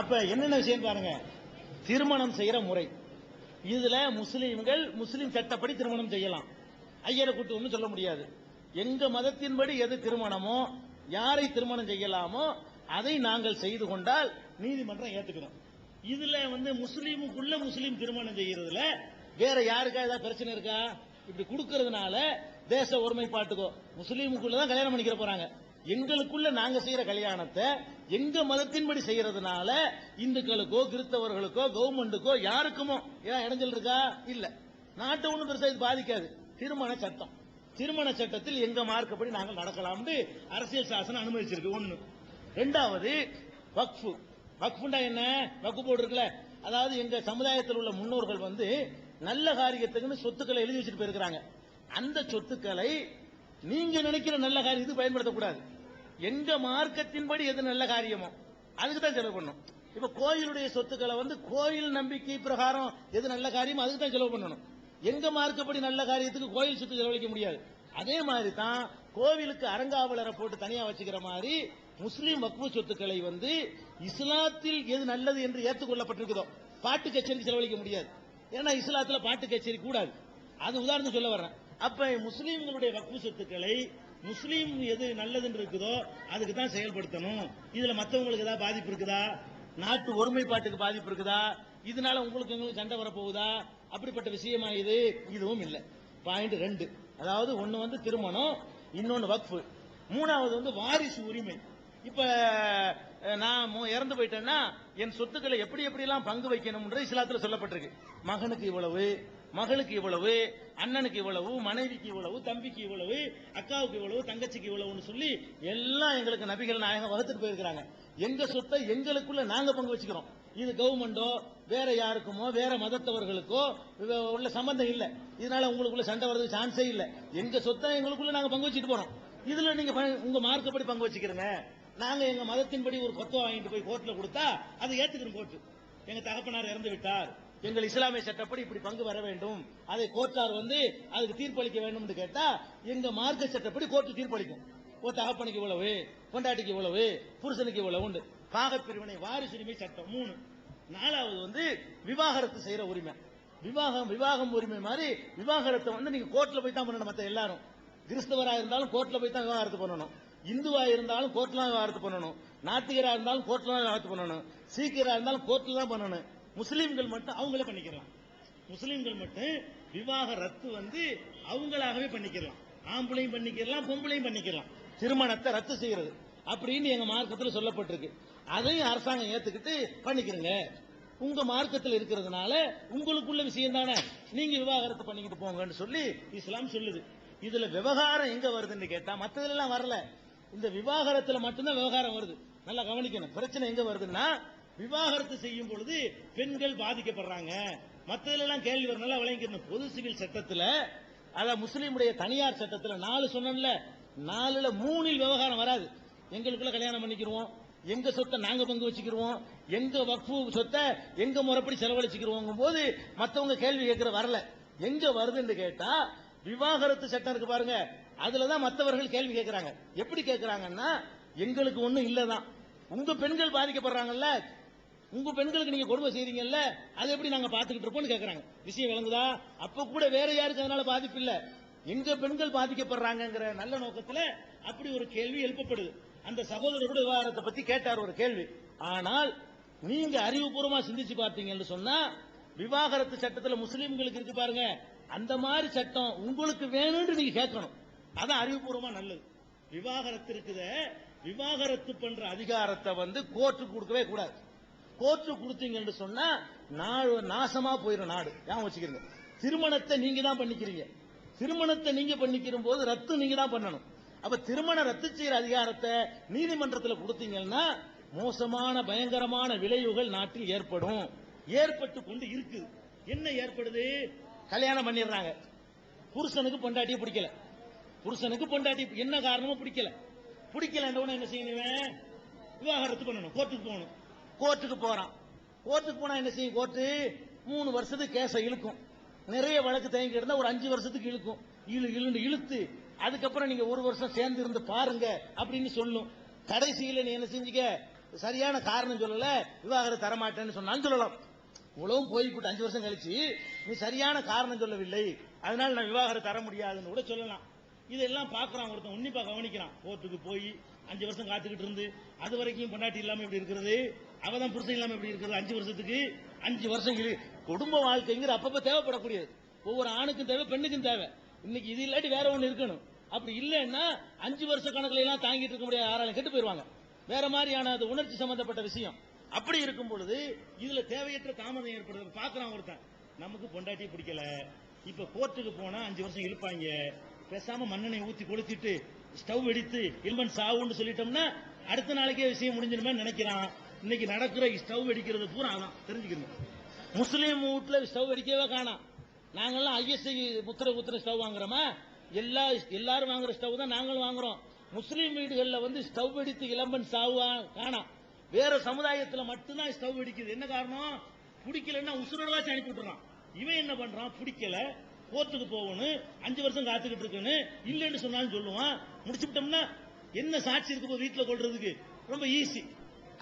அப்ப என்னென்ன விஷயம் பாருங்க, திருமணம் செய்யற முறை. இதுல முஸ்லீம்கள் முஸ்லீம் சட்டப்படி திருமணம் செய்யலாம், ஐயரை கூட்டு ஒன்றும் சொல்ல முடியாது. எங்க மதத்தின்படி எது திருமணமோ, யாரை திருமணம் செய்யலாமோ அதை நாங்கள் செய்து கொண்டால் நீதிமன்றம் ஏத்துக்கிறோம். இதுல முஸ்லீமுக்குள்ள முஸ்லீம் திருமணம் செய்யறதுல வேற யாருக்கா ஏதாவது பிரச்சனை இருக்கா? இப்படி கொடுக்கறதுனால தேச ஒருமைப்பாட்டுக்கோ முஸ்லீமுக்குள்ளதான் கல்யாணம் பண்ணிக்கிற போறாங்க. எங்களுக்குள்ள நாங்க செய்யற கல்யாணத்தை எங்க மதத்தின்படி செய்யறதுனால இந்துக்களுக்கோ கிறிஸ்தவர்களுக்கோ கவர்மெண்ட்டுக்கோ யாருக்குமோ ஏன் இடைஞ்சல் இருக்கா? இல்ல. நாட்டை ஒன்றும் பெருசா இது பாதிக்காது. திருமண சட்டம், திருமண சட்டத்தில் எங்க மார்க்கப்படி நாங்கள் நடக்கலாம் அரசியல் சாசனம் அனுமதிச்சிருக்கு. ஒண்ணு. ரெண்டாவது வக்ஃபு. வக்ஃபுண்டா என்ன? வக்ஃபு போர்டு இருக்குல்ல, அதாவது எங்க சமுதாயத்தில் உள்ள முன்னோர்கள் நல்ல காரியத்துக்குன்னு சொத்துக்களை எழுதி வச்சுட்டு போயிருக்கிறாங்க. அந்த சொத்துக்களை நீங்க நினைக்கிற நல்ல காரியத்துக்கு பயன்படுத்தக்கூடாது. எங்க மார்க்கத்தின்படி எது நல்ல காரியமோ அதுக்கு தான் செலவு பண்ணும். இப்ப கோயிலுடைய சொத்துக்களை கோயில் நம்பிக்கை பிரகாரம் எது நல்ல காரியமோ அதுக்கு தான் செலவு பண்ணணும். எங்க மார்க்கப்படி நல்ல காரியத்துக்கு கோயில் சொத்து செலவழிக்க முடியாது. அதே மாதிரி தான் கோவிலுக்கு அறங்காவலரை போட்டு தனியா வச்சுக்கிற மாதிரி முஸ்லீம் வக்ஃபு சொத்துக்களை இஸ்லாத்தில் எது நல்லது என்று ஏற்றுக்கொள்ளப்பட்டிருக்கிறதோ பாட்டு கச்சேரிக்கு செலவழிக்க முடியாது. ஏன்னா இஸ்லாத்துல பாட்டு கச்சேரி கூடாது. அது உதாரணம் சொல்ல வர்றேன். அப்ப முஸ்லீம்களுடைய வக்ஃபு சொத்துக்களை முஸ்லீம் எது நல்லதுன்னு இருக்குதோ அதுக்கு தான் செயல்படுத்தணும். இதுல மற்றவங்களுக்கு ஏதாவது பாதிப்பு இருக்குதா? நாட்டு ஒருமைப்பாட்டுக்கு பாதிப்பு இருக்குதா? இதனால உங்களுக்கு எங்களுக்கு சண்டை வரப்போகுதா? அப்படிப்பட்ட விஷயமா இது? இதுவும் இல்லை. பாயிண்ட் 2, அதாவது ஒன்னு திருமணம், இன்னொன்னு வக்ஃபு, மூணாவது வாரிசு உரிமை. இப்ப நான் இறந்து போயிட்டேன்னா என் சொத்துக்களை எப்படி எப்படிலாம் பங்கு வைக்கணும்ன்றது இஸ்லாத்துல சொல்லப்பட்டிருக்கு. மகனுக்கு இவ்வளவு, மகளுக்கு இவ்வளவு, அண்ணனுக்கு இவ்வளவு, மனைவிக்கு இவ்வளவு, தம்பிக்கு இவ்வளவு, அக்காவுக்கு இவ்வளவு, தங்கச்சிக்கு இவ்வளவுன்னு சொல்லி எல்லாம் எங்களுக்கு நபிகள் நாயகம் வகுத்துட்டு போயிருக்கிறாங்க. எங்க சொத்தை எங்களுக்குள்ள நாங்க பங்கு வச்சுக்கிறோம். இது கவர்மெண்டோ வேற யாருக்குமோ வேற மதத்தவர்களுக்கோ உள்ள சம்பந்தம் இல்ல. இதனால உங்களுக்குள்ள சண்டை வர்றதுக்கு சான்ஸே இல்ல. எங்க சொத்தை எங்களுக்குள்ள நாங்க பங்கு வச்சுட்டு போறோம். இதுல நீங்க உங்க மார்க்கப்படி பங்கு வச்சுக்கிறீங்க. நாங்க எங்க மதத்தின்படி ஒரு பத்துவா வாங்கிட்டு போய் கோர்ட்ல கொடுத்தா அதை ஏத்துக்கிறோம். கோர்ட்டு எங்க தகப்பனார் இறந்து விட்டார், எங்கள் இஸ்லாமிய சட்டப்படி இப்படி பங்கு வர வேண்டும், அதை கோர்ட்டார் அதுக்கு தீர்ப்பளிக்க வேண்டும் என்று கேட்டா எங்க மார்க்க சட்டப்படி கோர்ட்டு தீர்ப்பளிக்கும். ஒரு தகப்பனுக்கு இவ்வளவு, பொண்டாட்டிக்கு இவ்வளவு, புருஷனுக்கு இவ்வளவு உண்டு. பாகப்பிரிவினை வாரிசுரிமை சட்டம் 3. நாலாவது விவாகரத்து செய்யற உரிமை. விவாகம் உரிமை மாதிரி விவாகரத்தை நீங்க கோர்ட்ல போய் தான் பண்ணணும். மத்த எல்லாரும் கிறிஸ்தவரா இருந்தாலும் கோர்ட்ல போய் தான் விவாகரத்து பண்ணணும், இந்துவா இருந்தாலும் கோர்ட்ல விவாகரத்து பண்ணணும், நாத்திகரா இருந்தாலும் கோர்ட்ல தான் விவாகரத்து பண்ணணும், சீக்கியரா இருந்தாலும் கோர்ட்ல தான் பண்ணணும். முஸ்லீம்கள் மட்டும் அவங்களே பண்ணிக்கலாம். முஸ்லீம்கள் மட்டும் விவாகரத்து அவங்களாகவே பண்ணிக்கலாம். ஆம்பளையும் பண்ணிக்கலாம், பொம்பளையும் பண்ணிக்கலாம். திருமணத்தை ரத்து செய்யறது அப்படின்னு எங்க மார்க்கத்தில் சொல்லப்பட்டிருக்கு. அதையும் அரசாங்கம் ஏத்துக்கிட்டு பண்ணிக்கிறங்க. உங்க மார்க்கத்தில் இருக்கிறதுனால உங்களுக்குள்ள விஷயம் தானே, நீங்க விவாகரத்து பண்ணிக்கிட்டு போங்கன்னு சொல்லி இஸ்லாம் சொல்லுது. இதுல விவகாரம் எங்க வருதுன்னு கேட்டா மற்றதுல எல்லாம் வரல. இந்த விவாகரத்துல மட்டும்தான் விவகாரம் வருது. நல்லா கவனிக்கணும். பிரச்சனை எங்க வருதுன்னா விவாகரத்து செய்யும் பொழுது பெண்கள் பாதிக்கப்படுறாங்க. மற்றதுல எல்லாம் கேள்வி வர நல்லா விளங்கிக்கணும். பொது சிவில் சட்டத்துல, அத முஸ்லீமுடைய தனியார் சட்டத்துல 4 சொன்னல, 4ல 3 விவகாரம் வராது. எங்களுக்குள்ள கல்யாணம் பண்ணிக்கிறோம், எங்க சொத்தை நாங்க பங்கு வச்சுக்கிறோம், எங்க வக்ஃபு சொத்தை எங்க முறைப்படி செலவழிச்சுக்கிறோம் போது மத்தவங்க கேள்வி கேட்கிற வரல. எங்க வருதுன்னு கேட்டா விவாகரத்து சட்டம் இருக்கு பாருங்க, அதுலதான் மற்றவர்கள் கேள்வி கேட்கிறாங்க. எப்படி கேட்கிறாங்கன்னா எங்களுக்கு ஒண்ணும் இல்லதான், உங்க பெண்கள் பாதிக்கப்படுறாங்கல்ல, உங்க பெண்களுக்கு நீங்க கொடுமை செய்றீங்கல்ல, அதை எப்படி நாங்க பாத்துக்கிட்டு இருப்போம்னு கேட்கறாங்க. விஷயம் விளங்குதா? அப்ப கூட வேற யாருக்கு அதனால பாதிப்பு இல்ல, எங்க பெண்கள் பாதிக்கப்படுறாங்கிற நல்ல நோக்கத்துல அப்படி ஒரு கேள்வி எழுப்பப்படுது. அந்த சகோதரரோட விவகாரத்தை பத்தி கேட்டார் ஒரு கேள்வி. ஆனால் நீங்க அறிவுபூர்வமா சிந்திச்சு பார்த்தீங்கன்னு சொன்னா விவாகரத்து சட்டத்துல முஸ்லீம்களுக்கு இருக்கு பாருங்க, அந்த மாதிரி சட்டம் உங்களுக்கு வேணும்னு நீங்க கேட்கணும். அதான் அறிவுபூர்வமா நல்லது. விவாகரத்து இருக்குத, விவாகரத்து பண்ற அதிகாரத்தை கோர்ட்டுக்கு கொடுக்கவே கூடாது. கோர்ட்டு கொடுத்தீங்கன்னு சொன்னா நாசமா போயிடும் நாடு. ஏன் வச்சுக்கிறீங்க? திருமணத்தை நீங்க தான் பண்ணிக்கிறீங்க. திருமணத்தை நீங்க பண்ணிக்கிற போது ரத்து நீங்க தான் பண்ணணும். அப்ப திருமண ரத்து செய்யற அதிகாரத்தை நீதிமன்றத்தில் கொடுத்தீங்கன்னா மோசமான பயங்கரமான விளைவுகள் நாட்டில் ஏற்படும். ஏற்பட்டு கொண்டு இருக்கு. என்ன ஏற்படுது? கல்யாணம் பண்ணிடுறாங்க, புருஷனுக்கு பொண்டாட்டியை பிடிக்கல, புருஷனுக்கு பொண்டாட்டி என்ன காரணமோ பிடிக்கல, என்ன செய்யணும்? விவாகரத்து பண்ணணும், கோர்ட்டுக்கு போகணும். கோர்ட்டுக்கு போறான். கோர்ட்டுக்கு போனா என்ன செய்யும்? கோர்ட்டு 3 வருஷத்துக்கு கேஸை இழுக்கும். நிறைய வழக்கு தயங்கி இருந்தா ஒரு 5 வருஷத்துக்கு இழுக்கும். இழுத்து அதுக்கப்புறம் நீங்க 1 வருஷம் சேர்ந்து இருந்து பாருங்க அப்படின்னு சொல்லும். கடைசியில நீ என்ன செஞ்சுக்க? சரியான காரணம் சொல்லல, விவாகரத்து தரமாட்டேன்னு சொன்னாலும் சொல்லலாம். உலகம் போய்விட்டு 5 வருஷம் கழிச்சு நீ சரியான காரணம் சொல்லவில்லை, அதனால நான் விவாகரத்து தர முடியாதுன்னு கூட சொல்லலாம். இதெல்லாம் பாக்குறான் ஒருத்தன், உன்னிப்பா கவனிக்கிறான். கோர்ட்டுக்கு போய் 5 வருஷம் காத்துக்கிட்டு இருந்து அது வரைக்கும் பொண்டாட்டி இல்லாம எப்படி இருக்கிறது, அவதான் புருஷன் இல்லாம எப்படி இருக்கிறது, 5 வருஷத்துக்கு 5 வருஷம் குடும்ப வாழ்க்கைங்கிற அப்பப்ப தேவைப்படக்கூடியது. ஒவ்வொரு ஆணுக்கும் தேவை, பெண்ணுக்கும் தேவை. இன்னைக்கு இது இல்லாட்டி வேற ஒண்ணு இருக்கணும். அப்படி இல்லைன்னா 5 வருஷ கணக்குல எல்லாம் தாங்கிட்டு இருக்க முடியாது, யாராலும் கெட்டு போயிருவாங்க. வேற மாதிரியான அது உணர்ச்சி சம்பந்தப்பட்ட விஷயம். அப்படி இருக்கும் பொழுது இதுல தேவையற்ற தாமதம் ஏற்படுறது பாக்குறான் ஒருத்தன். நமக்கு பொண்டாட்டியை பிடிக்கல, இப்ப கோர்ட்டுக்கு போனா 5 வருஷம் இழுப்பாங்க, பேசாம மண்ணெண்ணெய் ஊத்தி கொளுத்திட்டு ஸ்டவ் வெடித்து இல்மன் சாவுன்னு சொல்லிட்டோம்னா அடுத்த நாளைக்கே விஷயம் முடிஞ்சிருமே நினைக்கிறான். இன்னைக்கு நடக்கிற ஸ்டவ் வெடிக்கிறது பூரா அதான் தெரிஞ்சுக்கணும். முஸ்லீம் வீட்டுல ஸ்டவ் வெடிக்கவே காணாம். நாங்கெல்லாம் ஐஎஸ்ஐ முத்திர ஸ்டவ் வாங்குறோமா, எல்லாரும் வாங்குற ஸ்டவ் தான் நாங்களும் வாங்குறோம். முஸ்லீம் வீடுகளில் ஸ்டவ் வெடித்து இளம்பன் சாவு காணாம். வேற சமுதாயத்தில் மட்டும்தான் ஸ்டவ் வெடிக்குது. என்ன காரணம்? பிடிக்கலன்னா உசுரோடாச்சும் அனுப்பி விட்டுறான். இவன் என்ன பண்றான்? பிடிக்கல, கோர்ட்டுக்கு போகணும், 5 வருஷம் காத்துக்கிட்டு இருக்குன்னு இல்லைன்னு சொன்னாலும் சொல்லுவான். முடிச்சுட்டோம்னா என்ன சாட்சி இருக்கு வீட்டுல கொள்றதுக்கு? ரொம்ப ஈஸி.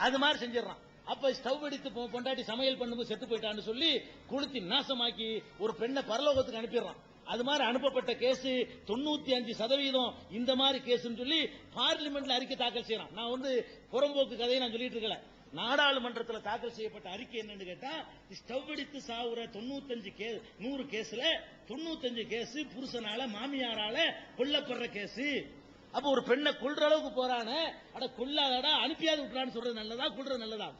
அது மாதிரி செஞ்சிடறான். அப்ப ஸ்டவ் வெடித்து பொண்டாட்டி சமையல் பண்ணும்போது செத்து போயிட்டான்னு சொல்லி கொளுத்தி நாசமாக்கி ஒரு பெண்ணை பரலோகத்துக்கு அனுப்பிடுறான். அது மாதிரி அனுப்பப்பட்ட கேஸ் 95% இந்த மாதிரி கேஸ் சொல்லி பார்லிமெண்ட்ல அறிக்கை தாக்கல் செய்யறான். நான் புறம்போக்கு கதையை நான் சொல்லிட்டு இருக்கல. நாடாளுமன்றத்தில் தாக்கல் செய்யப்பட்ட அறிக்கை என்னன்னு கேட்டா, ஸ்டவ் வெடித்து சாவுற 100 கேஸ்ல 95 கேஸ் புருஷனால மாமியாரால கொல்லப்படுற கேஸ். அப்ப ஒரு பெண்ணை கொல்ற அளவுக்கு போறானே, அட கொல்லாதடா அனுப்பியாது விட்டுறான்னு சொல்றது நல்லதா, கொல்றது நல்லதா?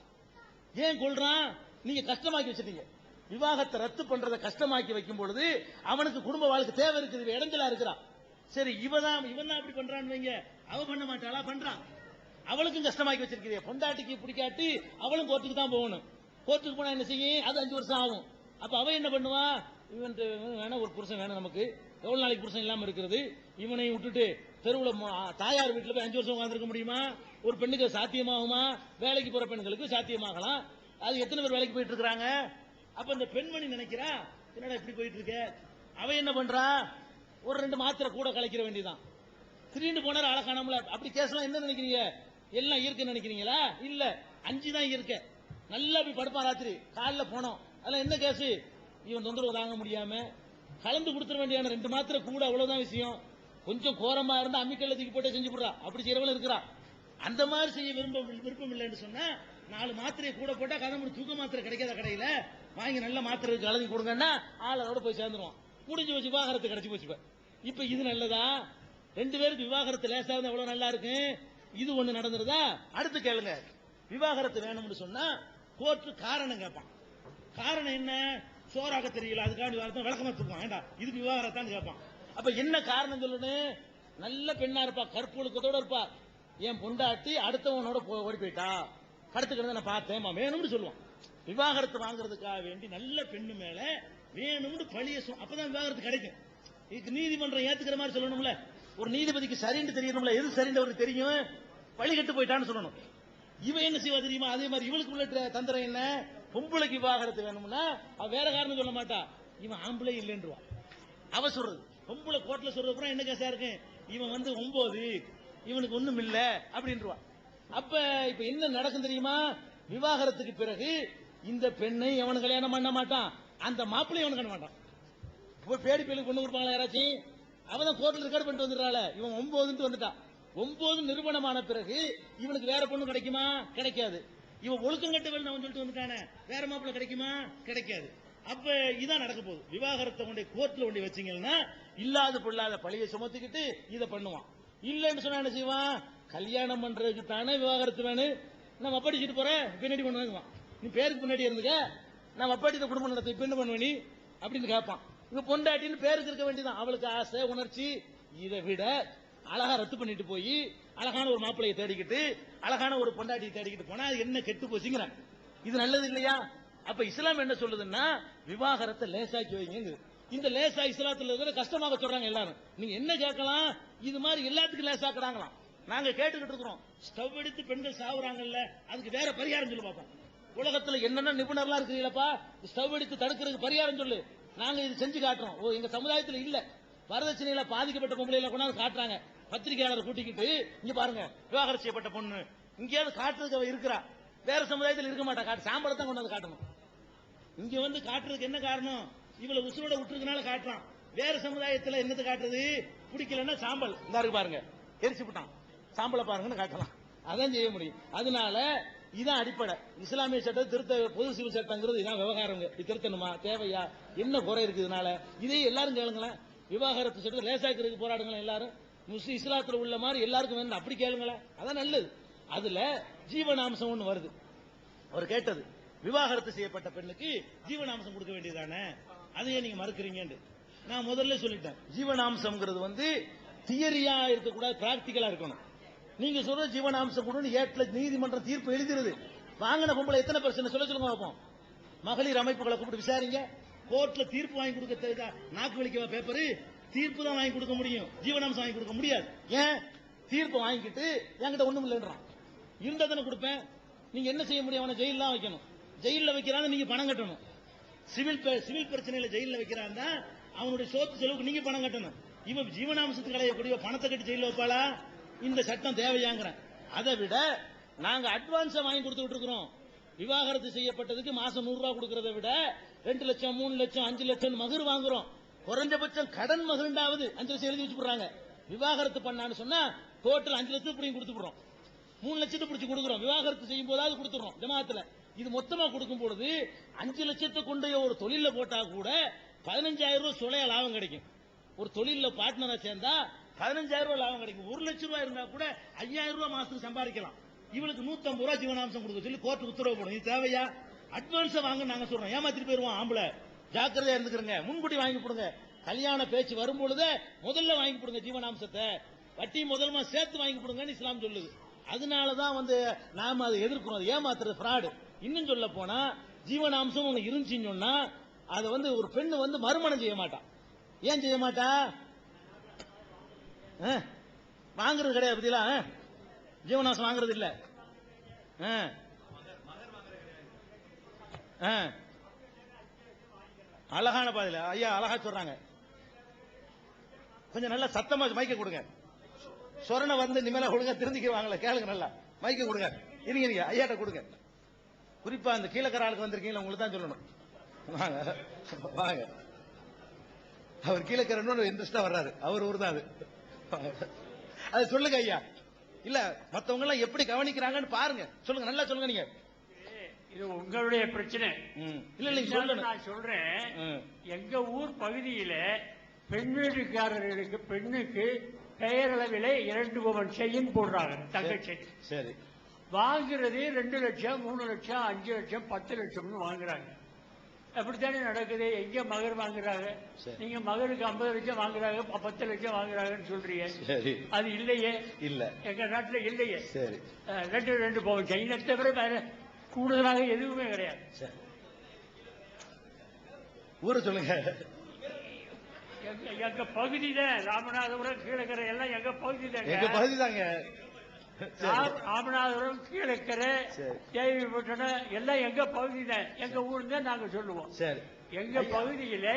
ஏன் கொல்றான்? நீங்க கஷ்டமாக்கி வச்சிட்டீங்க. விவாகத்தை ரத்து பண்றதை கஷ்டமாக்கி வைக்கும் பொழுது அவனுக்கு குடும்ப வாழ்க்கை தேவை இருக்குது, இடைஞ்சலா இருக்கிறான். சரி, இவன் தான் அப்படி பண்றான்னு வைங்க, அவ பண்ண மாட்டாளா? பண்றான். அவளுக்கும் கஷ்டமாக்கி வச்சிருக்கிறீங்க. பொண்டாட்டிக்கு பிடிக்காட்டி அவளும் கோர்ட்டுக்கு தான் போகணும். கோர்ட்டுக்கு போனா என்ன செய்யும்? அது 5 வருஷம் ஆகும். அப்ப அவ என்ன பண்ணுவா? இவன் வேணா ஒரு புருஷன் வேணும் நமக்கு, எவ்வளவு நாளைக்கு புருஷன் இல்லாம இருக்கிறது? இவனை விட்டுட்டு தெருவுல தாயார் வீட்டுல போய் 5 வருஷம் உட்கார்ந்திருக்க முடியுமா? ஒரு பெண்ணுக்கு சாத்தியமாகுமா? வேலைக்கு போற பெண்களுக்கு சாத்தியமாகலாம். அது எத்தனை பேர் வேலைக்கு போயிட்டு இருக்காங்க? அப்ப இந்த பெண்மணி நினைக்கிறா, என்னடா இப்படி போயிட்டு இருக்க? அவ என்ன பண்றா? ஒரு 2 மாத்திரை கூட கலைக்கிற வேண்டியதான். திடீர்னு போனாரு அழகானம்ல. அப்படி கேஸ்லாம் என்ன நினைக்கிறீங்க? எல்லாம் இயற்கை நினைக்கிறீங்களா? இல்ல, 5 தான் இயற்கை. நல்லா போய் படுப்பான் ராத்திரி, காலைல போனோம். அதெல்லாம் என்ன கேஸ்? இவன் தொந்தரவு தாங்க முடியாம கலந்து கொடுத்துட வேண்டியான 2 மாத்திரை கூட, அவ்வளவுதான் விஷயம். கொஞ்சம் கோரமா இருந்தா அம்மிக்கல்ல தூக்கி போட்டு செஞ்சு போடுறா. அப்படி செய்யறவங்க இருக்கிறா. அந்த மாதிரி செய்ய விருப்பம் இல்லைன்னு சொன்னா 4 மாத்திரையை கூட போட்டா கதை தூக்க மாத்திரை கிடைக்காத கடையில வாங்கி நல்ல மாத்திரை கலந்து கொடுங்கன்னா ஆளோட போய் சேர்ந்துருவான். முடிஞ்சு வச்சு விவாகரத்து கிடைச்சி போச்சு. இப்ப இது நல்லதா? 2 பேருக்கு விவாகரத்து லேசா இருந்தா எவ்வளவு நல்லா இருக்கு. இது ஒண்ணு நடந்துருதா? அடுத்து கேளுங்க. விவாகரத்து வேணும்னு சொன்னா கோர்ட்டு காரணம் கேட்பான். காரணம் என்ன? சோறாக்க தெரியல, அதுக்காண்டி விளக்கமா தூக்குவான். ஏண்டா இதுக்கு விவாகரத்தான்னு கேட்பான். அப்ப என்ன காரணம் சொல்லணும்? நல்ல பெண்ணா இருப்பா, கற்பொழுக்கத்தோட இருப்பா. என் பொண்டாட்டி அடுத்தவனோட ஓடி போயிட்டா, படுத்துக்கிறது நான் பார்த்தேன், வேணும்னு சொல்லுவான். விவாகரத்து வாங்குறதுக்காக வேண்டி நல்ல பெண்ணு மேல வேணும்னு பழிய அப்பதான் விவாகரத்து கிடைக்கும். இதுக்கு நீதிமன்றம் ஏத்துக்கிற மாதிரி சொல்லணும்ல. ஒரு நீதிபதிக்கு சரின்னு தெரியணும்ல. எது சரின்னு அவருக்கு தெரியும்? பழி கட்டு போயிட்டான்னு சொல்லணும். இவன் என்ன செய்வா தெரியுமா? அதே மாதிரி இவளுக்கு உள்ள தந்திரம் என்ன? பொம்பளைக்கு விவாகரத்து வேணும்னா அவ வேற காரணம் சொல்ல மாட்டா, இவன் ஆம்பளை இல்லைன்றுவான். அவ சொல்றது பொம்பளை கோர்ட்ல சொல்றது என்ன கேசா இருக்கு? இவன் 9, இவனுக்கு ஒண்ணும் இல்ல அப்படின்றான். அப்ப இப்ப என்ன நடக்கும் தெரியுமா? விவாகரத்துக்கு பிறகு இந்த பெண்ணை எவனு கல்யாணம் பண்ண மாட்டான், அந்த மாப்பிள்ளை எவனு பண்ண மாட்டான். பேடி பேருக்கு பொண்ணு கொடுப்பாங்களா யாராச்சும்? அவதான் கோர்ட்ல ரெக்கார்ட் பண்ணிட்டு வந்துடுறாள். இவன் 9 வந்துட்டான். 9 நிறுவனமான பிறகு இவனுக்கு வேற பொண்ணு கிடைக்குமா? கிடைக்காது. இவன் ஒழுக்கம் கட்ட வேணும் அவன் சொல்லிட்டு வந்துட்டானே, வேற மாப்பிள்ளை கிடைக்குமா? கிடைக்காது. அப்ப இதான் நடக்க போகுது. விவாகரத்தை கொண்டு கோர்ட்ல கொண்டு வச்சீங்கன்னா இல்லாத பொல்லாத பழியை சுமத்திக்கிட்டு இதை பண்ணுவான். இல்லன்னு சொன்னா என்ன செய்வான்? கல்யாணம் பண்றதுக்கு தானே விவாகரத்து வேணும், நான் அப்படிச்சிட்டு போறேன், பின்னாடி பண்ணுவாங்க. நீ பேருக்கு பின்னாடி இருந்துக்க, நான் அப்பாட்டி குடும்பம் நடத்த இப்ப என்ன பண்ணுவ நீ அப்படின்னு கேட்பான். இவ பொண்டாட்டின்னு பேருக்கு இருக்க வேண்டியதான். அவளுக்கு ஆசை உணர்ச்சி. இதை விட அழகா ரத்து பண்ணிட்டு போய் அழகான ஒரு மாப்பிள்ளையை தேடிக்கிட்டு அழகான ஒரு பொண்டாட்டியை தேடிக்கிட்டு போனா அது என்ன கெட்டு போச்சுங்கிறான். இது நல்லது இல்லையா? அப்ப இஸ்லாம் என்ன சொல்லுதுன்னா விவாகரத்தை லேசாக்கி வைங்க. இந்த லேசா இஸ்லாத்துல இருக்கிற கஷ்டமாக சொல்றாங்க எல்லாரும். நீங்க என்ன கேட்கலாம்? இது மாதிரி எல்லாத்துக்கும் லேசாக்குறாங்களாம். நாங்க கேட்டுக்கிட்டு இருக்கிறோம். ஸ்டவ் எடுத்து பெண்கள் சாவுறாங்கல்ல, அதுக்கு வேற பரிகாரம் சொல்லி பார்ப்போம். உலகத்துல என்னென்ன நிபுணர்லாம் இருக்கிறீங்களப்பா, ஸ்டவ் எடுத்து தடுக்கிறதுக்கு பரிகாரம் சொல்லு, நாங்க இது செஞ்சு காட்டுறோம். எங்க சமுதாயத்தில் இல்ல, வரதட்சணையில பாதிக்கப்பட்ட பொம்பளை கொண்டாந்து காட்டுறாங்க. பத்திரிகையாளர் கூட்டிக்கிட்டு இங்க பாருங்க, விவாகரத்து செய்யப்பட்ட பொண்ணு இங்கேயாவது காட்டுறதுக்கு அவ இருக்கிறா, வேற சமுதாயத்தில் இருக்க மாட்டா, காட்டு சாம்பலை தான் கொண்டு வந்து காட்டணும். இங்க வந்து காட்டுறதுக்கு என்ன காரணம், இவ்வளவு உசுரோட விட்டுருக்கனால காட்டுறான். வேற சமுதாயத்தில் என்னது காட்டுறது, பிடிக்கலன்னா சாம்பல் இந்த இருக்கு பாருங்க, எரிச்சு விட்டான், சாம்பலை பாருங்கன்னு காட்டலாம், அதான் செய்ய முடியும். அதனால இதான் அடிப்படை. இஸ்லாமிய சட்டம் திருத்த, பொது சிவில் சட்டங்கிறது இதான் விவகாரம். திருத்தணுமா, தேவையா, என்ன குறை இருக்குதுனால இதையே எல்லாரும் கேளுங்களேன். விவாகரத்து சட்டம் லேசாக்கிறதுக்கு போராடுங்களேன் எல்லாரும். இஸ்லாத்துல உள்ள மாதிரி எல்லாருக்கும் வேணும் அப்படி கேளுங்களேன், அதான் நல்லது. அதுல ஜீவனாம்சம் ஒண்ணு வருது. அவர் கேட்டது, விவாகரத்து செய்யப்பட்ட பெண்ணுக்கு ஜீவனாம்சம் கொடுக்க வேண்டியதானே, அதையே நீங்க மறுக்கிறீங்க. நான் முதல்ல சொல்லிட்டேன், ஜீவனாம்சம்ங்கிறது வந்து தியரியா இருக்கக்கூடாது, பிராக்டிக்கலா இருக்கணும். நீங்க சொல்ற ஜீவனாம்சம் கொடுன்னு ஏட்ல நீதிமன்றம் தீர்ப்பு எழுதிருது. வாங்கின பொம்பளை எத்தனை பிரச்சனை சொல்லுங்க பார்ப்போம். மகளிர் அமைப்புகளை கூப்பிட்டு விசாரிங்க. கோர்ட்ல தீர்ப்பு வாங்கி கொடுக்க நாக்கு வலிக்க பேப்பரு, தீர்ப்பு தான் வாங்கி கொடுக்க முடியும், ஜீவனாம்சம் வாங்கி கொடுக்க முடியாது. ஏன், தீர்ப்பு வாங்கிட்டு என்கிட்ட ஒண்ணும் இல்லைன்றான், இருந்தா தானே கொடுப்பேன். நீங்க என்ன செய்ய முடியும், அவனை ஜெயில தான் வைக்கணும். ஜெயில வைக்கிறாங்க, நீங்க பணம் கட்டணும். சிவில் பிரச்சனையில ஜெயில வைக்கிறான், அவனுடைய சொத்து செலவுக்கு நீங்க பணம் கட்டணும். இவன் ஜீவனாம்சத்துக்கு அடையக்கூடிய பணத்தை கட்டி ஜெயில வைப்பாளா, இந்த சட்டம் தேவையாங்கிற. அதை விட நாங்க அட்வான்ஸா வாங்கி கொடுத்துட்டு இருக்கிறோம். விவாகரத்து செய்யப்பட்டதுக்கு மாசம் 100 ரூபாய் கொடுக்கறத விட 2 லட்சம் 3 லட்சம் 5 லட்சம் மகர் வாங்குறோம். குறைஞ்சபட்சம் கடன் மகருண்டாவது 5 லட்சம் எழுதி வச்சுடுறாங்க. விவாகரத்து பண்ணான்னு சொன்னா டோட்டல் 5 லட்சம் இப்படி கொடுத்துடுறோம், 3 லட்சத்தை பிடிச்சி கொடுக்குறோம். விவாகரத்து செய்யும் போதாவது கொடுத்துறோம் ஜமாத்துல. இது மொத்தமா கொடுக்கும் பொழுது 5 லட்சத்தை கொண்டு ஒரு தொழில போட்டா கூட 15,000 ரூபாய் சுலையா லாபம் கிடைக்கும். ஒரு தொழில பார்ட்னரா சேர்ந்தா 15,000 ரூபாய் லாபம் கிடைக்கும். 1 லட்சம் ரூபாய் இருந்தா கூட 5,000 ரூபாய் மாசத்துக்கு சம்பாதிக்கலாம். இவளுக்கு 150 ரூபாய் ஜீவனாம்சம் கொடுக்க சொல்லி கோர்ட்டு உத்தரவு போடும். இது தேவையா? அட்வான்ஸ் வாங்க நாங்க சொல்றோம், ஏமாத்திட்டு போயிருவோம். ஆம்பளை ஜாக்கிரதையா இருந்துக்கிறங்க, முன்கூட்டி வாங்கி கொடுங்க. கல்யாண பேச்சு வரும் பொழுது முதல்ல வாங்கி கொடுங்க ஜீவனாம்சத்தை, வட்டி முதல்மா சேர்த்து வாங்கி கொடுங்கன்னு இஸ்லாம் சொல்லுது. அதனாலதான் வந்து நாம அதை எதிர்க்கிறோம், ஏமாத்துறது ஃப்ராடு. இன்னும் சொல்ல போனா ஜீவனாம்சம் ஒண்ணு இருந்துச்சுன்னு சொன்னா அதை வந்து ஒரு பெண்ணு வந்து மறுமணம் செய்ய மாட்டான். ஏன் செய்ய மாட்டா? வாங்குறது கிடையாது பத்தியா, ஜீவனாம்சம் வாங்குறது இல்ல. அழகான பாதையில ஐயா அழகா சொல்றாங்க. கொஞ்சம் நல்லா சத்தமா மைக்க கொடுங்க, சொரண வந்து நிமேல கொடுங்க, திருந்திக்குவாங்கள, கேளுங்க நல்லா, மைக்க கொடுங்க. இருங்க ஐயாட்ட கொடுங்க. குறிப்பா அந்த கீழக்கர ஆளுக்கு வந்திருக்கீங்களா, உங்களுக்கு தான் சொல்லணும். வாங்க வாங்க, அவர் கீழக்கரன்னு இன்ட்ரெஸ்டா வர்றாரு, அவர் ஊர் தான் அது. அது சொல்லுங்க ஐயா. இல்ல மத்தவங்க எல்லாம் எப்படி கவனிக்கிறாங்கன்னு பாருங்க, சொல்லுங்க, நல்லா சொல்லுங்க. நீங்க இது உங்களுடைய பிரச்சனை. இல்ல இல்ல சொல்லுங்க. நான் சொல்றேன், எங்க ஊர் பகுதியில பெண் வீட்டுக்காரர்களுக்கு பெண்ணுக்கு பெயரளவில 2 பவன் செயின் போடுறாங்க, தங்கச்சி. சரி, வாங்குறது 2 லட்சம் 3 லட்சம் 5 லட்சம் 10 லட்சம்னு வாங்குறாங்க. அப்படித்தானே நடக்குது. எங்க மகர் வாங்குறாங்க, நீங்க மகருக்கு 50 லட்சம் வாங்குறாங்க, 10 லட்சம் வாங்குறாங்கன்னு சொல்றீங்க. அது இல்லையே, இல்ல எங்க நாட்டுல இல்லையே. சரி, 2 பவுன் செயினை தவிர வேற கூடுதலாக எதுவுமே கிடையாது. ஊரை சொல்லுங்க. எங்க பகுதி தான் ராமநாதபுரம் கீழக்கரை எல்லாம் எங்க பகுதி தான். எங்க பகுதி தாங்க. ராமநாதபுரம் கீழக்கரை தேவிப்பட்டணம் எல்லாம் எங்க பகுதி தான், எங்க ஊர் தான் நாங்க சொல்லுவோம். சரி, எங்க பகுதியில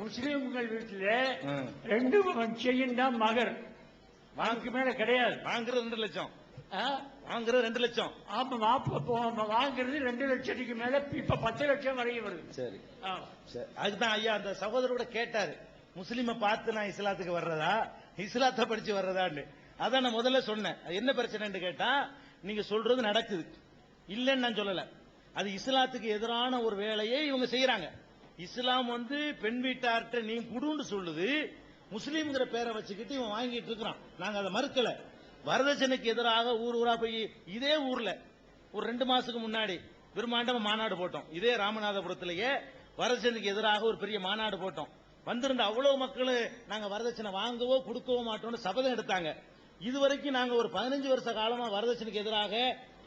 முஸ்லீம்கள் வீட்டுல 2 பவன் செயின் தான் மகர், வாங்குக்கு மேல கிடையாது. வாங்குறது 2 லட்சம், வாங்குறது 2 லட்சம். ஆமா, வாங்குறது 2 லட்சத்துக்கு மேல இப்ப 10 லட்சம் வரையும் வருது. சரி, அதுதான் ஐயா அந்த சகோதரோட கேட்டாரு, முஸ்லீமை பார்த்து நான் இஸ்லாத்துக்கு வர்றதா, இஸ்லாத்தை படிச்சு வர்றதான்னு. அதான் நான் முதல்ல சொன்னேன். என்ன பிரச்சனை கேட்டா, நீங்க சொல்றது நடக்குது இல்லன்னு நான் சொல்லல, அது இஸ்லாத்துக்கு எதிரான ஒரு வேலையை இவங்க செய்யறாங்க. இஸ்லாம் வந்து பெண் வீட்டார்ட்ட நீ குடுன்னு சொல்லுது, முஸ்லீம்ங்கிற பேரை வச்சுக்கிட்டு இவன் வாங்கிட்டு இருக்கிறான். நாங்க அதை மறுக்கல. வரதட்சணைக்கு எதிராக ஊர் ஊரா போய், இதே ஊர்ல ஒரு 2 மாசத்துக்கு முன்னாடி பிரம்மாண்டமா மாநாடு போட்டோம். இதே ராமநாதபுரத்திலேயே வரதட்சணைக்கு எதிராக ஒரு பெரிய மாநாடு போட்டோம். வந்திருந்த அவ்வளவு மக்கள் நாங்க வரதட்சணை வாங்கவோ கொடுக்கவோ மாட்டோம்னு சபதம் எடுத்தாங்க. இதுவரைக்கும் நாங்க ஒரு 15 வருஷ காலமா வரதட்சணைக்கு எதிராக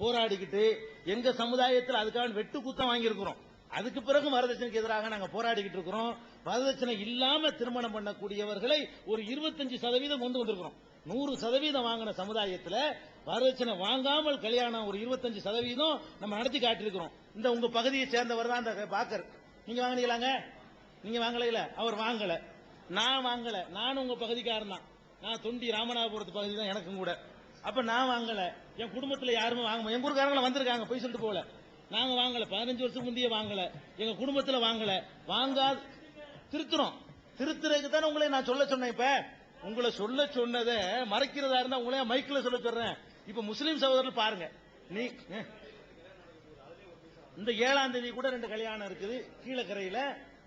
போராடிக்கிட்டு எங்க சமுதாயத்தில் அதுக்காக வெட்டு குத்தம் வாங்கியிருக்கிறோம். அதுக்கு பிறகு வரதட்சணைக்கு எதிராக நாங்க போராடிக்கிட்டு இருக்கிறோம். வரதட்சணை இல்லாம திருமணம் பண்ணக்கூடியவர்களை ஒரு 25% கொண்டு வந்திருக்கிறோம். 100% வாங்கின சமுதாயத்தில் வரதட்சணை வாங்காமல் கல்யாணம் ஒரு 25% நம்ம நடத்தி காட்டிருக்கிறோம். இந்த உங்க பகுதியை சேர்ந்தவர் தான் அந்த பாக்கர். நீங்க வாங்கினீங்களாங்க? நீங்க வாங்கல, அவர் வாங்கல, நான் வாங்கல. நானும் உங்க பகுதிக்காரன் தான், நான் தொண்டி ராமநாதபுரத்து பகுதி தான் எனக்கும் கூட. அப்ப நான் வாங்கல, என் குடும்பத்துல யாருமே வாங்க, எங்க ஊருக்காரங்கள வந்திருக்காங்க, போய் சொல்லிட்டு போகல, நாங்க வாங்கல, 15 வருஷத்துக்கு முந்தைய வாங்கல, எங்க குடும்பத்துல வாங்கல, வாங்காத திருத்துறோம். திருத்துறதுக்கு தானே உங்களை நான் சொல்ல சொன்னேன். இப்ப உங்களை சொல்ல சொன்னதை மறைக்கிறதா இருந்தா உங்களே மைக்கில் சொல்ல சொல்றேன். இப்ப முஸ்லீம் சகோதரர்கள் பாருங்க, நீ இந்த 7ஆம் தேதி கூட 2 கல்யாணம் இருக்குது கீழக்கரையில.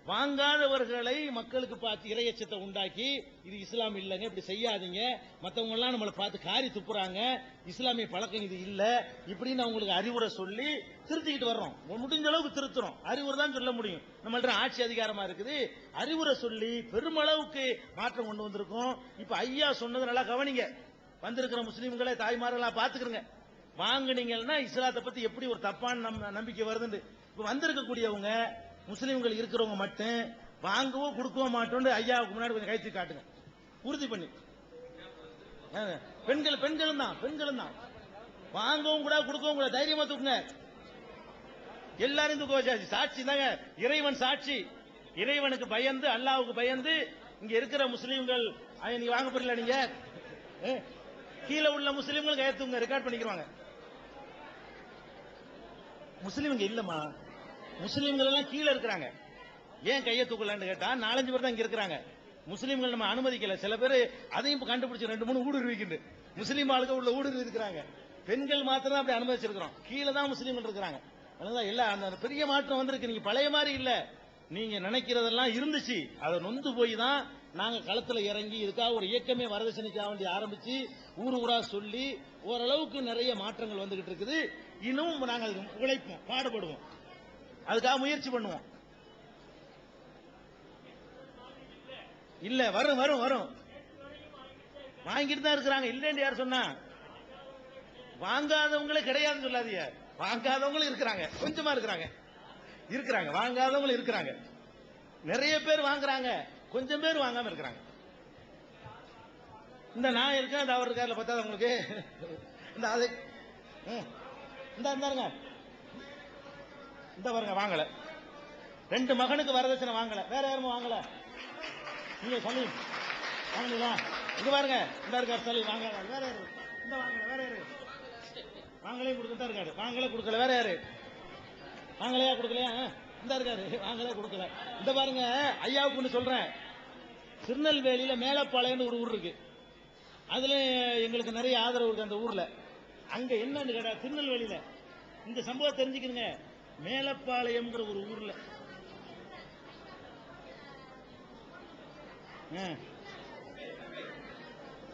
வாங்காதவர்களை மக்களுக்கு பார்த்து இரையச்சத்தை உண்டாக்கி, இது இஸ்லாம் இல்லைங்க, இப்படி செய்யாதீங்க, மற்றவங்க எல்லாம் நம்மளை பார்த்து காரி துப்புறாங்க, இஸ்லாமிய பழக்கம் இது இல்ல, இப்படின்னு அவங்களுக்கு அறிவுரை சொல்லி திருத்திக்கிட்டு வர்றோம். முடிஞ்ச அளவுக்கு திருத்துறோம். அறிவுரை தான் சொல்ல முடியும். நம்மள்ட்ட ஆட்சி அதிகாரமா இருக்குது. அறிவுரை சொல்லி பெருமளவுக்கு மாற்றம் கொண்டு வந்திருக்கோம். இப்ப ஐயா சொன்னது நல்லா கவனிங்க. வந்திருக்கிற முஸ்லீம்களை தாய்மார்களா பாத்துக்கிறங்க. வாங்குனீங்கன்னா இஸ்லாத்தை பத்தி எப்படி ஒரு தப்பான நம்பிக்கை வருதுன்னு. இப்ப வந்திருக்கக்கூடியவங்க முஸ்லீம்கள் இருக்கிறவங்க மட்டும் வாங்கவோ கொடுக்கவோ மாட்டோம். ஐயாவுக்கு முன்னாடி கொஞ்சம் கைத்து காட்டுங்க, உறுதி பண்ணி. பெண்களும் தான் வாங்கவும் கூட கொடுக்கவும் கூட தைரியமா தூக்குங்க. எல்லாரும் தூக்க வச்சாச்சு. சாட்சி தாங்க, இறைவன் சாட்சி. இறைவனுக்கு பயந்து, அல்லாவுக்கு பயந்து இங்க இருக்கிற முஸ்லீம்கள் நீ வாங்க போறீங்களா? நீங்க கீழே உள்ள முஸ்லீம்கள் கையெழுத்துங்க, ரெக்கார்ட் பண்ணிக்கிறாங்க. முஸ்லீம்ங்க இல்லமா, முஸ்லீம்கள் எல்லாம் கீழே இருக்கிறாங்க. ஏன் கையை தூக்கலன்னு கேட்டா 4-5 பேர் தான் இங்க இருக்கிறாங்க. முஸ்லீம்கள் நம்ம அனுமதிக்கல. சில பேர் அதையும் கண்டுபிடிச்சு 2-3 ஊடுருவிக்கிண்டு முஸ்லீம் ஆளுங்க உள்ள ஊடுருவி இருக்கிறாங்க. பெண்கள் மாத்திரம் அப்படி அனுமதிச்சிருக்கிறோம். கீழே தான் முஸ்லீம்கள் இருக்கிறாங்க. எல்லாம் அந்த பெரிய மாற்றம் வந்திருக்கு. நீங்க பழைய மாதிரி இல்ல, நீங்க நினைக்கிறதெல்லாம் இருந்துச்சு. அதை நொந்து போய் தான் நாங்க களத்துல இறங்கி இதுக்காக ஒரு இயக்கமே வரதட்சணைக்காக வேண்டி ஆரம்பிச்சு ஊர் ஊரா சொல்லி ஓரளவுக்கு நிறைய மாற்றங்கள் வந்துகிட்டு இருக்குது. இன்னும் நாங்கள் உழைப்போம், பாடுபடுவோம், அதுக்காக முயற்சி பண்ணுவோம். இல்ல வரும் வரும் வரும் வாங்கிட்டு தான் இருக்கிறாங்க. இல்லன்னு யார் சொன்னா? வாங்காதவங்களே கிடையாதுன்னு சொல்லாதீங்க. வாங்காதவங்களும் இருக்கிறாங்க, கொஞ்சமா இருக்கிறாங்க, வாங்காதவங்களும் இருக்கிறாங்க. நிறைய பேர் வாங்குறாங்க, கொஞ்சம் பேர் வாங்காம இருக்கிறாங்க. இந்த நான் இருக்கேன், இந்த அவர் இருக்காருல, பத்தாது உங்களுக்கு. இந்த அது இந்த பாருங்க, இந்த பாருங்க வாங்கல. 2 மகனுக்கு வரதட்சணை வாங்கல. வேற யாரும் வாங்கல. நீங்க சொல்லி வாங்கலா? இது பாருங்க, இந்த இருக்காரு சொல்லி வாங்க. வேற யாரு? இந்த வாங்கல. வேற யாரு? வாங்கலே கொடுத்துட்டா இருக்காரு. வாங்கலே கொடுக்கல. வேற யாரு? வாங்கலையா கொடுக்கலையா? இந்த இருக்காரு, வாங்கலே கொடுக்கல. இந்த பாருங்க, ஐயாவுக்கு ஒண்ணு சொல்றேன். திருநெல்வேலியில மேலப்பாளையம்னு ஒரு ஊர் இருக்கு. அதுல எங்களுக்கு நிறைய ஆதரவு இருக்கு அந்த ஊர்ல. அங்க என்னன்னு கேட்டா, திருநெல்வேலியில இந்த சம்பவம் தெரிஞ்சுக்கணுங்க. மேலப்பாளையம்ங்கிற ஒரு ஊர்ல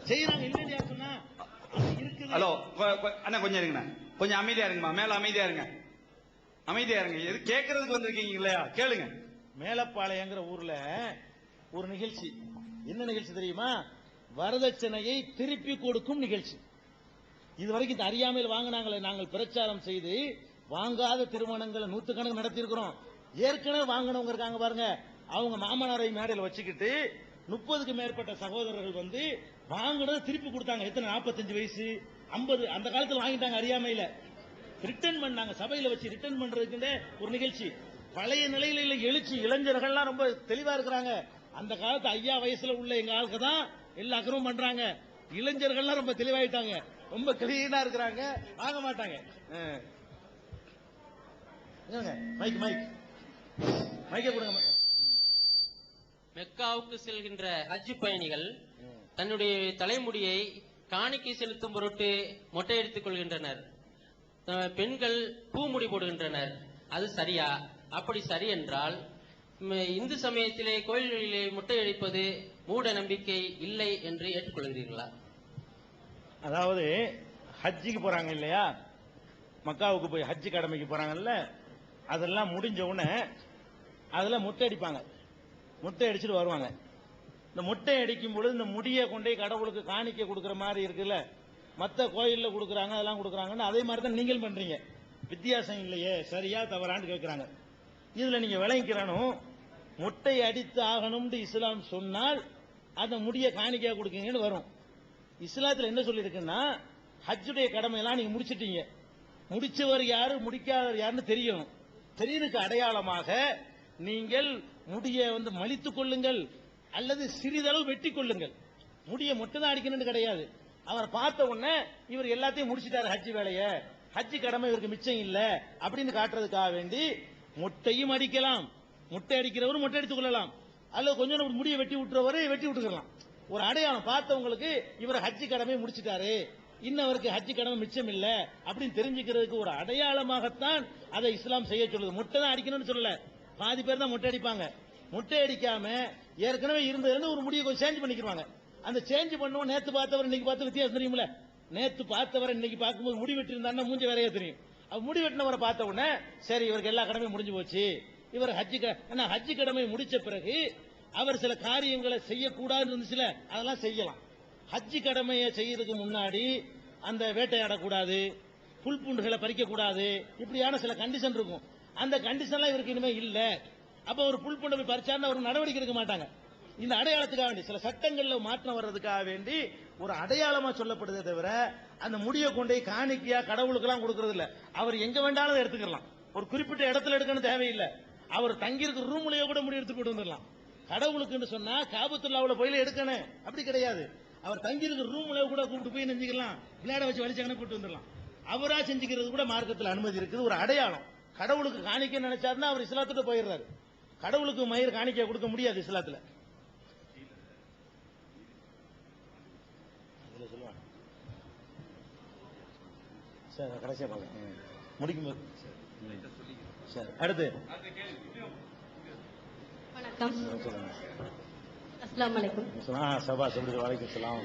செய்யறாங்க. இல்லையா சொன்னா இருக்குது. ஹலோ அண்ணா, கொஞ்சம் இருங்கண்ணா, கொஞ்சம் அமைதியா இருங்கம்மா. மேல அமைதியா இருங்க, அமைதியா இருங்க. எது கேட்கறதுக்கு வந்திருக்கீங்க இல்லையா? கேளுங்க. மேலப்பாளையங்கிற ஊர்ல ஒரு நிகழ்ச்சி. என்ன நிகழ்ச்சி தெரியுமா? வரதட்சணையை திருப்பி கொடுக்கும் நிகழ்ச்சி. இதுவரைக்கும் இந்த அறியாமையில் வாங்கினாங்களே, நாங்கள் பிரச்சாரம் செய்து வாங்காத திருமணங்களை 100கணக்கு நடத்தி இருக்கிறோம். ஏற்கனவே வாங்கினவங்க இருக்காங்க பாருங்க, அவங்க மாமனாரை மேடையில் வச்சுக்கிட்டு 30க்கு மேற்பட்ட சகோதரர்கள் வந்து வாங்கினதை திருப்பி கொடுத்தாங்க. எத்தனை? 45 வயசு 50. அந்த காலத்தில் வாங்கிட்டாங்க அறியாமையில. ரிட்டர்ன் பண்ணாங்க, சபையில வச்சு ரிட்டர்ன் பண்றதுக்கு ஒரு நிகழ்ச்சி. பழைய நிலையில எழுச்சி, இளைஞர்கள்லாம் ரொம்ப தெளிவா இருக்கிறாங்க. அந்த காலத்து ஐயா வயசுல உள்ள எங்க ஆளுக்கு தான் எல்லா அக்கறமும் பண்றாங்க. இளைஞர்கள்லாம் ரொம்ப தெளிவாயிட்டாங்க, ரொம்ப கிளீனா இருக்கிறாங்க, வாங்க மாட்டாங்க. மைக் மைக் மைக்க கொடுங்க. மெக்காவுக்கு செல்கின்ற ஹஜ் பயணிகள் தன்னுடைய தலைமுடியை காணிக்கை செலுத்தும் பொருட்டு மொட்டை எடுத்துக் கொள்கின்றனர். பெண்கள் பூமுடி போடுகின்றனர். அது சரியா? அப்படி சரி என்றால் இந்து சமயத்திலே கோயில்களிலே மொட்டை அடிப்பது மூட நம்பிக்கை இல்லை என்று ஏற்றுக்கொள்கிறீர்களா? அதாவது ஹஜ்ஜிக்கு போறாங்க இல்லையா, மக்காவுக்கு போய் ஹஜ்ஜி கடமைக்கு போறாங்கல்ல, அதெல்லாம் முடிஞ்ச உடனே அதுல முட்டை அடிப்பாங்க. முட்டை அடிச்சுட்டு வருவாங்க. இந்த முட்டை அடிக்கும் பொழுது இந்த முடியை கொண்டே கடவுளுக்கு காணிக்க கொடுக்கற மாதிரி இருக்குல்ல, மற்ற கோயில்ல கொடுக்கறாங்க, அதெல்லாம் கொடுக்கறாங்கன்னு அதே மாதிரி தான் நீங்கள் பண்றீங்க. வித்தியாசம் இல்லையே, சரியா தவறான்னு கேட்கிறாங்க. இதுல நீங்க விளங்கிக்கிறனும், முட்டை அடித்து ஆகணும்னு இஸ்லாம் சொன்னால் அந்த முடிய காணிக்கையா கொடுக்கீங்கன்னு வரும். இஸ்லாத்துல என்ன சொல்லி இருக்குன்னா, ஹஜ்ஜுடைய கடமையெல்லாம் நீங்க முடிச்சிட்டீங்க, முடிச்சவர் யாரு முடிக்காதவர் யாருன்னு தெரியணும். தெரியறதுக்கு அடையாளமாக நீங்கள் முடிய மலித்துக் கொள்ளுங்கள் அல்லது சிறிதளவு வெட்டி கொள்ளுங்கள். முடிய மட்டும் தான் அடிக்கணும்னு கிடையாது. அவரை பார்த்த உடனே இவர் எல்லாத்தையும் முடிச்சிட்டாரு ஹஜ் வேலையை, ஹஜ் கடமை இவருக்கு மிச்சம் இல்ல அப்படின்னு காட்டுறதுக்காக வேண்டி மொட்டையும் அடிக்கலாம், மொட்டை அடிக்கிறவரும் மொட்டை அடித்துக் கொள்ளலாம், அல்லது கொஞ்சம் முடியை வெட்டி விட்டுறவரு வெட்டி விட்டுக்கலாம். ஒரு அடையாளம் பார்த்தவங்களுக்கு இவர் ஹஜ் கடமை முடிச்சிட்டாரு, இன்னவருக்கு ஹஜ் கடமை மிச்சம் இல்ல அப்படின்னு தெரிஞ்சுக்கிறதுக்கு ஒரு அடையாளமாகத்தான் அதை இஸ்லாம் செய்ய சொல்லுது. மொட்டை தான் அடிக்கணும்னு சொல்லல, பாதி பேர் தான் மொட்டை அடிப்பாங்க. மொட்டை அடிக்காம ஏற்கனவே இருந்ததுன்னு ஒரு முடியை கொஞ்சம் சேஞ்ச் பண்ணிக்கிறாங்க. அந்த சேஞ்ச் பண்ணுவோம். நேத்து பார்த்தவர் இன்னைக்கு பார்த்து வித்தியாசம் தெரியுமில்ல, நேத்து பார்த்தவர் இன்னைக்கு பார்க்கும்போது முடி வெட்டி இருந்தாருன்னா மூஞ்ச வேறையா தெரியும். முடி வெட்டினவரை பார்த்த உடனே சரி இவருக்கு எல்லா கடமையும் முடிஞ்சு போச்சு, இவர் ஹஜ் கடமை முடிச்ச பிறகு அவர் சில காரியங்களை செய்யக்கூடாதுன்னு இருந்துச்சுல, அதெல்லாம் செய்யலாம். ஹஜ் கடமையை செய்யறதுக்கு முன்னாடி அந்த வேட்டையாடக்கூடாது, புல் பூண்டுகளை பறிக்க கூடாது, இப்படியான சில கண்டிஷன் இருக்கும். அந்த கண்டிஷன்லாம் இவருக்கு இனிமே இல்ல. அப்ப ஒரு புல் பூண்டை போய் பறிச்சாருன்னு ஒரு நடவடிக்கை எடுக்க மாட்டாங்க. இந்த அடையாளத்துக்காக வேண்டி சில சட்டங்கள்ல மாற்றம் வர்றதுக்காக வேண்டி ஒரு அடையாளமா சொல்லப்படுதே தவிர அந்த முடியை கொண்டே காணிக்கையா கடவுளுக்கெல்லாம் கொடுக்கறது இல்ல. அவர் எங்க வேண்டாலும் எடுத்துக்கலாம், ஒரு குறிப்பிட்ட இடத்துல எடுக்கணும் தேவையில்லை. அவர் தங்கியிருக்கிற ரூம்லயே கூட முடி எடுத்து போட்டு வந்துடலாம். கடவுளுக்குன்னு சொன்னா காபத்துல்லாவுல போயில எடுக்கணும் அப்படி கிடையாது. அவர் தங்கியிருக்கிற ரூம்ல கூட கூப்பிட்டு போய் நெஞ்சுக்கலாம், பிளேட வச்சு வலிச்சாங்கன்னா கூட்டு வந்துடலாம். அவரா செஞ்சுக்கிறது கூட மார்க்கத்தில் அனுமதி இருக்குது. ஒரு அடையாளம். கடவுளுக்கு காணிக்க நினைச்சாருன்னா அவர் இஸ்லாத்துட்டு போயிடுறாரு. கடவுளுக்கு மயிர் காணிக்க கொடுக்க முடியாது இஸ்லாத்துல. சார் கடைசியா பார்க்க முடிக்கும். சரி அடுத்து வணக்கம். அஸ்ஸலாமு அலைக்கும். சபா எப்படி வலைக்கும் சலாம்.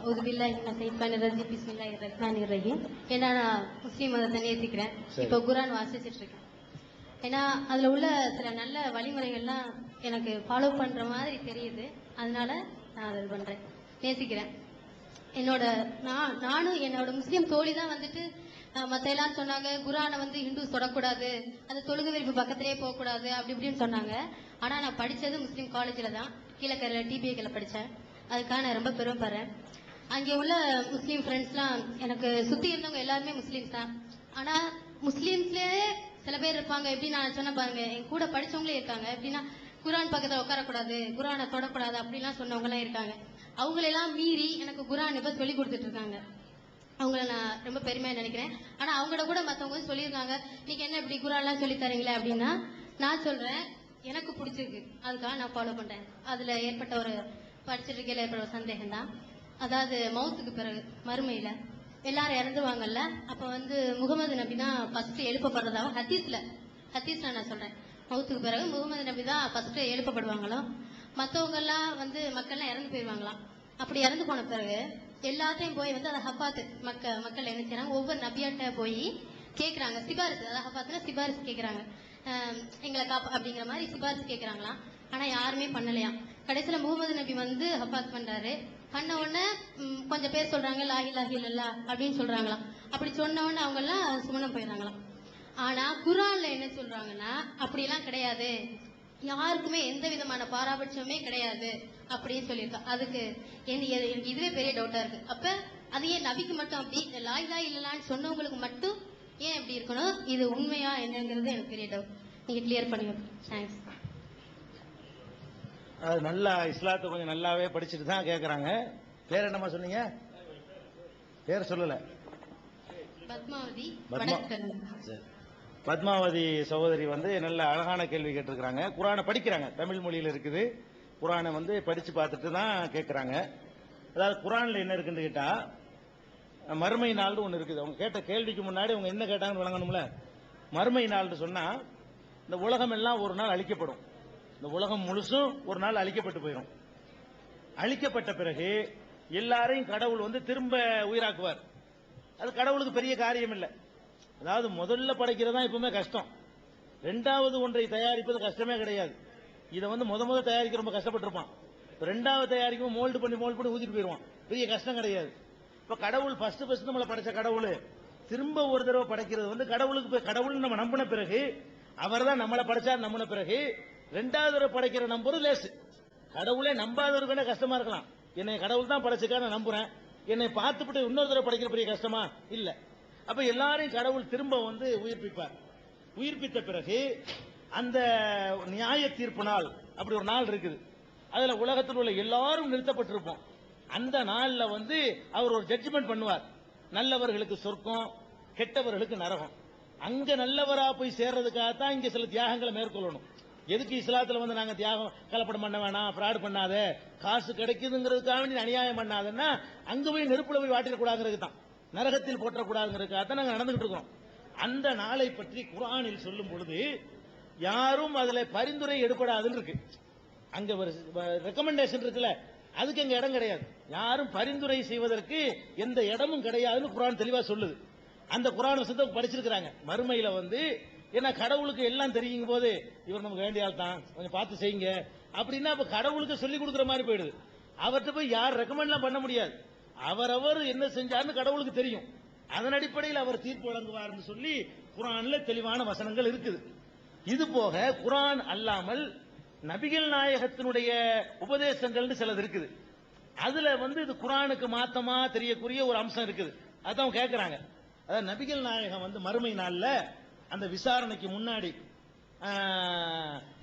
உதுபில்லாஹி மினஷ் ஷைத்தானிர் ரஜீம். பிஸ்மில்லாஹிர் ரஹ்மானிர் ரஹீம். ஏன்னா நான் முஸ்லீம் மதத்தை நேசிக்கிறேன். இப்போ குர்ஆன் வாசிச்சுட்டு இருக்கேன். ஏன்னா அதுல உள்ள சில நல்ல வழிமுறைகள்லாம் எனக்கு ஃபாலோ பண்ற மாதிரி தெரியுது. அதனால நான் அதை பண்றேன், நேசிக்கிறேன். நானும் என்னோட முஸ்லீம் தோழி தான் வந்துட்டு மத்த எல்லாம் சொன்னாங்க, குர்ஆனை வந்து ஹிந்துஸ் தொடக்கூடாது, அந்த தொழுகை விரிப்பு பக்கத்திலேயே போகக்கூடாது அப்படி இப்படின்னு சொன்னாங்க. ஆனா நான் படிச்சது முஸ்லீம் காலேஜ்ல தான், கீழக்கரையில டிபிஏல படிச்சேன். அதுக்காக நான் ரொம்ப பெருமைப்படுறேன். அங்கே உள்ள முஸ்லீம் ஃப்ரெண்ட்ஸ்லாம் எனக்கு சுத்தி இருந்தவங்க எல்லாருமே முஸ்லீம்ஸ் தான். ஆனா முஸ்லீம்ஸ்லயே சில பேர் இருப்பாங்க, எப்படி நான் சொன்ன பாருங்க, என் கூட படிச்சவங்களே இருக்காங்க. எப்படின்னா குர்ஆன் பக்கத்துல உட்காரக்கூடாது, குர்ஆனை தொடக்கூடாது அப்படிலாம் சொன்னவங்க எல்லாம் இருக்காங்க. அவங்களெல்லாம் மீறி எனக்கு குர்ஆன் இப்ப சொல்லி கொடுத்துட்டு இருக்காங்க. அவங்கள நான் ரொம்ப பெருமையா நினைக்கிறேன். ஆனா அவங்களோட கூட மத்தவங்க சொல்லியிருக்காங்க, நீங்க என்ன இப்படி குர்ஆன்லாம் சொல்லி தரீங்களே அப்படின்னா, நான் சொல்றேன் எனக்கு பிடிச்சிருக்கு, அதுக்காக நான் ஃபாலோ பண்றேன். அதுல ஏற்பட்ட ஒரு படிச்சுட்டு இருக்கையில ஏற்பட்ட ஒரு சந்தேகம் தான். அதாவது மௌத்துக்கு பிறகு மறுமையில எல்லாரும் இறந்துவாங்கல்ல, அப்ப வந்து முகமது நபி தான் ஃபர்ஸ்ட் எழுப்பப்படுறதாவும் ஹதீஸ்ல நான் சொல்றேன். மௌத்துக்கு பிறகு முகமது நபி தான் ஃபர்ஸ்ட் எழுப்பப்படுவாங்களோ, மத்தவங்க எல்லாம் வந்து மக்கள்லாம் இறந்து போயிருவாங்களாம். அப்படி இறந்து போன பிறகு எல்லாத்தையும் போய் வந்து அதை ஹப்பாத்து மக்கள் என்ன செய்யறாங்க, ஒவ்வொரு நபியாட்ட போய் கேட்கறாங்க சிபாரிசு. அதாவது ஹப்பாத்துல சிபாரிசு கேட்கறாங்க, எங்களை அப்படிங்கிற மாதிரி சிபாரிசு கேட்கறாங்களாம். ஆனா யாருமே பண்ணலையாம். கடைசியில முகமது நபி வந்து ஹப்பாத் பண்றாரு. பண்ண உடனே கொஞ்சம் பேர் சொல்றாங்க லா இலாஹ இல்லல்லாஹ் அப்படின்னு சொல்றாங்களாம். அப்படி சொன்ன உடனே அவங்க எல்லாம் சுமணம் போயிடறாங்களாம். ஆனா குர்ஆன்ல என்ன சொல்றாங்கன்னா, அப்படியெல்லாம் கிடையாது, யாருக்குமே எந்த விதமான பாராபட்சமே கிடையாது அப்படின்னு சொல்லியிருக்கா. அதுக்கு எனக்கு இதுவே பெரிய டவுட்டா இருக்கு. அப்ப அது ஏன் நபிக்கு மட்டும் அப்படி, லா இலாஹ இல்லல்லாஹ்னு சொன்னவங்களுக்கு மட்டும் ஏன் அப்படி இருக்கணும்? இது உண்மையா என்னங்கிறது எனக்கு பெரிய டவுட். நீங்க கிளியர் பண்ணுங்க. தேங்க்ஸ். அது நல்லா இஸ்லாத்தை கொஞ்சம் நல்லாவே படிச்சுட்டு தான் கேட்கறாங்க. பேர் என்னமா சொன்னீங்க? பேர் சொல்லல. பத்மாவதி. பத்மாவதி சகோதரி வந்து நல்ல அழகான கேள்வி கேட்டிருக்கிறாங்க. குர்ஆனை படிக்கிறாங்க, தமிழ் மொழியில் இருக்குது. குர்ஆனை வந்து படிச்சு பார்த்துட்டு தான் கேட்கறாங்க. அதாவது குர்ஆன்ல என்ன இருக்குன்னு கேட்டா, மறுமை நாள்னு ஒண்ணு இருக்குது. அவங்க கேட்ட கேள்விக்கு முன்னாடி அவங்க என்ன கேட்டாங்கன்னு விளங்கணும்ல. மறுமை நாள்னு சொன்னா இந்த உலகம் எல்லாம் ஒரு நாள் அழிக்கப்படும். இந்த உலகம் முழுசும் ஒரு நாள் அழிக்கப்பட்டு போயிடும். அழிக்கப்பட்ட பிறகு எல்லாரையும் கடவுள் வந்து திரும்ப உயிராக்குவார். அது கடவுளுக்கு பெரிய காரியம் இல்லை. அதாவது முதல்ல படைக்கிறதா எப்பவுமே கஷ்டம், ரெண்டாவது ஒன்றை தயாரிப்பது கஷ்டமே கிடையாது. இதை வந்து முத தயாரிக்க ரொம்ப கஷ்டப்பட்டிருப்பான். ரெண்டாவது தயாரிக்கும் மோல்டு பண்ணி ஊத்திட்டு போயிருவான். பெரிய கஷ்டம் கிடையாது. இப்ப கடவுள் ஃபர்ஸ்ட் நம்மளை படைச்ச கடவுள் திரும்ப ஒரு தடவை படைக்கிறது வந்து கடவுளுக்கு கடவுள் நம்ம நம்பின பிறகு, அவர் தான் நம்மளை படைச்சார் நம்பின பிறகு ரெண்டாவது தடவை படைக்கிற நம்புறது லேசு. கடவுளே நம்பாதவருக்கு கஷ்டமா இருக்கலாம். என்னை கடவுள் தான் படைச்சிருக்கா நான் நம்புறேன், என்னை பார்த்துட்டு இன்னொரு தடவை படைக்கிற பெரிய கஷ்டமா இல்ல. அப்ப எல்லாரையும் கடவுள் திரும்ப வந்து உயிர்ப்பிப்பார். உயிர்ப்பித்த பிறகு அந்த நியாய தீர்ப்பு நாள் அப்படி ஒரு நாள் இருக்குது. அதுல உலகத்தில் உள்ள எல்லாரும் நிறுத்தப்பட்டிருப்போம். அந்த நாள்ல வந்து அவர் ஒரு ஜட்ஜ்மெண்ட் பண்ணுவார். நல்லவர்களுக்கு சொர்க்கம், கெட்டவர்களுக்கு நரகம். அங்க நல்லவரா போய் சேர்றதுக்காகத்தான் இங்க சில தியாகங்களை மேற்கொள்ளணும். எதுக்கு இஸ்லாத்துல வந்து நாங்க தியாகம் கலப்படம் பண்ண வேணாம், ஃப்ராட் பண்ணாத, காசு கிடைக்குதுங்கிறதுக்காக வேண்டி அநியாயம் பண்ணாதன்னா அங்க போய் நெருப்புல போய் வாட்டிடக்கூடாதுங்கிறது தான், நரகத்தில் போட்டக்கூடாதுங்கிறதுக்காக தான் நாங்க நடந்துகிட்டு இருக்கோம். அந்த நாளை பற்றி குர்ஆனில் சொல்லும் பொழுது யாரும் அதுல பரிந்துரை எடுபடாதுன்னு இருக்கு. அங்க ஒரு ரெக்கமெண்டேஷன் இருக்குல்ல, அதுக்கு அங்க இடம் கிடையாது. யாரும் பரிந்துரை செய்வதற்கு எந்த இடமும் கிடையாதுன்னு குர்ஆன் தெளிவா சொல்லுது. அந்த குர்ஆன் வசனத்தை படிச்சிருக்காங்க. மறுமையில வந்து ஏன்னா கடவுளுக்கு எல்லாம் தெரியும் போது இவர் நமக்கு வேண்டிய ஆள் தான், கொஞ்சம் பார்த்து செய்யுங்க அப்படின்னா அப்ப கடவுளுக்கு சொல்லி கொடுக்குற மாதிரி போயிடுது. அவர்கிட்ட போய் யார் ரெக்கமெண்ட்லாம் பண்ண முடியாது. அவரவர் என்ன செஞ்சாருன்னு கடவுளுக்கு தெரியும். அதன் அடிப்படையில் அவர் தீர்ப்பு வழங்குவார்னு சொல்லி குர்ஆன்ல தெளிவான வசனங்கள் இருக்குது. இது போக குர்ஆன் அல்லாமல் நபிகள் நாயகத்தினுடைய உபதேசங்கள்னு சிலது இருக்குது. அதுல வந்து இது குர்ஆனுக்கு மாத்தமா தெரியக்கூடிய ஒரு அம்சம் இருக்குது. அதான் கேட்கிறாங்க. அதாவது நபிகள் நாயகம் வந்து மறுமை நாள்ல அந்த விசாரணைக்கு முன்னாடி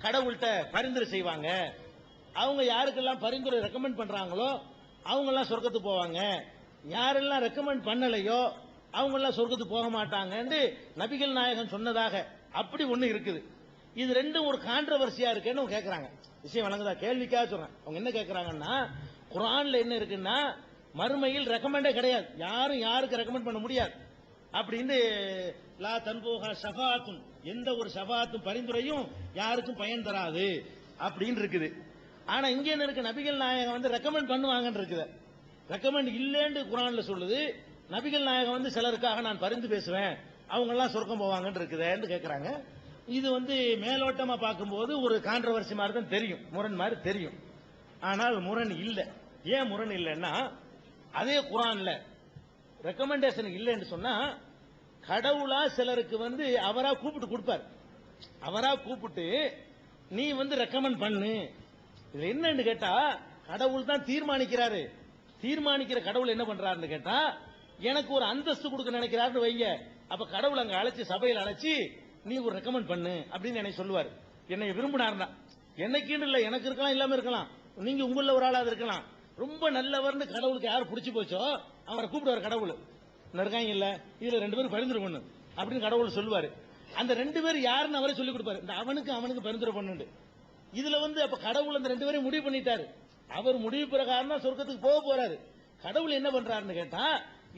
கடவுள்கிட்ட பரிந்துரை செய்வாங்க. அவங்க யாருக்கெல்லாம் பரிந்துரை ரெக்கமெண்ட் பண்றாங்களோ அவங்க எல்லாம் சொர்க்கத்துக்கு போவாங்க, யாரெல்லாம் ரெக்கமெண்ட் பண்ணலையோ அவங்க எல்லாம் சொர்க்கத்துக்கு போக மாட்டாங்கன்னு நபிகள் நாயகம் சொன்னதாக அப்படி ஒண்ணு இருக்குது. இது ரெண்டும் ஒரு கான்ட்ரவர்சியா இருக்குன்னு கேட்கறாங்க. விஷயம் வழங்குதா? கேள்விக்காக சொல்றேன். அவங்க என்ன கேட்கறாங்கன்னா, குர்ஆன்ல என்ன இருக்குன்னா மறுமையில் ரெக்கமெண்டே கிடையாது, யாரும் யாருக்கு ரெக்கமெண்ட் பண்ண முடியாது அப்படின்னு, லா தன்போகா ஷஃபாத்தும், எந்த ஒரு ஷஃபாத்தும் பரிந்துரையும் யாருக்கும் பயன் தராது அப்படின்னு இருக்குது. ஆனா இங்க என்ன இருக்கு, நபிகள் நாயகம் வந்து ரெக்கமெண்ட் பண்ணுவாங்கன்னு இருக்குது. ரெக்கமெண்ட் இல்லைன்னு குர்ஆன்ல சொல்லுது. நபிகள் நாயகம் வந்து சிலருக்காக நான் பரிந்து பேசுவேன், அவங்க எல்லாம் சொர்க்கம் போவாங்கன்னு இருக்குதுன்னு கேட்கறாங்க. இது வந்து மேலோட்டமா பார்க்கும்போது ஒரு கான்ட்ரவர்சி மாதிரி தான் தெரியும், முரண் மாதிரி தெரியும். ஆனால் முரண் இல்லை. ஏன் முரண் இல்லைன்னா, அதே குர்ஆன்ல ரெக்கமெண்டேஷன் இல்லைன்னு சொன்னா கடவுளா சிலருக்கு வந்து அவரா கூப்பிட்டு கொடுப்பார். அவரா கூப்பிட்டு நீ வந்து ரெக்கமெண்ட் பண்ணு. இது என்னன்னு கேட்டா கடவுள் தான் தீர்மானிக்கிறாரு. தீர்மானிக்கிற கடவுள் என்ன பண்றாருன்னு கேட்டா எனக்கு ஒரு அந்தஸ்து கொடுக்க நினைக்கிறாருன்னு வைங்க. அப்ப கடவுள் அங்க அழைச்சி, சபையில் அழைச்சி நீ ஒரு ரெக்கமெண்ட் பண்ணு அப்படின்னு என்னை சொல்லுவார். என்னை விரும்பினார்னா, என்னைக்குன்னு இல்ல, எனக்கு இருக்கலாம் இல்லாம இருக்கலாம், நீங்க உங்கள ஒரு ஆளாவது இருக்கலாம். ரொம்ப நல்லவர்னு கடவுளுக்கு யார் பிடிச்சி போச்சோ அவரை கூப்பிடுவார் கடவுள். இருக்காங்க இல்ல, இதுல 2 பேரும் பரிந்துரை பண்ணு அப்படின்னு கடவுள் சொல்லுவாரு. அந்த 2 பேர் யாருன்னு அவரே சொல்லி கொடுப்பாரு. இந்த அவனுக்கு பரிந்துரை பண்ணுண்டு. இதுல வந்து அப்ப கடவுள் அந்த 2 பேரையும் முடிவு பண்ணிட்டாரு. அவர் முடிவு பிரகாரம் தான் சொர்க்கத்துக்கு போக போறாரு. கடவுள் என்ன பண்றாருன்னு கேட்டா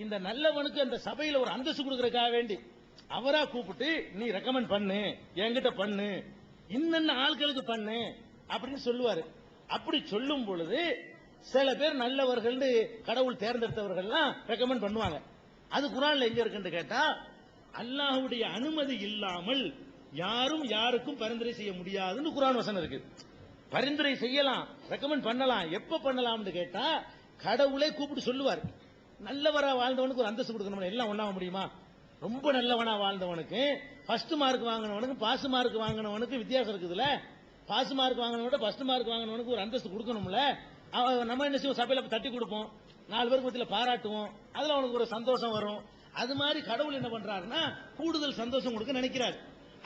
இந்த நல்லவனுக்கு அந்த சபையில ஒரு அந்தஸ்து கொடுக்கறதுக்காக வேண்டி அவரா கூப்பிட்டு நீ ரெக்கமெண்ட் பண்ணு, என்கிட்ட பண்ணு, இன்னென்ன ஆட்களுக்கு பண்ணு அப்படின்னு சொல்லுவாரு. அப்படி சொல்லும் பொழுது சில பேர் நல்லவர்கள் கடவுள் தேர்ந்தெடுத்தவர்கள்லாம் ரெக்கமெண்ட் பண்ணுவாங்க. அது குர்ஆன்ல எங்க இருக்குன்னு கேட்டா அல்லாஹ்வுடைய அனுமதி இல்லாமல் யாரும் யாருக்கும் பரிந்துரை செய்ய முடியாதுன்னு குர்ஆன் வசனம் இருக்கு. பரிந்துரை செய்யலாம், ரெக்கமெண்ட் பண்ணலாம். எப்ப பண்ணலாம்னு கேட்டா கடவுளே கூப்பிட்டு சொல்லுவார். நல்லவரா வாழ்ந்தவனுக்கு ஒரு அந்தஸ்து கொடுக்கணும், எல்லாம் ஒண்ணாக முடியுமா? ரொம்ப நல்லவனா வாழ்ந்தவனுக்கு, ஃபர்ஸ்ட் மார்க் வாங்கினவனுக்கு, பாஸ் மார்க் வாங்கினவனுக்கு வித்தியாசம் இருக்குதுல்ல. பாஸ் மார்க் வாங்கினவனோட ஃபர்ஸ்ட் மார்க் வாங்கினவனுக்கு ஒரு அந்தஸ்து கொடுக்கணும்ல. நம்ம என்ன செய்வோம், சபையில தட்டி கொடுப்போம், 4 பேருக்கு மத்தியில பாராட்டுவோம், அதுல அவனுக்கு ஒரு சந்தோஷம் வரும். அது மாதிரி கடவுள் என்ன பண்றாருன்னா கூடுதல் சந்தோஷம் கொடுக்க நினைக்கிறார்.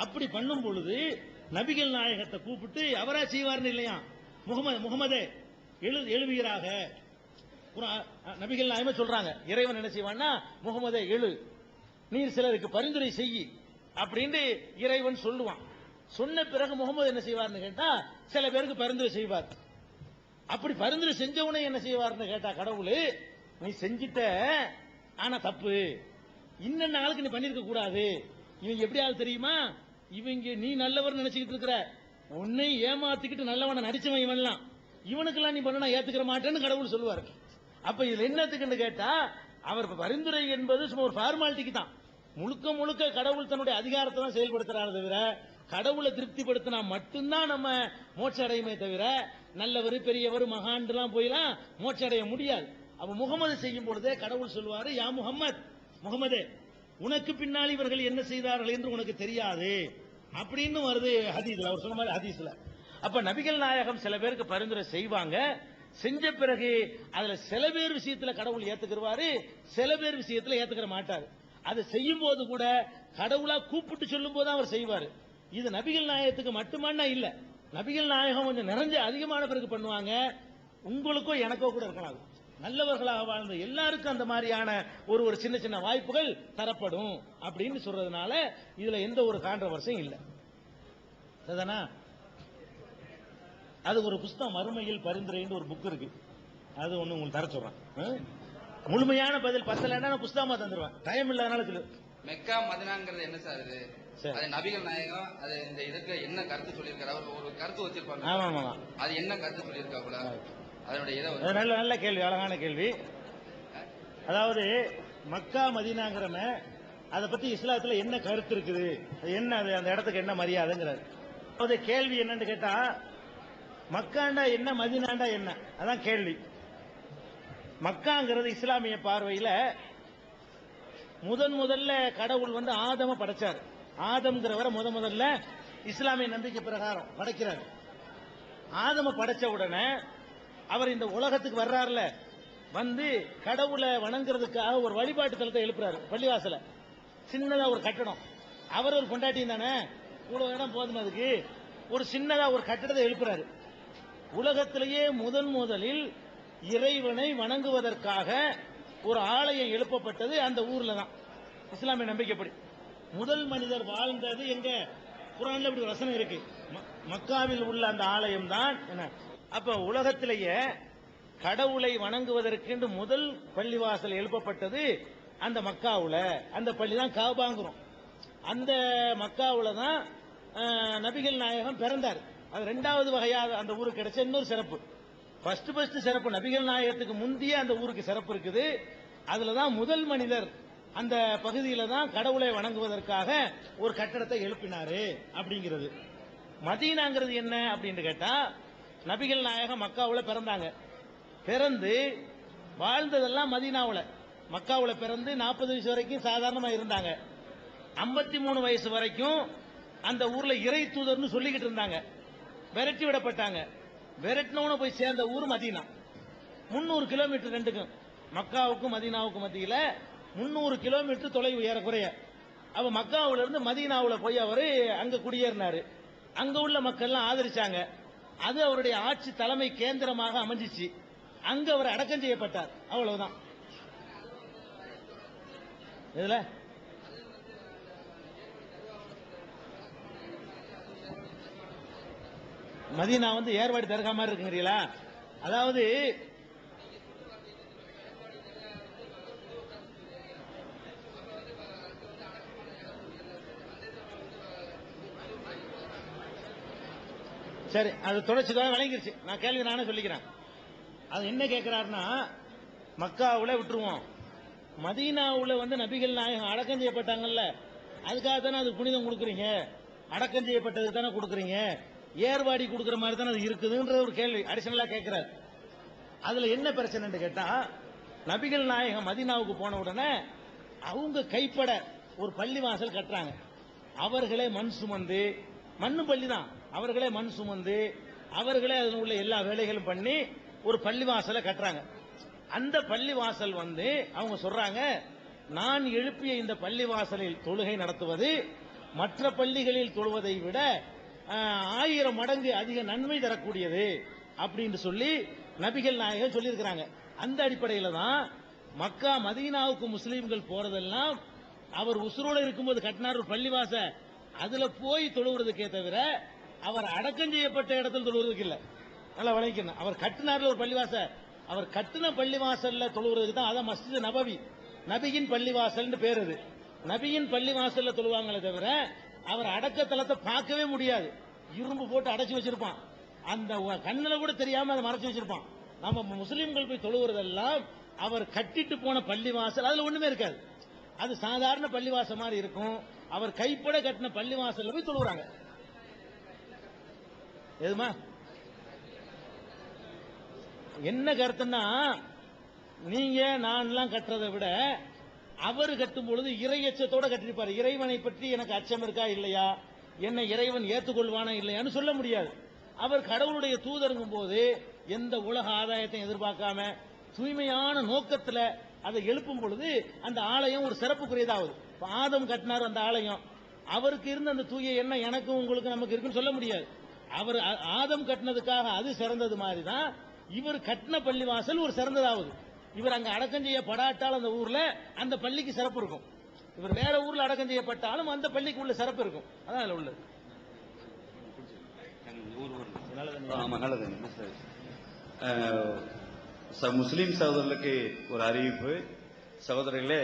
அப்படி பண்ணும் பொழுது நபிகள் நாயகத்தை கூப்பிட்டு அவரா செய்வார்னு இல்லையா, முகமதே எழுவீராக. நபிகள் நாயகமே சொல்றாங்க, இறைவன் என்ன செய்வான்னா முகமதே எழு, நீர் சிலருக்கு பரிந்துரை செய்யி அப்படின்னு இறைவன் சொல்லுவான். சொன்ன பிறகு முகமது என்ன செய்வார்னு கேட்டா சில பேருக்கு பரிந்துரை செய்வார். அப்படி பரிந்துரை செஞ்சவனே என்ன செய்வார்னு கேட்டா கடவுள், நீ செஞ்சிட்ட ஆனா தப்பு, இன்னென்ன ஆளுக்கு நீ பண்ணிருக்க கூடாது. இவங்க எப்படி ஆள் தெரியுமா, இவங்க நீ நல்லவர் நினைச்சுக்கிட்டு இருக்கிற, உன்னை ஏமாத்திக்கிட்டு நல்லவனை நடிச்சவன் இவன்லாம், இவனுக்கெல்லாம் நீ பண்ண ஏத்துக்கிற மாட்டேன்னு கடவுள் சொல்லுவார். அப்ப இதுல என்னத்துக்குன்னு கேட்டா அவர் பரிந்துரை என்பது சும்மா ஒரு ஃபார்மாலிட்டிக்கு தான். முழுக்க முழுக்க கடவுள் தன்னுடைய அதிகாரத்தை தான் செயல்படுத்துறாரு தவிர, கடவுளை திருப்திப்படுத்தினா மட்டும்தான் நம்ம மோட்ச அடையுமே தவிர நல்லவர் பெரியவர் மகான்லாம் போயெல்லாம் மோட்ச அடைய முடியாது. அப்ப முகமது செய்யும் பொழுதே கடவுள் சொல்லுவாரு, யா முகமதே உனக்கு பின்னால் இவர்கள் என்ன செய்தார்கள் என்று உனக்கு தெரியாது அப்படின்னு வருது ஹதீஸ்ல, அவர் சொன்ன மாதிரி ஹதீஸ்ல. அப்ப நபிகள் நாயகம் சில பேருக்கு பரிந்துரை செய்வாங்க. செஞ்ச பிறகு அதுல சில பேர் விஷயத்துல கடவுள் ஏத்துக்குவாரு, சில பேர் விஷயத்துல ஏத்துக்கிற மாட்டாரு. அது செய்யும் போது கூட கடவுளா கூப்பிட்டு சொல்லும் போது அவர் செய்வாரு. இது நபிகள் நாயகத்துக்கு மட்டுமானா இல்ல, நபிகள் நாயகம் கொஞ்சம் நிறைஞ்ச அதிகமான பிறகு பண்ணுவாங்க. உங்களுக்கோ எனக்கோ கூட இருக்கலாம். நல்லவர்களாக வாழ்ந்த எல்லாருக்கும் அந்த மாதிரியான ஒரு சின்ன சின்ன வாய்ப்புகள் தரப்படும் அப்படின்னு சொல்றதுனால இதுல எந்த ஒரு கான்ட்ரவர்சியும் இல்லை. சரிதானா? அது ஒரு புஸ்தகம் மறுமையில் பரிந்துரைன்னு ஒரு புக் இருக்கு, அது ஒண்ணு உங்களுக்கு தர சொல்றேன். முழுமையான பதில் பத்தலைன்னா புஸ்தகமா தந்துருவேன், டைம் இல்லாதனால சொல்லு. மெக்கா மதினாங்கிறது என்ன சார் இது? அது நபிகள் நாயகம் அது இந்த இதுக்கு என்ன கருத்து சொல்லியிருக்காரு? அவர் ஒரு கருத்து வச்சிருப்பாங்க. ஆமா, அது என்ன கருத்து சொல்லியிருக்காங்களா? அதனுடைய நல்ல கேள்வி, அழகான கேள்வி. அதாவது மக்கா மதீனாங்கிறம அதை பத்தி இஸ்லாத்துல என்ன கருத்து இருக்குது, அது என்ன, அது அந்த இடத்துக்கு என்ன மரியாதைங்கிறார். அதாவது கேள்வி என்னன்னு கேட்டா மக்காண்டா என்ன மதீனாண்டா என்ன, அதான் கேள்வி. மக்காங்கிறது இஸ்லாமிய பார்வையில முதல்ல கடவுள் வந்து ஆதம படைச்சார். ஆதம்ங்கிறவரை முதல்ல இஸ்லாமிய நம்பிக்கை பிரகாரம் படைக்கிறார். ஆதம படைச்ச உடனே அவர் இந்த உலகத்துக்கு வர்றாருல, வந்து கடவுளை வணங்குறதுக்காக ஒரு வழிபாட்டு தலத்தை எழுப்புறாரு. பள்ளிவாசல சின்னதா ஒரு கட்டடம், அவர் ஒரு கொண்டாட்டியும் தானே, இவ்வளவு இடம் போதும், அதுக்கு ஒரு சின்னதா ஒரு கட்டடத்தை எழுப்புறாரு. உலகத்திலேயே முதலில் இறைவனை வணங்குவதற்காக ஒரு ஆலயம் எழுப்பப்பட்டது அந்த ஊர்ல தான். இஸ்லாமிய நம்பிக்கைப்படி முதல் மனிதர் வாழ்ந்தது எங்க? குர்ஆன்ல இப்படி வசனம் இருக்கு, மக்காவில் உள்ள அந்த ஆலயம் தான். அப்ப உலகத்திலேயே கடவுளை வணங்குவதற்கு முதல் பள்ளிவாசல் எழுப்பப்பட்டது அந்த மக்காவுல. அந்த பள்ளி தான் காபாங்கிறோம். அந்த மக்காவுல தான் நபிகள் நாயகம் பிறந்தார். அது இரண்டாவது வகையாக அந்த ஊருக்கு கிடைச்ச இன்னொரு சிறப்பு. ஃபர்ஸ்ட் சிறப்பு நபிகள் நாயகத்துக்கு முந்திய அந்த ஊருக்கு சிறப்பு இருக்குது. அதுலதான் முதல் மனிதர் அந்த பகுதியில தான் கடவுளை வணங்குவதற்காக ஒரு கட்டடத்தை எழுப்பினாரு அப்படிங்கிறது. மதீனாங்கிறது என்ன அப்படின்னு கேட்டா, நபிகள் நாயகம் மக்காவுல பிறந்தாங்க. பிறந்து வாழ்ந்ததெல்லாம் மதீனாவுல. மக்காவுல பிறந்து 40 வயசு வரைக்கும் சாதாரணமா இருந்தாங்க. 53 வயசு வரைக்கும் அந்த ஊர்ல இறை தூதர்னு சொல்லிக்கிட்டு இருந்தாங்க. விரட்டி விடப்பட்டாங்க. விரட்டினவன போய் சேர்ந்த ஊர் மதீனா. 300 கிலோமீட்டர் ரெண்டுக்கும், மக்காவுக்கும் மதீனாவுக்கும் மத்தியில 300 கிலோமீட்டர் தொலைவு ஏறக்குறைய. அவ மக்காவுல இருந்து மதீனாவுல போய் அவரு அங்க குடியேறினாரு. அங்க உள்ள மக்கள் எல்லாம் ஆதரிச்சாங்க. அது அவருடைய ஆட்சி தலைமை கேந்திரமாக அமைஞ்சிச்சு. அங்க அவர் அடக்கம் செய்யப்பட்டார். அவ்வளவுதான். இதுல மதீனா வந்து ஏர்வாடி தர்கா மாதிரி இருக்குங்கிறீங்களா? அதாவது சரி, அது தொடர்ச்சிதான் விளங்கிருச்சு. நான் கேள்வி நானே சொல்லிக்கிறேன். அது என்ன கேட்கிறாருன்னா, மக்காவுல விட்டுருவோம், மதீனாவுல வந்து நபிகள் நாயகம் அடக்கம் செய்யப்பட்டாங்கல்ல, அதுக்காக தானே அது புனிதம் கொடுக்குறீங்க, அடக்கம் செய்யப்பட்டதுக்கு தானே கொடுக்குறீங்க, ஏர்வாடி கொடுக்குற மாதிரி தானே அது இருக்குதுன்ற ஒரு கேள்வி அடிஷனலா கேட்கிறார். அதுல என்ன பிரச்சனைன்னு கேட்டா, நபிகள் நாயகம் மதீனாவுக்கு போன உடனே அவங்க கைப்பட ஒரு பள்ளிவாசல் கட்டுறாங்க. அவர்களே மண் சுமந்து, மண்ணு பள்ளி தான், அவர்களே மண் சுமந்து அவர்களே அதில் உள்ள எல்லா வேலைகளும் பண்ணி ஒரு பள்ளிவாசலை கட்டுறாங்க. அந்த பள்ளிவாசல் வந்து அவங்க சொல்றாங்க, நான் எழுப்பிய இந்த பள்ளிவாசலில் தொழுகை நடத்துவது மற்ற பள்ளிகளில் தொழுவதை விட 1000 மடங்கு அதிக நன்மை தரக்கூடியது அப்படின்னு சொல்லி நபிகள் நாயகம் சொல்லியிருக்கிறாங்க. அந்த அடிப்படையில தான் மக்கா மதீனாவுக்கு முஸ்லீம்கள் போறதெல்லாம் அவர் உசுரோடு இருக்கும்போது கட்டினார் ஒரு பள்ளிவாச, அதுல போய் தொழுவுறதுக்கே தவிர அவர் அடக்கம் செய்யப்பட்ட இடத்தில் தொழுவதற்கு இல்ல. நல்லா வழங்கிக்கணும். அவர் கட்டினார்ல ஒரு பள்ளிவாச, அவர் கட்டின பள்ளிவாசல்ல தொழுவுறதுக்கு தான். அதான் மஸ்ஜித் நபவி, நபியின் பள்ளிவாசல் பேரு. அது நபியின் பள்ளிவாசல்ல தொழுவாங்களே தவிர அவர் அடக்கத்தலத்தை பார்க்கவே முடியாது. இரும்பு போட்டு அடைச்சு வச்சிருப்பான், அந்த கண்ணில் கூட தெரியாம அதை மறைச்சு வச்சிருப்பான். நம்ம முஸ்லீம்கள் போய் தொழுவுறதெல்லாம் அவர் கட்டிட்டு போன பள்ளிவாசல், அதுல ஒண்ணுமே இருக்காது. அது சாதாரண பள்ளிவாசல் மாதிரி இருக்கும். அவர் கைப்பட கட்டின பள்ளிவாசல்ல போய் தொழுவுறாங்க. எதுமா என்ன கருத்துன்னா, நீங்க நான்லாம் கட்டுறதை விட அவர் கட்டும் பொழுது இறை அச்சத்தோட கட்டிருப்பாரு. இறைவனை பற்றி எனக்கு அச்சம் இருக்கா இல்லையா, என்னை இறைவன் ஏற்றுக்கொள்வானா இல்லையான்னு சொல்ல முடியாது. அவர் கடவுளுடைய தூதருங்கும் போது எந்த உலக ஆதாயத்தையும் எதிர்பார்க்காம தூய்மையான நோக்கத்துல அதை எழுப்பும் பொழுது அந்த ஆலயம் ஒரு சிறப்புக்குரியதாவது. ஆதம் கட்டினார் அந்த ஆலயம், அவருக்கு இருந்த அந்த தூய எண்ணம் எனக்கும் உங்களுக்கு நமக்கு இருக்குன்னு சொல்ல முடியாது. அவர் ஆதம் கட்டினதுக்காக அது சிறந்தது மாதிரிதான் இவர் கட்டின பள்ளிவாசல் ஒரு சிறந்ததாவது. இவர் அங்க அடக்கம் செய்யப்படாட்டாலும் அந்த ஊர்ல அந்த பள்ளிக்கு சிறப்பு இருக்கும். இவர் வேற ஊர்ல அடக்கம் செய்யப்பட்டாலும் அந்த பள்ளிக்கு உள்ள சிறப்பு இருக்கும். அதான் அதுல உள்ளது. ஆமா, நல்லது. முஸ்லீம் சகோதரர்களுக்கு ஒரு அறிவிப்பு. சகோதரர்களே,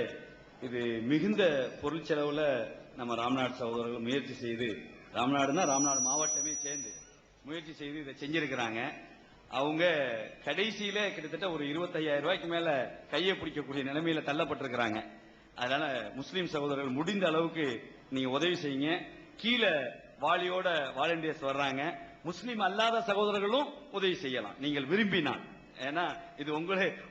இது மிகுந்த பொருள் செலவுல நம்ம ராம்நாடு சகோதரர்கள் முயற்சி செய்து, ராம்நாடுனா ராம்நாடு மாவட்டமே சேர்ந்து முயற்சி செய்து இதை செஞ்சிருக்கிறாங்க. அவங்க கடைசியில கிட்டத்தட்ட ஒரு 25,000 ரூபாய்க்கு மேல கையை பிடிக்கக்கூடிய நிலைமையில தள்ளப்பட்டிருக்கிறாங்க. அதனால முஸ்லீம் சகோதரர்கள் முடிந்த அளவுக்கு நீங்க உதவி செய்யுங்க. கீழே வாலியோட வாலண்டியர்ஸ் வர்றாங்க. முஸ்லீம் அல்லாத சகோதரர்களும் உதவி செய்யலாம் நீங்கள் விரும்பினால். ஏன்னா இது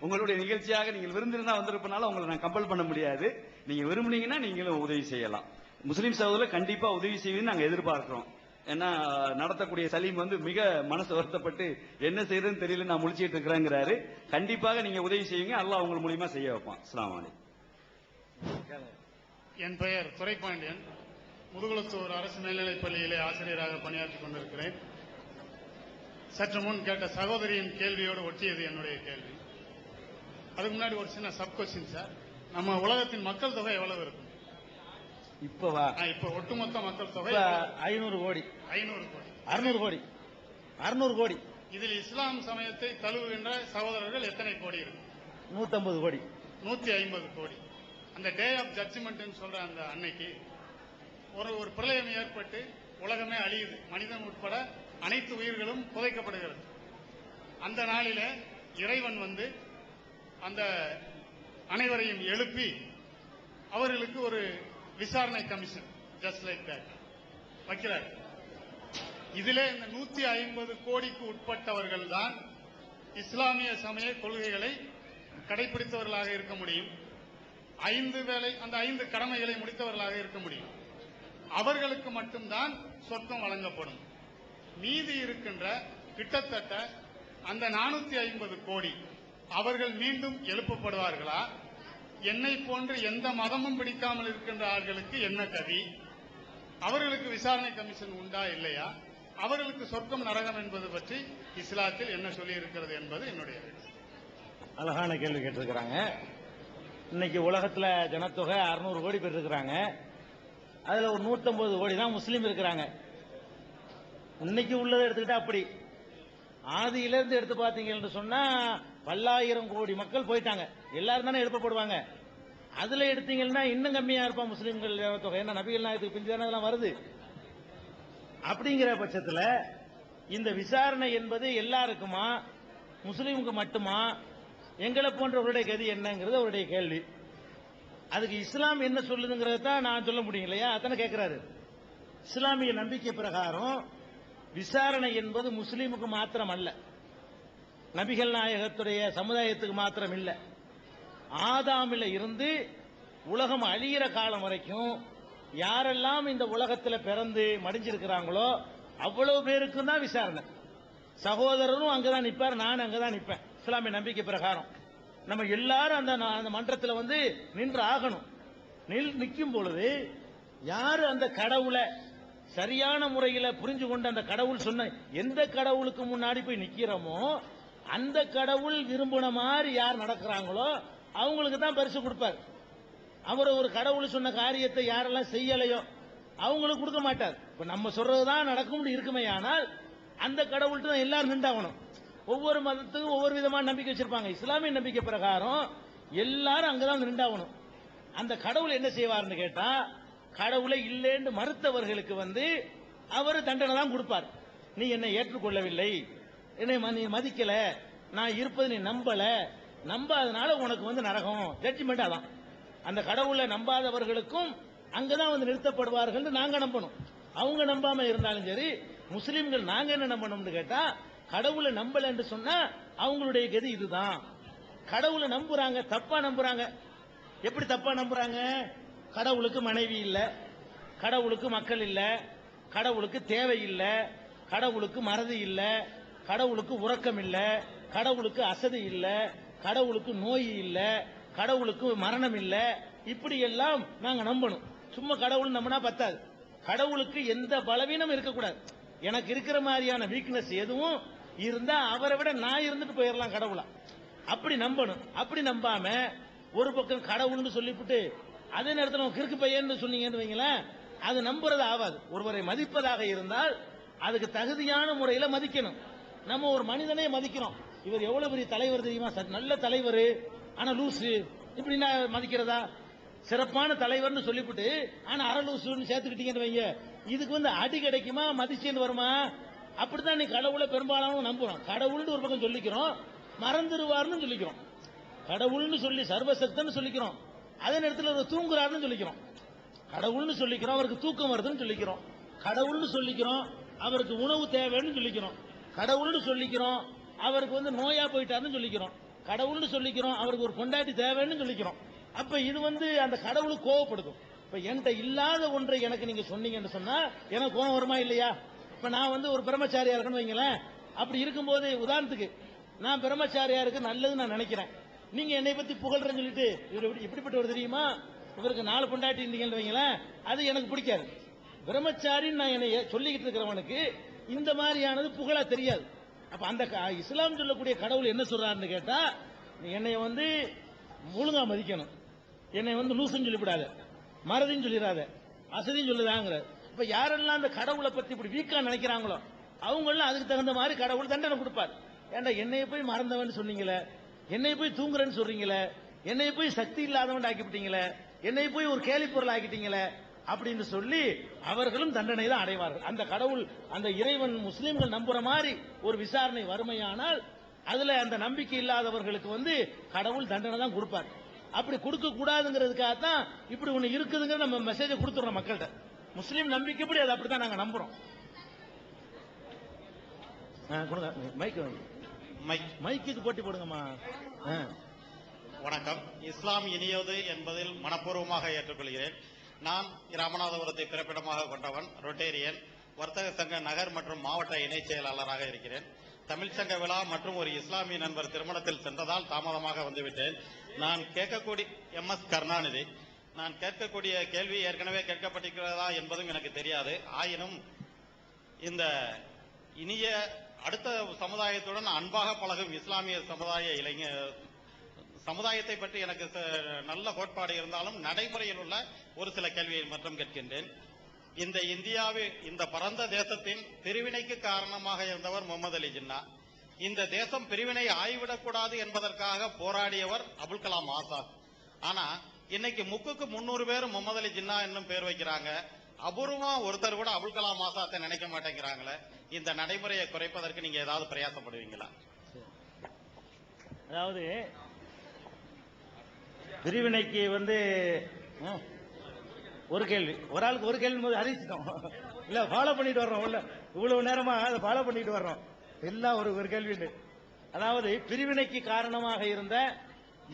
உங்களுடைய நிகழ்ச்சியாக நீங்கள் விருந்தினா வந்திருப்பனால உங்களை நான் கம்பல் பண்ண முடியாது. நீங்க விரும்புனீங்கன்னா நீங்களும் உதவி செய்யலாம். முஸ்லீம் சகோதரர்கள் கண்டிப்பா உதவி செய்வீங்கன்னு நாங்க எதிர்பார்க்கிறோம். ஏன்னா நடத்தக்கூடிய சலீம் மிக மனசு வருத்தப்பட்டு என்ன செய்யறதுன்னு தெரியல, நான் முழிச்சிட்டு இருக்கிறேங்கிறாரு. கண்டிப்பாக நீங்க உதவி செய்வீங்க, அல்லாஹ் உங்கள் மூலியமா செய்ய வைப்பான். அஸ்ஸலாமு அலைக்கும். என் பெயர் துரைப்பாண்டியன். முதுகுளத்தூர் அரசு மேல்நிலைப் பள்ளியிலே ஆசிரியராக பணியாற்றிக் கொண்டிருக்கிறேன். சற்று முன் கேட்ட சகோதரியின் கேள்வியோடு ஒட்டியது என்னுடைய கேள்வி. அதுக்கு முன்னாடி ஒரு சின்ன சப் கொஸ்டின் சார். நம்ம உலகத்தின் மக்கள் தொகை எவ்வளவு இருக்கும் இப்ப ஒட்டுமொத்த மக்கள் தொகை? 500 கோடி. 500 கோடி. 600 கோடி. 600 கோடி. இதில் இஸ்லாம் சமயத்தை தழுவுகின்ற சகோதரர்கள் எத்தனை கோடி இருக்கு? 150 கோடி. 150 கோடி. அந்த டே ஆஃப் ஜட்ஜ்மெண்ட் சொல்ற அந்த அன்னைக்கு ஒரு பிரளயம் ஏற்பட்டு உலகமே அழியுது, மனிதன் உட்பட அனைத்து உயிர்களும் புதைக்கப்படுகிறது. அந்த நாளில இறைவன் அந்த அனைவரையும் எழுப்பி அவர்களுக்கு ஒரு விசாரணை கமிஷன் ஜஸ்ட் லைக் தட் வைக்கிறார். இதிலே இந்த 150 கோடிக்கு உட்பட்டவர்கள் தான் இஸ்லாமிய சமய கொள்கைகளை கடைபிடித்தவர்களாக இருக்க முடியும். 5 கடமைகளை முடித்தவர்களாக இருக்க முடியும். அவர்களுக்கு மட்டும்தான் சொர்க்கம் வழங்கப்படும். மீதி இருக்கின்ற கிட்டத்தட்ட அந்த 450 கோடி அவர்கள் மீண்டும் எழுப்பப்படுவார்களா? என்னை போன்று எந்த மதமும் பிடிக்காமல் இருக்கின்ற ஆள்களுக்கு என்ன கதி? அவர்களுக்கு விசாரணை கமிஷன் உண்டா இல்லையா? அவர்களுக்கு சொர்க்கம் நரகம் என்பது பற்றி இஸ்லாத்தில் என்ன சொல்லி இருக்கிறது என்பது என்னுடைய அழகான கேள்வி கேட்டிருக்கிறாங்க. இன்னைக்கு உலகத்துல ஜனத்தொகை 600 கோடி பேர் இருக்கிறாங்க. அதுல ஒரு 150 கோடி தான் முஸ்லீம் இருக்கிறாங்க. இன்னைக்கு உள்ளதை எடுத்துக்கிட்டா அப்படி ஆதியிலிருந்து எடுத்து பாத்தீங்கன்னு சொன்னா பல்லாயிரம் கோடி மக்கள் போயிட்டாங்க. எல்லாரும் தானே எழுப்பப்படுவாங்க. அதுல எடுத்தீங்கன்னா இன்னும் கம்மியா இருப்பான் முஸ்லீம்கள் தொகை. என்ன நபிகள் நாயகத்துக்கு பிந்தி தானே அதெல்லாம் வருது. அப்படிங்கிற பட்சத்துல இந்த விசாரணை என்பது எல்லாருக்குமா, முஸ்லீமுக்கு மட்டுமா, எங்களை போன்றவருடைய கதி என்னங்கிறது அவருடைய கேள்வி. அதுக்கு இஸ்லாம் என்ன சொல்லுதுங்கிறத தான் நான் சொல்ல முடியும் இல்லையா? அத்தனை கேட்கிறாரு. இஸ்லாமிய நம்பிக்கை பிரகாரம் விசாரணை என்பது முஸ்லீமுக்கு மாத்திரம் அல்ல, நபிகள் நாயகத்துடைய சமுதாயத்துக்கு மாத்திரம் இல்ல. ஆதாமில இருந்து உலகம் அழியிற காலம் வரைக்கும் யாரெல்லாம் இந்த உலகத்தில் பிறந்து மடிஞ்சிருக்கிறாங்களோ அவ்வளவு பேருக்கும் தான் விசாரணை. சகோதரரும் அங்கதான் நிற்பார், நான் அங்கதான் நிற்பேன். இஸ்லாமிய நம்பிக்கை பிரகாரம் நம்ம எல்லாரும் அந்த மன்றத்தில் நின்று ஆகணும். நிற்கும் பொழுது யாரு அந்த கடவுளை சரியான முறையில் புரிஞ்சு கொண்டு அந்த கடவுள் சொன்ன எந்த கடவுளுக்கு முன்னாடி போய் நிக்கிறோமோ அந்த கடவுள் விரும்பின மாதிரி யார் நடக்கிறாங்களோ அவங்களுக்கு தான் பரிசு கொடுப்பார். அவர் ஒரு கடவுள் சொன்ன காரியத்தை யாரெல்லாம் செய்யலையோ அவங்களுக்கு கொடுக்க மாட்டார். இப்ப நம்ம சொல்றதுதான் நடக்கும் இருக்குமே, ஆனால் அந்த கடவுள்கிட்ட தான் எல்லாரும் நின்றாகணும். ஒவ்வொரு மதத்துக்கும் ஒவ்வொரு விதமான நம்பிக்கை வச்சிருப்பாங்க. இஸ்லாமிய நம்பிக்கை பிரகாரம் எல்லாரும் அங்கதான் நின்றாகணும். அந்த கடவுள் என்ன செய்வார்னு கேட்டா, கடவுளை இல்லைன்னு மறுத்தவர்களுக்கு அவர் தண்டனை தான் கொடுப்பார். நீ என்னை ஏற்றுக்கொள்ளவில்லை, என்னை நீ மதிக்கல, நான் இருப்பது நீ நம்பாதனால உனக்கு நரகம். ஜட்ஜ்மெண்ட் அதான். அந்த கடவுளை நம்பாதவர்களுக்கும் அங்கதான் நிறுத்தப்படுவார்கள். நாங்க நம்பணும். அவங்க நம்பாம இருந்தாலும் சரி, முஸ்லிம்கள் நாங்க என்ன நம்பணும்னு கேட்டா, கடவுளை நம்பல என்று சொன்னா அவங்களுடைய கதி இதுதான். கடவுளை நம்புறாங்க, தப்பா நம்புறாங்க. எப்படி தப்பா நம்புறாங்க? கடவுளுக்கு மனைவி இல்ல, கடவுளுக்கு மக்கள் இல்ல, கடவுளுக்கு தேவை இல்ல, கடவுளுக்கு மறதி இல்ல, கடவுளுக்கு உறக்கம் இல்ல, கடவுளுக்கு அசதி இல்ல, கடவுளுக்கு நோய் இல்ல, கடவுளுக்கு மரணம் இல்ல. இப்படி எல்லாம் நாங்க நம்பணும். சும்மா கடவுள் நம்பினா பத்தாது. கடவுளுக்கு எந்த பலவீனம் இருக்கக்கூடாது. எனக்கு இருக்கிற மாதிரியான வீக்னஸ் எதுவும் இருந்தா அவரை விட நான் இருந்துட்டு போயிடலாம் கடவுளா. அப்படி நம்பணும். அப்படி நம்பாம ஒரு பக்கம் கடவுள்னு சொல்லிவிட்டு அதே நேரத்தில் நம்ம கிறுக்கு பையன்னு சொன்னீங்கன்னு வைங்களேன், அது நம்புறது ஆகாது. ஒருவரை மதிப்பதாக இருந்தால் அதுக்கு தகுதியான முறையில மதிக்கணும். நம்ம ஒரு மனிதனே மதிக்கிறோம். இவர் எவ்வளவு பெரிய தலைவர் தெரியுமா, நல்ல தலைவர், ஆனா லூசு, இப்படி மதிக்கிறதா? சிறப்பான தலைவர்னு சொல்லிவிட்டு ஆனா அரலூசுன்னு சேர்த்துக்கிட்டீங்கன்னு வைங்க, இதுக்கு அடி கிடைக்குமா, மதிச்சேன்னு வருமா? அப்படித்தான் நீ கடவுளை பெரும்பாலான நம்புறோம். கடவுள்னு ஒரு பக்கம் சொல்லிக்கிறோம், மறந்துடுவார்னு சொல்லிக்கிறோம். கடவுள்னு சொல்லி சர்வசக்தன்னு சொல்லிக்கிறோம், அதே நேரத்தில் அவர் தூங்குறாருன்னு சொல்லிக்கிறோம். கடவுள்னு சொல்லிக்கிறோம், அவருக்கு தூக்கம் வருதுன்னு சொல்லிக்கிறோம். கடவுள்னு சொல்லிக்கிறோம், அவருக்கு உணவு தேவைன்னு சொல்லிக்கிறோம். கடவுள்னு சொல்லிக்கிறோம், அவருக்கு நோயா போயிட்டாருன்னு சொல்லிக்கிறோம். கடவுள்னு சொல்லிக்கிறோம், அவருக்கு ஒரு பொண்டாட்டி தேவைன்னு சொல்லிக்கிறோம். அப்ப இது அந்த கடவுளுக்கு கோவப்படுத்தும். இப்ப என்கிட்ட இல்லாத ஒன்றை எனக்கு நீங்க சொன்னீங்கன்னு சொன்னா எனக்கு கோவம் வருமா இல்லையா? இப்ப நான் ஒரு பிரம்மச்சாரியா இருக்கேன்னு வைங்களேன், அப்படி இருக்கும்போது உதாரணத்துக்கு நான் பிரம்மச்சாரியாருக்கு நல்லது நான் நினைக்கிறேன், நீங்க என்னை பத்தி புகழ்றேன்னு சொல்லிட்டு இவர் இப்படிப்பட்டவர் தெரியுமா, இவருக்கு 4 பொண்டாட்டி இருந்தீங்கன்னு வைங்களேன், அது எனக்கு பிடிக்காது. பிரம்மச்சாரின்னு நான் என்னை சொல்லிக்கிட்டு இருக்கிறவனுக்கு இந்த மாதிரியானது புகழா தெரியாது. அப்ப அந்த இஸ்லாம் சொல்லக்கூடிய கடவுள் என்ன சொல்றாருன்னு கேட்டா, என்னை ஒழுங்கா மதிக்கணும், என்னை லூசுன்னு சொல்லிவிடாத, மறதின்னு சொல்லிடாத, அசதின்னு சொல்லுதாங்கிற. இப்ப யாரெல்லாம் அந்த கடவுளை பத்தி இப்படி வீக்கா நினைக்கிறாங்களோ அவங்க எல்லாம் அதுக்கு தகுந்த மாதிரி கடவுள் தண்டனை கொடுப்பார். ஏன்டா என்னைய போய் மறந்தவன் சொன்னீங்களே, என்னை போய் தூங்குறேன்னு சொல்றீங்களே, என்னை போய் சக்தி இல்லாதவன் ஆக்கிவிட்டீங்களே, என்னை போய் ஒரு கேலி பொருள் ஆக்கிட்டீங்களே அப்படின்னு சொல்லி அவர்களும் தண்டனை தான் அடைவார்கள். அந்த கடவுள், அந்த இறைவன் முஸ்லிம்கள் நம்புற மாதிரி ஒரு விசாரணை வறுமையானால் அதுல அந்த நம்பிக்கை இல்லாதவர்களுக்கு கடவுள் தண்டனை தான் கொடுப்பார். அப்படி கொடுக்க கூடாதுங்கிறதுக்காகத்தான் இப்படி ஒண்ணு இருக்குதுங்கிற நம்ம மெசேஜை கொடுத்துறோம் மக்கள்கிட்ட. முஸ்லீம் நம்பிக்கைப்படி அது அப்படித்தான் நாங்க நம்புறோம். மைக்கு போட்டி போடுங்கம்மா. வணக்கம். இஸ்லாம் இனியது என்பதில் மனப்பூர்வமாக ஏற்றுக்கொள்கிறேன். நான் ராமநாதபுரத்தை பிறப்பிடமாக கொண்டவன், ரொட்டேரியன், வர்த்தக சங்க நகர் மற்றும் மாவட்ட இணைச் செயலாளராக இருக்கிறேன். தமிழ் சங்க விழா மற்றும் ஒரு இஸ்லாமிய நண்பர் திருமணத்தில் சென்றதால் தாமதமாக வந்துவிட்டேன். நான் கேட்கக்கூடிய MS கருணாநிதி, நான் கேட்கக்கூடிய கேள்வி ஏற்கனவே கேட்கப்பட்டிருக்கிறதா என்பதும் எனக்கு தெரியாது. ஆயினும் இந்த இனிய அடுத்த சமுதாயத்துடன் அன்பாக பழகும் இஸ்லாமிய சமுதாயத்தை பற்றி எனக்கு நல்ல கோட்பாடு இருந்தாலும் நடைமுறையில் உள்ள ஒரு சில கேள்வியை மட்டும் கேட்கின்றேன். இந்த இந்தியாவில், இந்த பரந்த தேசத்தின் பிரிவினைக்கு காரணமாக இருந்தவர் முகமது அலி ஜின்னா. இந்த தேசம் பிரிவினை ஆய்விடக்கூடாது என்பதற்காக போராடியவர் அபுல் கலாம் ஆசாத். ஆனா இன்னைக்கு 300 பேர் முகமது அலி ஜின்னா என்னும் பேர் வைக்கிறாங்க. அபூர்வமா ஒருத்தர் கூட அபுல் கலாம் ஆசாத்தை நினைக்க மாட்டேங்கிறாங்களே. இந்த நடைமுறையை குறைப்பதற்கு நீங்க ஏதாவது பிரயாசப்படுவீங்களா? அதாவது பிரிவினைக்கு ஒரு கேள்வி, ஒரு ஆளுக்கு ஒரு கேள்வி போது அறிவிச்சிட்டோம். இல்ல ஃபாலோ பண்ணிட்டு வர்றோம், இல்ல இவ்வளவு நேரமா அதை ஃபாலோ பண்ணிட்டு வர்றோம். எல்லாம் ஒரு கேள்வி. அதாவது பிரிவினைக்கு காரணமாக இருந்த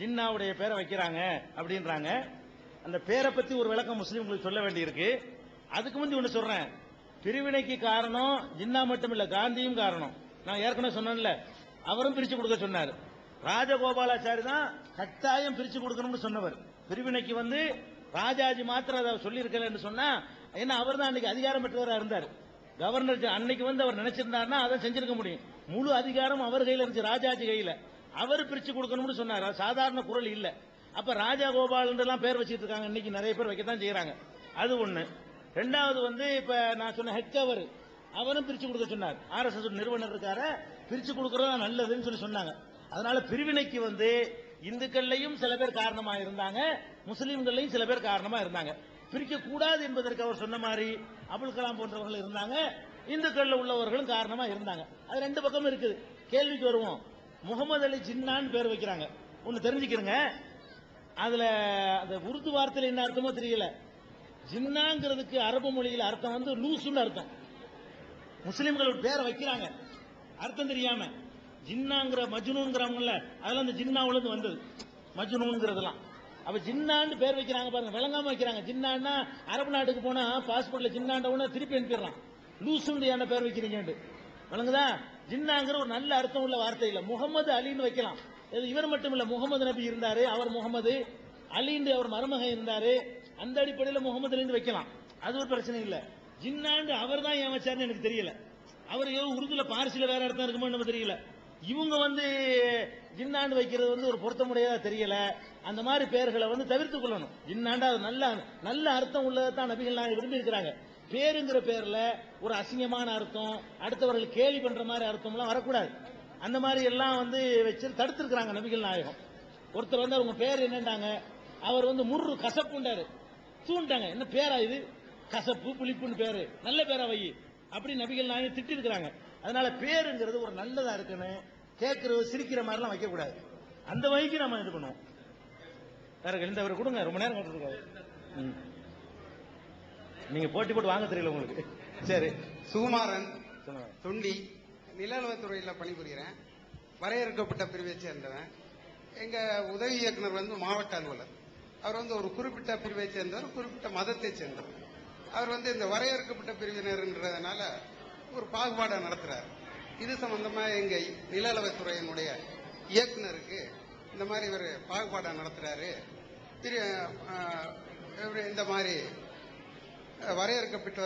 ஜின்னாவுடைய பேரை வைக்கிறாங்க அப்படின்றாங்க. அந்த பேரை பத்தி ஒரு விளக்கம் முஸ்லீம்களுக்கு சொல்ல வேண்டி இருக்கு. அதுக்கு முந்தி ஒண்ணு சொல்றேன். பிரிவினைக்கு காரணம் ஜின்னா மட்டும் இல்ல, காந்தியும் காரணம். நான் ஏற்கனவே சொன்னேன்ல, அவரும் பிரிச்சு கொடுக்க சொன்னார். ராஜகோபாலாச்சாரி தான் கட்டாயம் பிரிச்சு கொடுக்கணும்னு சொன்னவர். பிரிவினைக்கு ராஜாஜி மாத்திரம் அதை சொல்லி இருக்கலன்னு சொன்னா, ஏன்னா அவர் தான் அன்னைக்கு அதிகாரம் பெற்றவராக இருந்தார். கவர்னர் அன்னைக்கு அவர் நினைச்சிருந்தாருன்னா அதை செஞ்சிருக்க முடியும். முழு அதிகாரம் அவர் கையில இருந்துச்சு, ராஜாஜி கையில. அவர் பிரிச்சு கொடுக்கணும்னு சொன்னார். சாதாரண குரல் இல்ல. அப்ப ராஜகோபால் எல்லாம் பேர் வச்சிட்டு இருக்காங்க. இன்னைக்கு நிறைய பேர் வைக்கத்தான் செய்யறாங்க. அது ஒண்ணு. ரெண்டாவது இப்ப நான் சொன்ன ஹெட்கவர், அவரும் பிரிச்சு கொடுக்க சொன்னார். RSS நிறுவனர் இருக்கார, பிரிச்சு கொடுக்கறது நல்லதுன்னு சொல்லி சொன்னாங்க. அதனால பிரிவினைக்கு இந்துக்கள்லையும் சில பேர் காரணமா இருந்தாங்க, முஸ்லீம்கள்லையும் சில பேர் காரணமா இருந்தாங்க. பிரிக்க கூடாது என்பதற்கு அவர் சொன்ன மாதிரி அபுல் கலாம் போன்றவர்கள் இருந்தாங்க, இந்துக்கள்ல உள்ளவர்களும் காரணமா இருந்தாங்க. அது ரெண்டு பக்கமும் இருக்குது. கேள்விக்கு வருவோம். முகமது அலி ஜின்னான்னு பேர் வைக்கிறாங்க. ஒன்னு தெரிஞ்சுக்கிறங்க, அதுல அந்த உருது வார்த்தையில என்ன அர்த்தமோ தெரியல. ஜின்னாங்கிறதுக்கு அரபு மொழியில அர்த்தம் லூசுன்னு அர்த்தம். முஸ்லிம்கள் ஒரு பேரை வைக்கிறாங்க அர்த்தம் தெரியாம. ஜின்னாங்கிற மஜ்னூன்ங்கிறாங்கல்ல, அதெல்லாம் அந்த ஜின்னாவுல வந்தது மஜ்னூன்ங்கிறதெல்லாம். அப்ப ஜின்னான்னு பேர் வைக்கிறாங்க பாருங்க, விளங்காம வைக்கிறாங்க. ஜின்னான்னா அரபு நாட்டுக்கு போனா பாஸ்போர்ட்ல ஜின்னாண்ட திருப்பி அனுப்பிடுறான். லூசுன்னு என்ன பேர் வைக்கிறீங்க விளங்குதா? ஜின்னாங்கிற ஒரு நல்ல அர்த்தம் உள்ள வார்த்தை இல்ல. முகமது அலின்னு வைக்கலாம். இவர் மட்டும் இல்ல, முகமது நபி இருந்தாரு, அவர் முகமது அலின்னு அவர் மருமகன் இருந்தாரு. அந்த அடிப்படையில் முகமது அலின்னு வைக்கலாம், அது ஒரு பிரச்சனை இல்ல. ஜின்னாண்டு அவர் தான் ஏன் வச்சாருன்னு எனக்கு தெரியல. அவர் உருதுல பார்சில வேற அர்த்தம் இருக்குமோ நம்ம தெரியல. இவங்க வந்து ஜின்னாண்டு வைக்கிறது வந்து ஒரு பொருத்தமுடையதா தெரியல. அந்த மாதிரி பெயர்களை வந்து தவிர்த்து கொள்ளணும். ஜின்னாண்டா அது நல்ல நல்ல அர்த்தம் உள்ளதான் நபிகள் நாயகம் விரும்பி இருக்கிறாங்க. பேருங்கிற பேர்ல ஒரு அசிங்கமான அர்த்தம், அடுத்தவர்கள் கேலி பண்ற மாதிரி அர்த்தம் எல்லாம் வரக்கூடாது. அந்த மாதிரி எல்லாம் வந்து வச்சு தடுத்திருக்கிறாங்க நபிகள் நாயகம். ஒருத்தர் வந்து அவங்க பேர் என்னண்டாங்க, அவர் வந்து முர்ரு கசப்புண்டாரு, தூண்டாங்க. என்ன பேரா இது, கசப்பு புளிப்புன்னு பேரு, நல்ல பேரா வை அப்படி நபிகள் நாயகம் திட்டி இருக்கிறாங்க. அதனால பேருங்கிறது ஒரு நல்லதா இருக்குன்னு கேட்கறது சிரிக்கிற மாதிரி எல்லாம் வைக்க கூடாது. அந்த வகைக்கு நம்ம இது பண்ணுவோம். வேற இந்த அவர் கொடுங்க, ரொம்ப நேரம் கேட்டிருக்காரு. நீங்க போட்டி போட்டு வாங்க தெரியல உங்களுக்கு. சரி, சுகுமாரன் தொண்டி, நிலநலத்துறையில் பணிபுரிகிறேன். வரையறுக்கப்பட்ட பிரிவை சேர்ந்தவன். எங்க உதவி இயக்குனர் வந்து மாவட்ட அலுவலர். அவர் வந்து ஒரு குறிப்பிட்ட பிரிவை சேர்ந்தவர், குறிப்பிட்ட மதத்தை சேர்ந்தவர். அவர் வந்து இந்த வரையறுக்கப்பட்ட பிரிவினர்ன்றதுனால ஒரு பாகுபாடை நடத்துறாரு. இது சம்பந்தமா எங்க நிலநலத்துறையினுடைய இயக்குனருக்கு இந்த மாதிரி இவர் பாகுபாடை நடத்துறாரு, இந்த மாதிரி வரையறுக்கப்பட்ட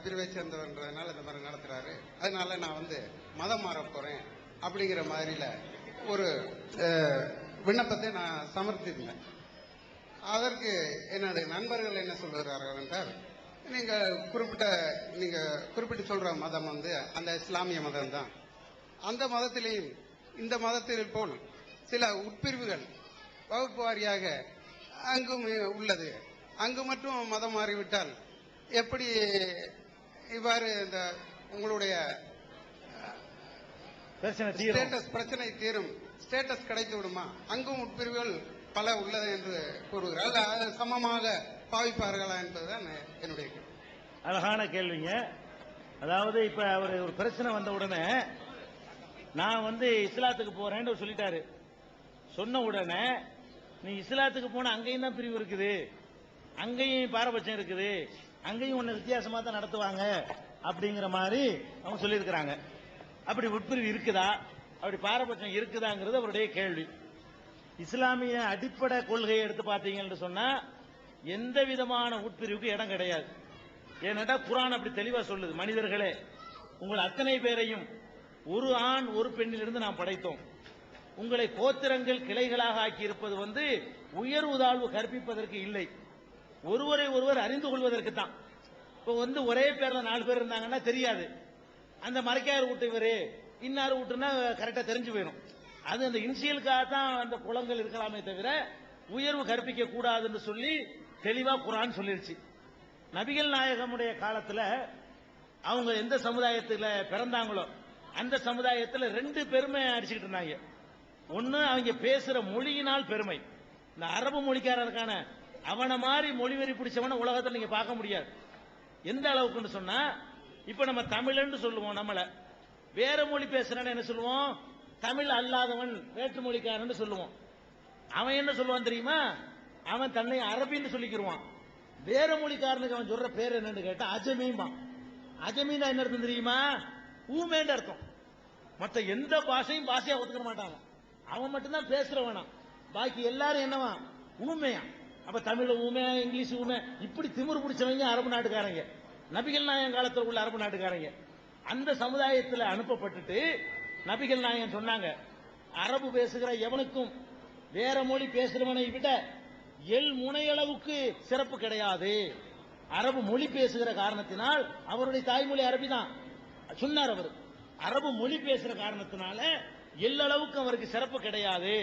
பிரிவை சேர்ந்தவர்ன்றதுனால இந்த மாதிரி நடத்துறாரு, அதனால நான் வந்து மதம் மாற போறேன் அப்படிங்கிற மாதிரில ஒரு விண்ணப்பத்தை நான் சமர்ப்பித்தேன். அதற்கு எனது நண்பர்கள் என்ன சொல்கிறார்கள் என்றால், நீங்க குறிப்பிட்டு சொல்ற மதம் வந்து அந்த இஸ்லாமிய மதம் தான். அந்த மதத்திலேயும் இந்த மதத்தில் போல் சில உட்பிரிவுகள் வகுப்பு வாரியாக அங்கும் உள்ளது. அங்கு மட்டும் மதம் மாறிவிட்டால் எப்படி இவ்வாறு இந்த உங்களுடைய பிரச்சனை தீரும், ஸ்டேட்டஸ் கிடைத்து விடுமா? அங்கும் உட்பிரிவுகள் பல உள்ளது என்று கூறுகிறார்கள். அது சமமாக பாவிப்பார்களா என்பதுதான் என்னுடைய கேள்வி. அழகான கேள்விங்க. அதாவது இப்ப அவர் ஒரு பிரச்சனை வந்த உடனே நான் வந்து இஸ்லாத்துக்கு போறேன்னு சொல்லிட்டாரு. சொன்ன உடனே நீ இஸ்லாத்துக்கு போன அங்கேயும் தான் பிரிவு இருக்குது, அங்கேயும் பாரபட்சம் இருக்குது, அங்கேயும் ஒன்னு வித்தியாசமா தான் நடத்துவாங்க அப்படிங்கிற மாதிரி அவங்க சொல்லியிருக்கிறாங்க. அப்படி உட்பிரிவு இருக்குதா, அப்படி பாரபட்சம் இருக்குதாங்கிறது அவருடைய கேள்வி. இஸ்லாமிய அடிப்படை கொள்கையை எடுத்து பார்த்தீங்கன்னு சொன்னா எந்த விதமான உட்பிரிவுக்கு இடம் கிடையாது. ஏன்னா குர்ஆன் அப்படி தெளிவா சொல்லுது, மனிதர்களே உங்கள் அத்தனை பேரையும் ஒரு ஆண் ஒரு பெண்ணிலிருந்து நாம் படைத்தோம், உங்களை கோத்திரங்கள் கிளைகளாக ஆக்கி இருப்பது வந்து உயர்வு தாழ்வு கற்பிப்பதற்கு இல்லை, ஒருவரை ஒருவர் அறிந்து கொள்வதற்கு தான். இப்போ வந்து ஒரே பேர்ல 4 பேர் இருந்தாங்கன்னா தெரியாது, அந்த மறைக்கார் வீட்டு இவரு இன்னார் வீட்டுனா கரெக்டா தெரிஞ்சு போயிடும். அது அந்த இன்சியலுக்காக தான் அந்த குளங்கள் இருக்கலாமே தவிர உயர்வு கற்பிக்க கூடாதுன்னு சொல்லி தெளிவா குர்ஆன் சொல்லிருச்சு. நபிகள் நாயகமுடைய காலத்துல அவங்க எந்த சமுதாயத்துல பிறந்தாங்களோ அந்த சமுதாயத்துல 2 பெருமை அடிச்சுக்கிட்டு இருந்தாங்க. ஒன்னு அவங்க பேசுற மொழியினால் பெருமை. இந்த அரபு மொழிக்காரருக்கான அவனை மாதிரி மொழிவெறி பிடிச்சவன உலகத்தில் நீங்க பார்க்க முடியாது. எந்த அளவுக்குன்னு சொன்னா இப்ப நம்ம தமிழன்னு சொல்லுவோம், நம்மள வேற மொழி பேசுறேன்னு என்ன சொல்லுவோம், தமிழ் அல்லாதவன் வேற்று மொழிக்காரன் சொல்லுவோம். அவன் என்ன சொல்லுவான் தெரியுமா, அவன் தன்னை அரபின்னு சொல்லிக்கிடுவான். வேற மொழிக்காரனுக்கு அவன் சொல்ற பேர் என்னன்னு கேட்டா அஜமீமா. அஜமீனா என்ன அர்த்தம் தெரியுமா, ஊமேன்னு அர்த்தம். மற்ற எந்த பாஷையும் பாஷையா ஒத்துக்க மாட்டாங்க, அவன் மட்டும்தான் பேசுறவனா, பாக்கி எல்லாரும் என்னவா ஊமையா. அப்ப தமிழ் ஊமை, இங்கிலீஷ் ஊமை, இப்படி திமிரு பிடிச்சவங்க அரபு நாட்டுக்காரங்க, நபிகள் நாயகம் காலத்தில் உள்ள அரபு நாட்டுக்காரங்க. அந்த சமுதாயத்தில் அனுப்பப்பட்டுட்டு நபிகள் நாயகம் சொன்னாங்க, அரபு பேசுகிற எவனுக்கும் வேற மொழி பேசுறவனை விட முனையளவுக்கு சிறப்பு கிடையாது. அரபு மொழி பேசுகிற காரணத்தினால், அவருடைய தாய்மொழி அரபி தான் சொன்னார் அவர், அரபு மொழி பேசுற காரணத்தினால எல்லளவுக்கு அவருக்கு சிறப்பு கிடையாது.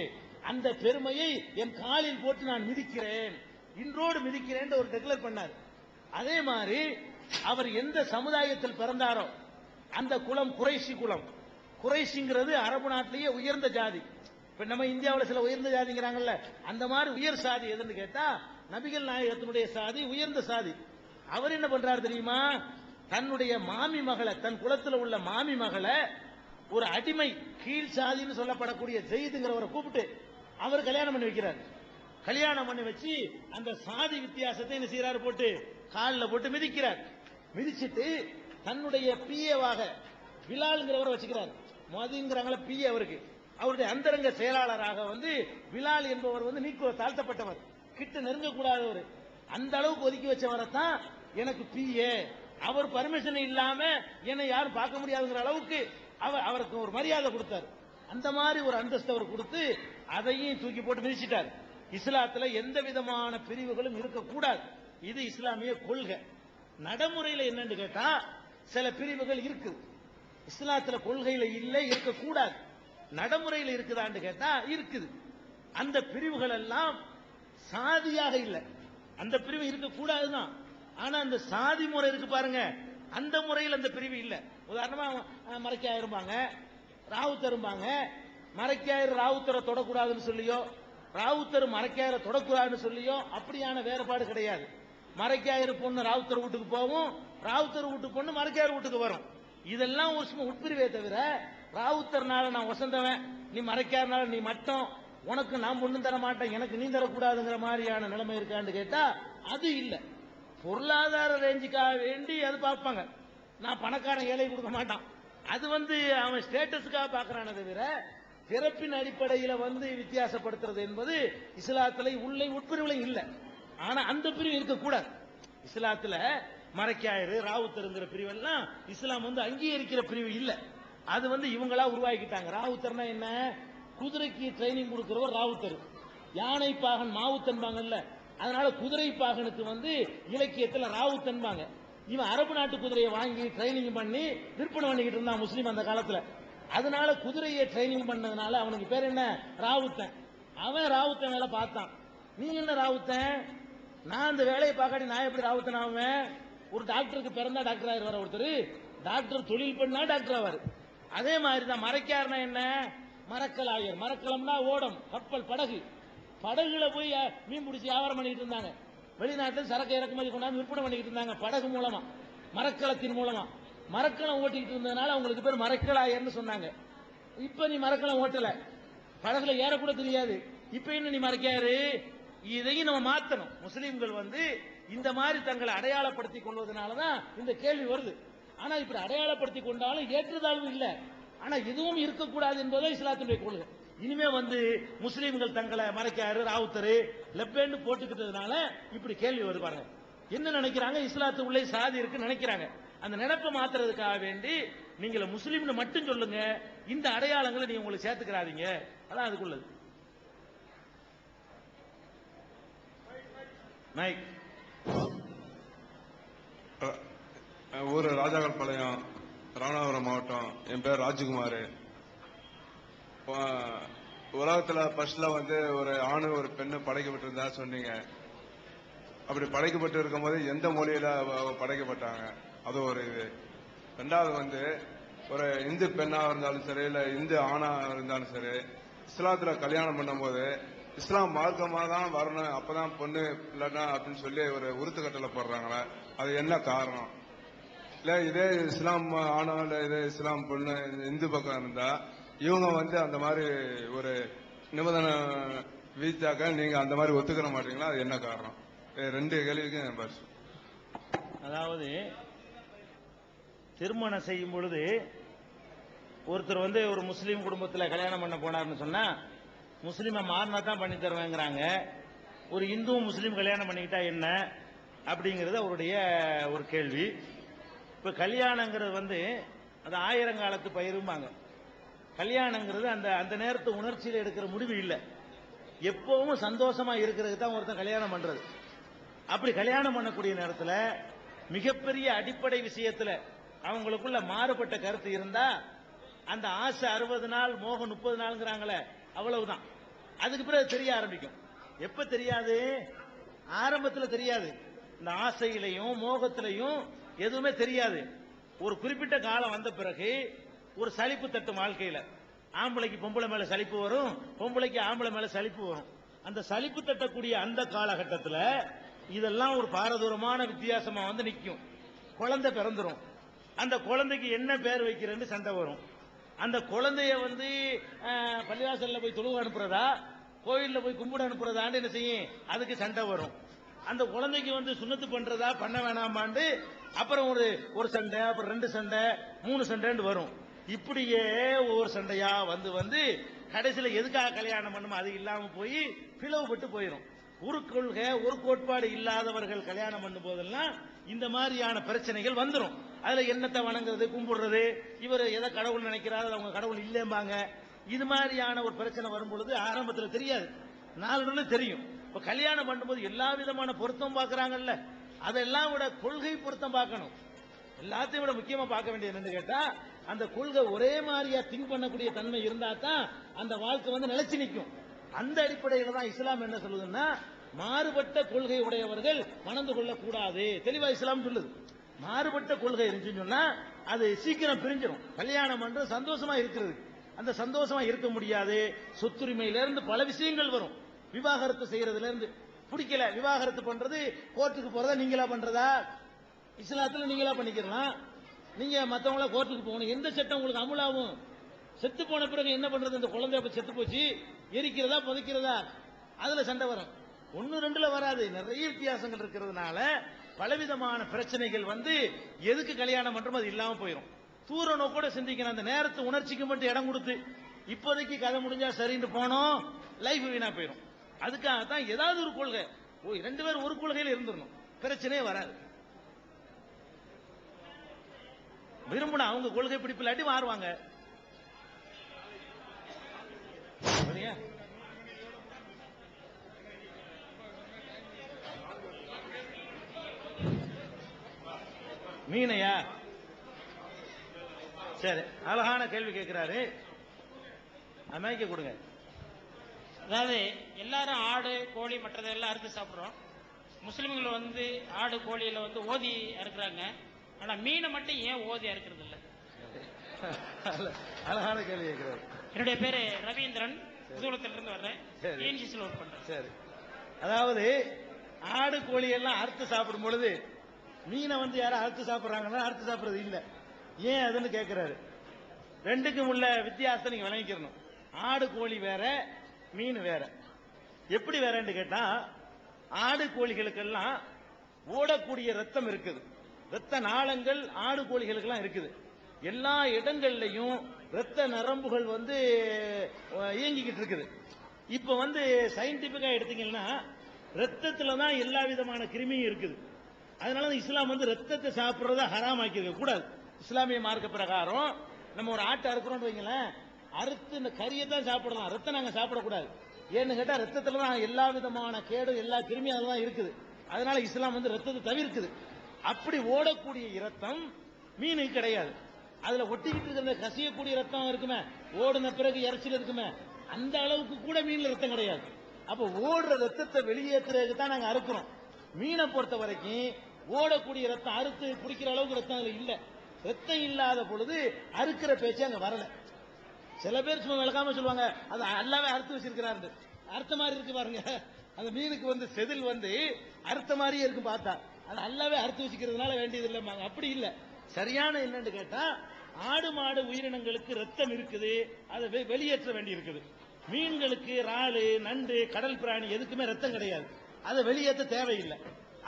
அந்த பெருமையை என் காலில் போட்டு நான் மிதிக்கிறேன், இன்றோடு மிதிக்கிறேன் ஒரு டெக்ளேர் பண்ணார். அதே மாதிரி அவர் எந்த சமுதாயத்தில் பிறந்தாரோ அந்த குலம் குறைஷி குலம். குறைஷிங்கிறது அரபு நாட்டிலேயே உயர்ந்த ஜாதி. இப்ப நம்ம இந்தியாவில் சில உயர்ந்த ஜாதிங்கிறாங்கல்ல, அந்த மாதிரி உயர் சாதி எதுன்னு கேட்டா நபிகள் நாயகத்தினுடைய சாதி உயர்ந்த சாதி. அவர் என்ன பண்றாரு தெரியுமா, தன்னுடைய மாமி மகளை, தன் குலத்தில் உள்ள மாமி மகளை ஒரு அடிமை கீழ் சாதின்னு சொல்லப்படக்கூடிய ஜெயிதுங்கிறவரை கூப்பிட்டு அவர் கல்யாணம் பண்ணி வைக்கிறார். கல்யாணம் பண்ணி வச்சு அந்த சாதி வித்தியாசத்தை என்ன செய்யறாரு, போட்டு காலில் போட்டு மிதிக்கிறார். மிதிச்சிட்டு தன்னுடைய பிஏவாக பிலால்ங்கிறவரை வச்சுக்கிறார். மதுங்கிறாங்கள பிஏ அவருக்கு, அவருடைய அந்தரங்க செயலாளராக வந்து பிலால் என்பவர் வந்து நீக்க தாழ்த்தப்பட்டவர், கிட்ட நெருங்கக்கூடாதவர், அந்த அளவுக்கு ஒதுக்கி வச்சவரை தான் எனக்கு பிஏ, அவர் பர்மிஷன் இல்லாம என்னை யாரும் பார்க்க முடியாதுங்கிற அளவுக்கு அவருக்கு ஒரு மரியாதை கொடுத்தார். அந்த மாதிரி ஒரு அந்தஸ்து அவர் கொடுத்து அதையும் தூக்கி போட்டு மிதிச்சிட்டார். இஸ்லாத்துல எந்த விதமான பிரிவுகளும் இருக்கக்கூடாது. இது இஸ்லாமிய கொள்கை. நடைமுறையில என்னன்னு கேட்டா சில பிரிவுகள் இருக்குது. இஸ்லாத்துல கொள்கையில இல்லை, இருக்கக்கூடாது. நடைமுறையில் இருக்குதான்னு கேட்டா இருக்குது. அந்த பிரிவுகள் எல்லாம் சாதியாக இல்லை. அந்த பிரிவு இருக்கக்கூடாதுதான். ஆனா அந்த சாதி முறை இருக்கு பாருங்க, அந்த முறையில் அந்த பிரிவு இல்லை. உதாரணமா மறைக்காய் இருப்பாங்க, ராவுத்தர் இருப்பாங்க. மறைக்காயர் ராவுத்தரை தொடக்கூடாதுன்னு சொல்லியோ, ராவுத்தர் மறைக்காயரை தொடக்கூடாதுன்னு சொல்லியோ அப்படியான வேறுபாடு கிடையாது. மறைக்காயர் பொண்ணு ராவுத்தர் வீட்டுக்கு போகும், ராவுத்தர் வீட்டு பொண்ணு மறைக்காயர் வீட்டுக்கு வரும். இதெல்லாம் ஒரு சும்மா உட்பிரிவே தவிர ராவுத்தர்னால நான் வசந்தவன், நீ மறைக்காதனால நீ மட்டும், உனக்கு நான் ஒண்ணும் தர மாட்டேன், எனக்கு நீ தரக்கூடாதுங்கிற மாதிரியான நிலைமை இருக்கான்னு கேட்டா அது இல்ல. பொருளாதார ரேஞ்சுக்காக வேண்டி அது பார்ப்பாங்க. நான் பணக்காரன் ஏழை கொடுக்க மாட்டான், அது அவன் ஸ்டேட்டஸுக்காக பார்க்கறானே தவிர பிறப்பின் அடிப்படையில் வித்தியாசப்படுத்துறது என்பது இஸ்லாத்துல உள்ளே உட்பிரிவுல இல்ல. ஆனா அந்த பிரிவு இருக்கக்கூடாது. இஸ்லாத்துல மறைக்காயரு ராவுத்தருங்கிற பிரிவெல்லாம் இஸ்லாம் அங்கீகரிக்கிற பிரிவு இல்ல. அது இவங்களா உருவாக்கிட்டாங்க. ராவுத்தர்னா என்ன? குதிரைக்கு ட்ரைனிங் கொடுக்கிறவர் ராவுத்தர். யானை பாகன் மாவுத்தன்பாங்கல்ல, அதனால குதிரை பாகனுக்கு இலக்கியத்தில் ராவுத்தன்பாங்க. இவன் அரபு நாட்டு குதிரையை வாங்கி ட்ரைனிங் பண்ணி விற்பனை பண்ணிக்கிட்டு இருந்தான் முஸ்லீம் அந்த காலத்துல. அதனால குதிரையை ட்ரைனிங் பண்ணதுனால அவனுக்கு பேர் என்ன? ராவுத்தன். அவன் ராவுத்தன் வேலை பார்த்தான். நீங்க என்ன ராவுத்தன்? நான் அந்த வேலையை பார்க்காடி நான் எப்படி ராவுத்தன் ஆவேன்? ஒரு டாக்டருக்கு பிறந்தா டாக்டர் ஆயிரு வர ஒருத்தர், டாக்டர் தொழில் பண்ணா டாக்டர் ஆவாரு. அதே மாதிரிதான் மறைக்காருனா என்ன? மரக்கலாயர். மரக்கலம்னா ஓடம், கப்பல், படகு. படகுல போய் மீன் பிடிச்சி வியாபாரம் பண்ணிட்டு இருந்தாங்க. வெளிநாட்டில் சரக்கு இறக்குமதி கொண்டாந்து விற்பனை பண்ணிட்டு இருந்தாங்க படகு மூலமா, மரக்கலத்தின் மூலமா. மரக்கலம் ஓட்டிட்டு இருந்ததுனால அவங்களுக்கு பேர் மரக்கலாயர்னு சொன்னாங்க. இப்ப நீ மரக்கலம் ஓட்டல, படகுல ஏறக்கூட தெரியாது, இப்ப என்ன நீ மறைக்காரு? இதையும் நம்ம மாத்தணும். முஸ்லீம்கள் இந்த மாதிரி தங்களை அடையாளப்படுத்திக் கொள்வதனாலதான் இந்த கேள்வி வருது. ஆனா இப்படி அடையாளப்படுத்திக் கொண்டாலும் ஏற்றுதாழ்வு இல்ல. ஆனா இதுவும் இருக்கக்கூடாது என்பதை இஸ்லாத்தினுடைய கொள்கை. இனிமே முஸ்லீம்கள் தங்களை மறைக்காரு, ராவுத்தரு, லெப்பேன்னு போட்டுக்கிட்டதுனால இப்படி கேள்வி வருது பாருங்க. என்ன நினைக்கிறாங்க? இஸ்லாத்து உள்ளே சாதி இருக்கு நினைக்கிறாங்க. அந்த நினைப்பை மாத்துறதுக்காக வேண்டி நீங்க முஸ்லீம்னு மட்டும் சொல்லுங்க, இந்த அடையாளங்களை நீங்க உங்களுக்கு சேர்த்துக்கிறாதீங்க. அதான் அதுக்குள்ளது. ஊரு ராஜாக்கல்பாளையம், ராமநாதபுரம் மாவட்டம். என் பேர் ராஜ்குமார். உலகத்துல ஃபர்ஸ்ட்ல ஒரு ஆணு ஒரு பெண்ணு படைக்கப்பட்டிருந்தா சொன்னீங்க. அப்படி படைக்கப்பட்டு இருக்கும் போது எந்த மொழியில படைக்கப்பட்டாங்க? அது ஒரு இது. ரெண்டாவது ஒரு இந்து பெண்ணா இருந்தாலும் சரி, இல்ல இந்து ஆணா இருந்தாலும் சரி, இஸ்லாத்துல கல்யாணம் பண்ணும் போது இஸ்லாம் மார்க்கமா தான் வரணும், அப்பதான் பொண்ணு இல்லைன்னா அப்படின்னு சொல்லி ஒரு உறுத்து கட்டளை போடுறாங்களே, அது என்ன காரணம்? இல்ல இதே இஸ்லாம் ஆணோ இல்ல இதே இஸ்லாம் பொண்ணு இந்து பக்கம் இருந்தா இவங்க அந்த மாதிரி ஒரு நிபந்தனை விதித்தாக்க நீங்க அந்த மாதிரி ஒத்துக்கிற மாட்டீங்களா? அது என்ன காரணம்? ரெண்டு கேள்விக்கும் பாஸ். அதாவது திருமணம் செய்யும் பொழுது ஒருத்தர் ஒரு முஸ்லீம் குடும்பத்தில் கல்யாணம் பண்ண போனார்னு சொன்னா முஸ்லீமை மாறினா தான் பண்ணி தருவேங்கிறாங்க. ஒரு இந்துவும் முஸ்லீம் கல்யாணம் பண்ணிக்கிட்டா என்ன அப்படிங்கிறது அவருடைய ஒரு கேள்வி. இப்ப கல்யாணங்கிறது அது ஆயிரங்காலத்து பயிரும்பாங்க. கல்யாணங்கிறது அந்த அந்த நேரத்து உணர்ச்சியில் எடுக்கிற முடிவு இல்லை. எப்பவும் சந்தோஷமா இருக்கிறதுக்கு தான் ஒருத்தன் கல்யாணம் பண்றது. அப்படி கல்யாணம் பண்ணக்கூடிய நேரத்தில் மிகப்பெரிய அடிப்படை விஷயத்துல அவங்களுக்குள்ள மாறுபட்ட கருத்து இருந்தா அந்த ஆசை 60 நாள் மோகம் 30 நாள்ங்கிறாங்களே, அவ்வளவுதான். அதுக்கு பிறகு தெரிய ஆரம்பிக்கும். எப்ப தெரியாது? ஆரம்பத்தில் தெரியாது. இந்த ஆசையிலையும் மோகத்திலையும் எதுவுமே தெரியாது. ஒரு குறிப்பிட்ட காலம் வந்த பிறகு ஒரு சலிப்பு தட்டும் வாழ்க்கையில. ஆம்பளைக்கு பொம்பளை மேல சலிப்பு வரும், பொம்பளைக்கு ஆம்பளை மேல சலிப்பு வரும். அந்த சலிப்பு தட்டக்கூடிய அந்த காலகட்டத்தில் இதெல்லாம் ஒரு பாரதூரமான வித்தியாசமா நிற்கும். குழந்தை பிறந்துரும். அந்த குழந்தைக்கு என்ன பேர் வைக்கிறேன்னு சண்டை வரும். அந்த குழந்தைய பள்ளிவாசல்ல போய் தொழுவ அனுப்புறதா, கோயில்ல போய் கும்பிட அனுப்புறதான்னு என்ன செய்யும்? அதுக்கு சண்டை வரும். அந்த குழந்தைக்கு சுண்ணத்து பண்றதா பண்ண வேணாமாண்டு அப்புறம் ஒரு சண்டை, அப்புறம் 2 சண்டை, 3 சண்டைன்னு வரும். இப்படியே ஒவ்வொரு சண்டையா வந்து கடைசியில எதுக்காக கல்யாணம் பண்ணுமோ அது இல்லாம போய் பிளவுபட்டு போயிடும். ஒரு கொள்கை ஒரு கோட்பாடு இல்லாதவர்கள் கல்யாணம் பண்ணும் போதெல்லாம் இந்த மாதிரியான பிரச்சனைகள் வந்துடும். அதுல என்னத்தை வணங்குறது, கும்பிடுறது, இவர் எதை கடவுள் நினைக்கிறாரு, அவங்க கடவுள் இல்லைம்பாங்க. இது மாதிரியான ஒரு பிரச்சனை வரும் பொழுது ஆரம்பத்தில் தெரியாது, நாளடைவுல தெரியும். இப்ப கல்யாணம் பண்ணும்போது எல்லா விதமான பொருத்தம் பார்க்கறாங்கல்ல, அதெல்லாம் விட கொள்கை பொருத்தம் பார்க்கணும். எல்லாத்தையும் விட முக்கியமா பார்க்க வேண்டியது என்னன்னு கேட்டா, அந்த கொள்கை ஒரே மாதிரியா திங்க் பண்ணக்கூடிய தன்மை இருந்தா தான் அந்த வாழ்க்கை வந்து நிலைச்சு நிற்கும். அந்த அடிப்படையில் தான் இஸ்லாம் என்ன சொல்லுதுன்னா, மாறுபட்ட கொள்கை உடையவர்கள் மணந்து கொள்ளக்கூடாது. தெளிவா இஸ்லாம் சொல்லுது. மாறுபட்ட கொள்கை இருந்துச்சுன்னு சொன்னா அது சீக்கிரம் பிரிஞ்சிடும். கல்யாணம் பண்றது சந்தோஷமா இருக்கிறது, அந்த சந்தோஷமா இருக்க முடியாது. சொத்துரிமையில இருந்து பல விஷயங்கள் வரும். விவாகரத்து செய்யறதுல இருந்து, பிடிக்கல விவாகரத்து பண்றது, கோர்ட்டுக்கு போறதா நீங்களா பண்றதா? இஸ்லாத்துல நீங்களா பண்ணிக்கலாம். நீங்க மத்தவங்கள கோர்ட்டுக்கு போகணும். எந்த சட்டம் உங்களுக்கு அமுலாகும்? செத்து போன பிறகு என்ன பண்றது? இந்த குழந்தை செத்து போச்சு, எரிக்கிறதா புதைக்கிறதா? அதுல சண்டை வரும். 1-2ல வராது. நிறைய வித்தியாசங்கள் இருக்கிறதுனால பலவிதமான பிரச்சனைகள் வந்து எதுக்கு கல்யாணம் பண்றோம் அது இல்லாம போயிடும். தூர நோக்கோட சிந்திக்கணும். அந்த நேரத்தை உணர்ச்சிக்கு மட்டும் இடம் கொடுத்து இப்போதைக்கு கதை முடிஞ்சா சரின்னு போனோம், லைஃப் வீணா போயிடும். அதுக்காகத்தான் ஏதாவது ஒரு கொள்கை, 2 பேரும் ஒரு கொள்கையில இருந்துடணும், பிரச்சனையே வராது. விரும்பினா அவங்க கொள்கை பிடிப்பில்லாட்டி மாறுவாங்க. மீனையா? சரி, அழகான கேள்வி கேட்கிறாரு, அமைக்க கொடுங்க. அதாவது எல்லாரும் ஆடு கோழி மற்றதெல்லாம் அறுத்து சாப்பிட்றோம். முஸ்லிம்கள் வந்து ஆடு கோழியில வந்து ஓதி அறுக்கிறாங்க. ஆனா மீனை மட்டும் ஏன் ஓதி அறுக்கிறது இல்ல? அழகான கேள்வி கேட்கிறாரு. என்னுடைய பேரு ரவீந்திரன், புதுகுளத்திலிருந்து வர்றேன், டிஎன்சிசியில் ஒர்க் பண்றேன். சரி, அதாவது ஆடு கோழி எல்லாம் அறுத்து சாப்பிடும் பொழுது மீனை வந்து யாரும் அறுத்து சாப்பிடுறாங்கன்னா அறுத்து சாப்பிடுறது இல்ல, ஏன் அதுன்னு கேட்கிறாரு. ரெண்டுக்கும் உள்ள வித்தியாசத்தை நீங்க விளங்கிக்கணும். ஆடு கோழி வேற, மீன் வேற. எப்படி வேறன்னு கேட்டா, ஆடு கோழிகளுக்கெல்லாம் ஓடக்கூடிய ரத்தம் இருக்குது, ரத்த நாளங்கள் ஆடு கோழிகளுக்கெல்லாம் இருக்குது. எல்லா இடங்கள்லையும் ரத்த நரம்புகள் வந்து இயங்கிக்கிட்டு இருக்குது. இப்ப வந்து சயின்டிபிக்கா எடுத்தீங்கன்னா ரத்தத்துல தான் எல்லா விதமான கிருமியும் இருக்குது. அதனால இஸ்லாம் வந்து ரத்தத்தை சாப்பிடுறத ஹராம் ஆக்கியிருக்க கூடாது. இஸ்லாமிய மார்க்க பிரகாரம் நம்ம ஒரு ஆட்டை அறுக்கிறோம் வைங்களேன், அறுத்து இந்த கறியை தான் சாப்பிடலாம், ரத்தம் நாங்க சாப்பிடக்கூடாது. ஏன்னு கேட்டா ரத்தத்துல தான் எல்லா விதமான கேடு எல்லா கிருமியும் அதுதான் இருக்குது. அதனால இஸ்லாம் வந்து ரத்தத்தை தவிர்க்குது. அப்படி ஓடக்கூடிய இரத்தம் மீனுக்கு கிடையாது. அதுல ஒட்டிக்கிட்டு இருக்கிற கசியக்கூடிய ரத்தம் இருக்குமே, ஓடுன பிறகு இறைச்சல் இருக்குமே, அந்த அளவுக்கு கூட மீன்ல ரத்தம் கிடையாது. அப்ப ஓடுற ரத்தத்தை வெளியேற்றுறதுக்கு தான் நாங்க அறுக்கிறோம். மீனை பொறுத்த வரைக்கும் ஓடக்கூடிய ரத்தம் அறுத்து குடிக்கிற அளவுக்கு ரத்தம் அதுல இல்ல. ரத்தம் இல்லாத பொழுது அறுக்கிற பேச்சு அங்க வரல. சில பேர் சும்மா விளக்காம சொல்லுவாங்க, அது அல்லாவே அறுத்து வச்சிருக்கிறாரு, அறுத்த மாதிரி இருக்கு பாருங்க. அந்த மீனுக்கு வந்து செதில் வந்து அறுத்த மாதிரியே இருக்கும் பார்த்தா, அது அல்லாவே அறுத்து வச்சுக்கிறதுனால வேண்டியது இல்ல. அப்படி இல்ல. சரியான என்னன்னு கேட்டா, ஆடு மாடு உயிரினங்களுக்கு ரத்தம் இருக்குது, அதை வெளியேற்ற வேண்டி இருக்குது. மீன்களுக்கு இறாலு நண்டு கடல் பிராணி எதுக்குமே ரத்தம் கிடையாது, அதை வெளியேற்ற தேவையில்லை.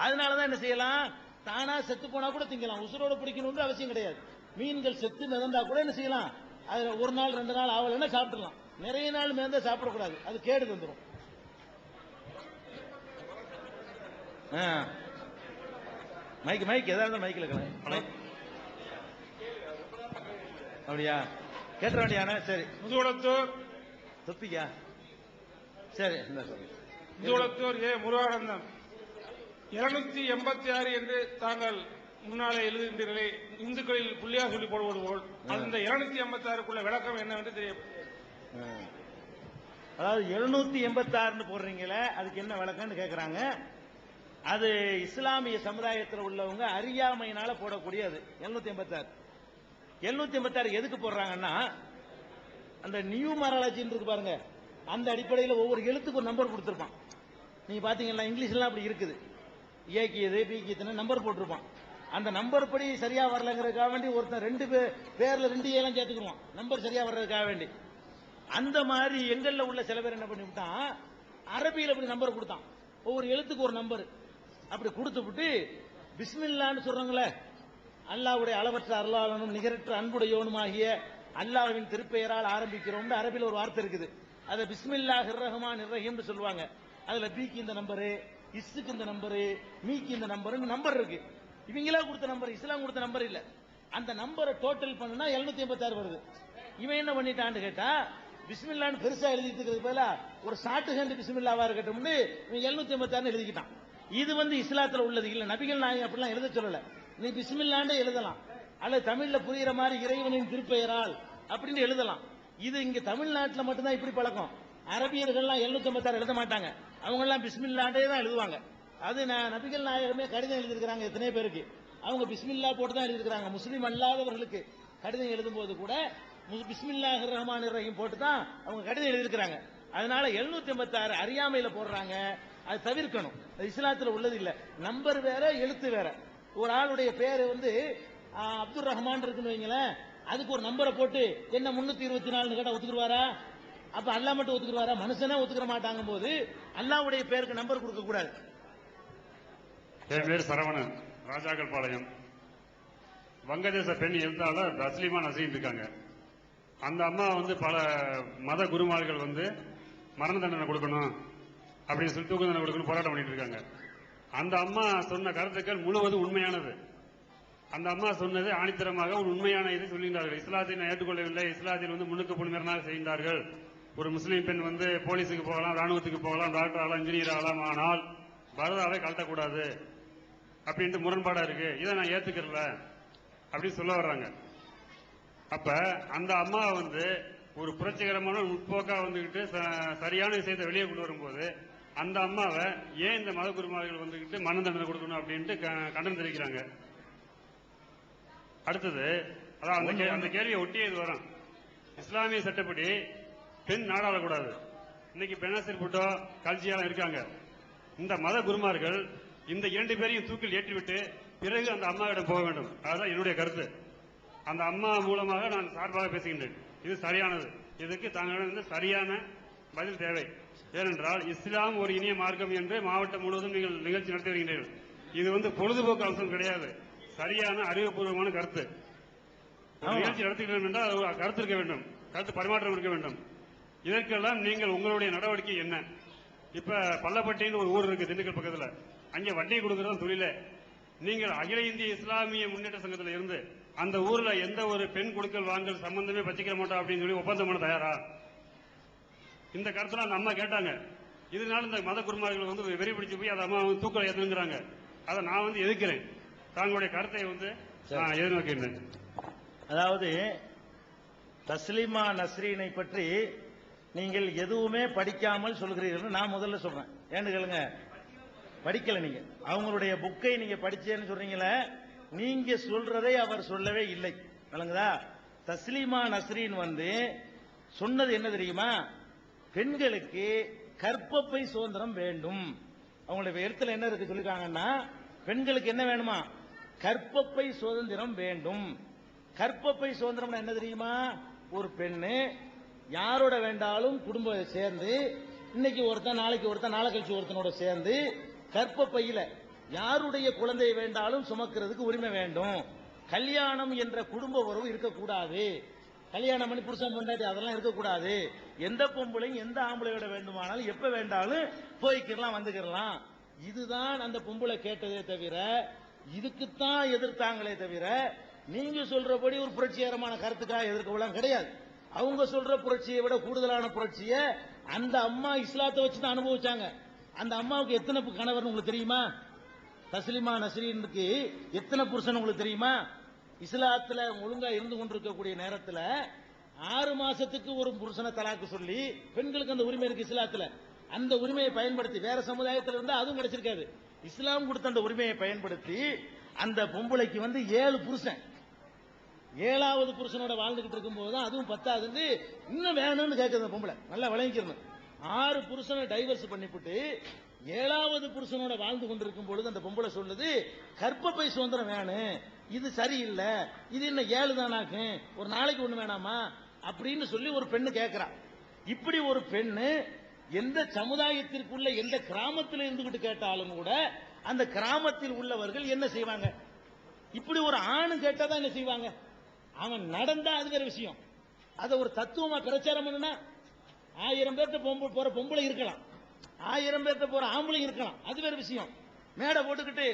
அதனாலதான் என்ன செய்யலாம், தானா செத்து போனா கூட திங்கலாம், உசுரோட பிடிக்கணும்னு அவசியம் கிடையாது. மீன்கள் செத்து மிதந்தா கூட என்ன செய்யலாம், அதுல 1 நாள் 2 நாள் ஆகலைன்னா சாப்பிடலாம். நிறைய நாள் மிதந்தா சாப்பிடக்கூடாது, அது கேடு வந்துடும். மைக் ஏதாவது மைக்கில் இருக்கலாம். அப்படியா, கேட்ட வேண்டியான. சரி, முதுகுளத்தூர் தொப்பிக்கா. சரி, முதுகுளத்தூர் ஏ முருகானந்தம். 286 என்று தாங்கள் முன்னாலே எழுதுகின்றீர்களே, இந்துக்களில் புள்ளியா சொல்லி போடுவது போல், அந்த 286க்குள்ள விளக்கம் என்னவென்று தெரியும். அதாவது 786 போடுறீங்களே, அதுக்கு என்ன விளக்கம்னு கேட்கிறாங்க. அது இஸ்லாமிய சமுதாயத்தில் உள்ளவங்க அறியாமையினால போடக்கூடிய அது 786. 786 எதுக்கு போடுறாங்கன்னா, அந்த நியூமராலஜி இருக்கு பாருங்க, அந்த அடிப்படையில் ஒவ்வொரு எழுத்துக்கு ஒரு நம்பர் கொடுத்திருப்பான். நீங்க பாத்தீங்கன்னா இங்கிலீஷ்லாம் அப்படி இருக்குது, ஏக்கு எது பிக்கு எத்தனை நம்பர் போட்டிருப்பான். அந்த நம்பர் படி சரியா வரலங்கிறதுக்காக வேண்டி ஒருத்தன் 2 பேர்ல 2 ஏலாம் சேர்த்துக்குவான், நம்பர் சரியா வர்றதுக்காக வேண்டி. அந்த மாதிரி எங்கள்ல உள்ள சில பேர் என்ன பண்ணிவிட்டான், அரபியில் அப்படி நம்பர் கொடுத்தான், ஒவ்வொரு எழுத்துக்கு ஒரு நம்பர் அப்படி கொடுத்து விட்டு பிஸ்மில்லான்னு சொல்றாங்களே, அல்லாஹ்வுடைய அளவற்ற அருளாளனும் நிகரற்ற அன்புடையோனுமாகிய அல்லாஹ்வின் திருப்பெயரால் ஆரம்பிக்கிறோம் அரபியில் ஒரு வார்த்தை இருக்குது, அதை பிஸ்மில்லாஹிர் ரஹ்மானிர் ரஹீம்னு சொல்லுவாங்க. அதுல பிக்கு இந்த நம்பரு, இஸ்ஸுக்கு இந்த நம்பரு, மீக்கு இந்த நம்பர் இருக்கு. இவங்களா கொடுத்த நம்பர், இஸ்லாம் கொடுத்த நம்பர் இல்ல. அந்த நம்பரை டோட்டல் பண்ணுனா 786 வருது. இவன் என்ன பண்ணிட்டான்னு கேட்டா, பிஸ்மில்லான்னு பெருசா எழுதிட்டு இருக்கிறது பதிலா ஒரு ஷார்ட் ஹேண்ட் பிஸ்மில்லாவா இருக்கட்டும்னு 756 எழுதிக்கிட்டான். இது இஸ்லாத்துல உள்ளது இல்ல. நபிகள் நாயகம் அப்படிலாம் எழுத சொல்லல. நீ பிஸ்மில்லாண்டே எழுதலாம், அல்லது தமிழ்ல புரியுற மாதிரி இறைவனின் திருப்பெயரால் அப்படின்னு எழுதலாம். இது இங்க தமிழ்நாட்டில் மட்டும்தான் இப்படி பழக்கம். அரபியர்கள்லாம் 756 எழுத மாட்டாங்க. அவங்க எல்லாம் பிஸ்மில்லாண்டே தான் எழுதுவாங்க. அது நபிகள் நாயகமே கடிதம் எழுதியிருக்கிறாங்க எத்தனை பேருக்கு. அவங்க பிஸ்மில்லா போட்டு தான் எழுதியிருக்கிறாங்க. முஸ்லீம் அல்லாதவர்களுக்கு கடிதம் எழுதும் போது கூட பிஸ்மில்லாஹிர் ரஹ்மானிர் ரஹீம் போட்டு தான் அவங்க கடிதம் எழுதியிருக்கிறாங்க. அதனால 756 அறியாமையில போடுறாங்க. அது தவிர்க்கணும். இஸ்லாத்துல உள்ளது இல்ல. நம்பர் வேற, எழுத்து வேற. ஒரு ஆளுடைய பேரு அப்துல் ரஹ்மான் இருக்குன்னு வைங்களேன், அதுக்கு ஒரு நம்பரை போட்டு என்ன 324 கேட்டா ஒத்துக்குவாரா? அப்ப அல்லாஹ் மட்டும் ஒத்துக்குவாரா? மனுஷனே ஒத்துக்கிற மாட்டாங்க போது அல்லாஹ்வுடைய பேருக்கு நம்பர் கொடுக்க கூடாது. என் பேர் சரவணன், ராஜாக்கள் பாளையம். வங்கதேச பெண் இருந்தாலும் தஸ்லீமா நசீன் இருக்காங்க. அந்த அம்மா பல மத குருமார்கள் மரண தண்டனை கொடுக்கணும் அப்படின்னு சொல்லி தூக்கு தண்டனை கொடுக்கணும் போராட்டம் பண்ணிட்டு இருக்காங்க. அந்த அம்மா சொன்ன கருத்துக்கள் முழுவதும் உண்மையானது. அந்த அம்மா சொன்னது ஆணித்தரமாக ஒரு உண்மையான இது சொல்லுகிறார்கள். இஸ்லாத்தை நான் ஏற்றுக்கொள்ளவில்லை, இஸ்லாத்தில் முன்னுக்கு புனிதராக செய்தார்கள். ஒரு முஸ்லீம் பெண் போலீஸுக்கு போகலாம், ராணுவத்துக்கு போகலாம், டாக்டர் ஆகலாம், இன்ஜினியர் ஆகலாம், ஆனால் பரதாவை கழட்டக்கூடாது அப்படின்ட்டு முரண்பாடா இருக்கு, இதை நான் ஏத்துக்கல அப்படின்னு சொல்ல வர்றாங்க. அப்ப அந்த அம்மா ஒரு புரட்சிகரமான முற்போக்கா சரியான விஷயத்தை வெளியே கொண்டு வரும்போது அந்த அம்மாவை ஏன் இந்த மத குருமார்கள் மரண தண்டனை கொடுக்கணும் அப்படின்ட்டு கண்டனம் தெரிவிக்கிறாங்க. அடுத்தது அதான் அந்த கேள்வியை ஒட்டியே இது வரும். இஸ்லாமிய சட்டப்படி பெண் நாடாளக்கூடாது. இன்னைக்கு பெனாசிர் புட்டோ கல்ஜியாலாம் இருக்காங்க. இந்த மத குருமார்கள் இந்த 2 பேரையும் தூக்கில் ஏற்றிவிட்டு பிறகு அந்த அம்மாவிடம் போக வேண்டும். அதுதான் என்னுடைய கருத்து. அந்த அம்மா மூலமாக நான் சார்பாக பேசுகின்றேன். இது சரியானது. இதுக்கு தாங்களிடம் சரியான பதில் தேவை. ஏனென்றால் இஸ்லாம் ஒரு இனிய மார்க்கம் என்று மாவட்டம் முழுவதும் நீங்கள் நிகழ்ச்சி நடத்தி வருகின்றீர்கள். இது பொழுதுபோக்கு அம்சம் கிடையாது, சரியான அறிவுபூர்வமான கருத்து. நிகழ்ச்சி நடத்துகிறோம் என்றால் கருத்து இருக்க வேண்டும், கருத்து பரிமாற்றம் இருக்க வேண்டும். இதற்கெல்லாம் நீங்கள் உங்களுடைய நடவடிக்கை என்ன? இப்ப பள்ளப்பட்டின்னு ஒரு ஊர் இருக்கு திண்டுக்கல் பக்கத்துல, அங்கே வட்டி கொடுக்கறது தொழில. நீங்கள் அகில இந்திய இஸ்லாமிய முன்னேற்ற சங்கத்தில் இருந்து அந்த ஊர்ல எந்த ஒரு பெண் கொடுக்கல் வாங்கல் சம்பந்தமே வச்சுக்க மாட்டோம் அப்படின்னு சொல்லி ஒப்பந்தம் பண்ண தயாரா? இந்த கருத்துல அந்த அம்மா கேட்டாங்க. இதனால இந்த மத குருமார்கள் வெறி பிடிச்சு போய் அந்த அம்மா தூக்கலை ஏத்துங்கிறாங்க. அதை நான் எதிர்க்கிறேன். தங்களுடைய கருத்தை நான் எதிர்நோக்கின்றேன். அதாவது தஸ்லீமா நஸ்ரீனை பற்றி நீங்கள் எதுவுமே படிக்காமல் சொல்கிறீர்கள். நான் முதல்ல சொல்றேன், ஏன்னு கேளுங்க. படிக்கல நீங்க, அவங்களுடைய புக்கை நீங்க படிச்சேன்னு சொல்றீங்களே, நீங்க சொல்றதை அவர் சொல்லவே இல்லை. விளங்குதா? தஸ்லீமா நஸ்ரீன் சொன்னது என்ன தெரியுமா? பெண்களுக்கு கற்பப்பை சுதந்திரம் வேண்டும். அவங்களுடைய எழுத்துல என்ன இருக்கு சொல்லிருக்காங்கன்னா, பெண்களுக்கு என்ன வேணுமா? கற்பப்பை சுதந்திரம் வேண்டும். கற்பப்பை சுதந்திரம் என்ன தெரியுமா? ஒரு பெண்ணு யாரோட வேண்டாலும் குடும்பம் சேர்ந்து, இன்னைக்கு ஒருத்தன் நாளைக்கு ஒருத்தன் நாளை கழிச்சு ஒருத்தனோட சேர்ந்து கற்பப்பையில யாருடைய குழந்தையை வேண்டாலும் சுமக்கிறதுக்கு உரிமை வேண்டும். கல்யாணம் என்ற குடும்ப உறவு இருக்கக்கூடாது. கல்யாணம் பண்ணி புருஷன் பொண்டாட்டி அதெல்லாம் இருக்கக்கூடாது. எந்த பொம்பளையும் எந்த ஆம்பளையோட வேண்டுமானாலும் எப்ப வேண்டாலும் போய்க்கிடலாம், வந்துக்கிடலாம். இதுதான் அந்த பொம்பளை கேட்டதே தவிர, இதுக்குத்தான் எதிர்த்தாங்களே தவிர, நீங்க சொல்றபடி ஒரு புரட்சிகரமான கருத்துக்காக எதிர்க்கலாம் கிடையாது. அவங்க சொல்ற புரட்சியை விட கூடுதலான புரட்சியை அந்த அம்மா இஸ்லாத்தை வச்சுதான் அனுபவிச்சாங்க. அந்த அம்மாவுக்கு எத்தனை கணவர் உங்களுக்கு தெரியுமா? தஸ்லீமா நஸ்ரீனுக்கு எத்தனை புருஷன் உங்களுக்கு தெரியுமா? இஸ்லாத்துல ஒழுங்கா இருந்து கொண்டிருக்கக்கூடிய நேரத்தில் 6 மாசத்துக்கு ஒரு புருஷனை தலாக்கு சொல்லி, பெண்களுக்கு அந்த உரிமை இருக்கு இஸ்லாத்துல. அந்த உரிமையை பயன்படுத்தி, வேற சமுதாயத்தில் இருந்தா அதுவும் கிடைச்சிருக்காது, இஸ்லாம் கொடுத்த அந்த உரிமையை பயன்படுத்தி அந்த பொம்பளைக்கு 7 புருஷன், 7வது புருஷனோட வாழ்ந்துகிட்டு இருக்கும் போதுதான் அதுவும் பத்தாதுன்னு இன்னும் வேணும்னு கேட்குது பொம்பளை. நல்லா விளங்கிக்கணும். 6 புருஷனை டைவர்ஸ் பண்ணிவிட்டு 7வது புருஷனோட வாழ்ந்து கொண்டிருக்கும் பொழுது அந்த பொம்பளை சொல்லுது, கற்பப்பை சுதந்திரம் வேணும், இது சரியில்லை, இது என்ன 7 தானாக்கு, ஒரு நாளைக்கு ஒண்ணு வேணாமா அப்படின்னு சொல்லி ஒரு பெண்ணு கேட்கிறா. இப்படி ஒரு பெண்ணு எந்த சமுதாயத்திற்குள்ள எந்த கிராமத்தில் இருந்துகிட்டு கேட்டாலும் கூட அந்த கிராமத்தில் உள்ளவர்கள் என்ன செய்வாங்க? இப்படி ஒரு ஆணு கேட்டாதான் என்ன செய்வாங்க? அவன் நடந்தா அது வேற விஷயம். அதை ஒரு தத்துவமா பிரச்சாரம் பண்ணுனா 1000 பேர்த்த போற பொம்பளை இருக்கலாம், 1000 பேர்த்த போற ஆம்பளை இருக்கலாம், அது வேற விஷயம். மேடை போட்டுக்கிட்டு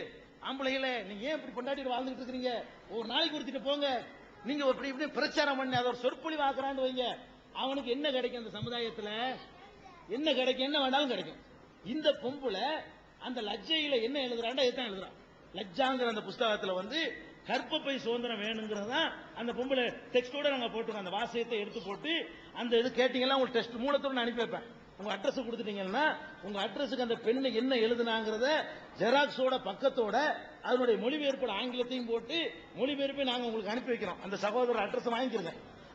ஆம்பளைகளே நீங்க ஏன் இப்படி கொண்டாடிட்டு வாழ்ந்துட்டு இருக்கீங்க, ஒரு நாளைக்கு ஒருத்திட்டு போங்க, நீங்க இப்படி இப்படி பிரச்சாரம் பண்ணி அதை ஒரு சொற்பொழிவு ஆக்குறான்னு வைங்க, அவனுக்கு என்ன கிடைக்கும்? அந்த சமுதாயத்துல என்ன கிடைக்கும்? என்ன வேணாலும் கிடைக்கும். இந்த பொம்புல அந்த லஜ்ஜையில என்ன எழுதுறாண்டா இதுதான் எழுதுறான். லஜ்ஜாங்கிற அந்த புஸ்தகத்துல வந்து கற்பப்பை சுதந்திரம் வேணுங்கிறதா அந்த பொம்பளை டெக்ஸ்டோட நாங்க போட்டுருக்கோம். அந்த வாசகத்தை எடுத்து போட்டு அந்த இது கேட்டீங்கன்னா உங்களுக்கு டெஸ்ட் மூலத்தோட அனுப்பி வைப்பேன். உங்க அட்ரஸ் கொடுத்துட்டீங்கன்னா உங்க அட்ரஸுக்கு அந்த பெண்ணு என்ன எழுதுனாங்கிறத ஜெராக்ஸோட பக்கத்தோட அதனுடைய மொழிபெயர்ப்போட ஆங்கிலத்தையும் போட்டு மொழிபெயர்ப்பை நாங்க உங்களுக்கு அனுப்பி வைக்கிறோம். அந்த சகோதரர் அட்ரஸ் வாங்கிக்கிறங்க.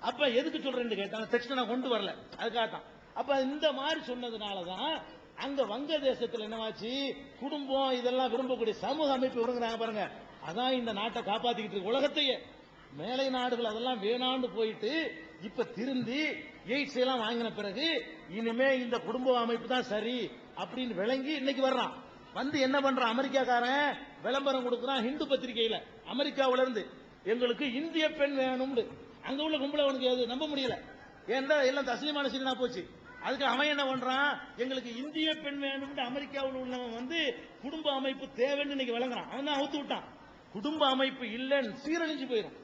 அப்ப எதுக்கு சொல்றேன்னு கேட்டா அந்த டெக்ஸ்ட் நான் கொண்டு வரல, அதுக்காகத்தான். அப்ப இந்த மாதிரி சொன்னதுனாலதான் அங்க வங்கதேசத்துல என்னவாச்சு, குடும்பம் இதெல்லாம் விரும்பக்கூடிய சமூக அமைப்பு விரும்புறாங்க பாருங்க. அதான் இந்த நாட்டை காப்பாத்திக்கிட்டு இருக்கு உலகத்தையே. மேலை நாடுகள் அதெல்லாம் வேணாண்டு போயிட்டு இப்ப திருந்தி எய்ட்ஸ் எல்லாம் வாங்கின பிறகு இனிமே இந்த குடும்ப அமைப்பு தான் சரி அப்படின்னு விளங்கி இன்னைக்கு வர்றான். வந்து என்ன பண்றான், அமெரிக்காக்காரன் விளம்பரம் கொடுக்குறான் ஹிந்து பத்திரிகையில அமெரிக்காவில இருந்து, எங்களுக்கு இந்திய பெண் வேணும்னு. அங்க உள்ள கும்பல அவனுக்கு நம்ப முடியல, ஏன்னா எல்லாம் தஸ்லீமான சீனா போச்சு. அதுக்கு அவன் என்ன பண்றான், எங்களுக்கு இந்திய பெண் வேணும்னு அமெரிக்காவில் உள்ளவன் வந்து குடும்ப அமைப்பு தேவைன்னு இன்னைக்கு விளங்குறான். அவன் தான் அவுத்து விட்டான். குடும்ப அமைப்பு இல்லைன்னு சீரழிஞ்சு போயிடும்.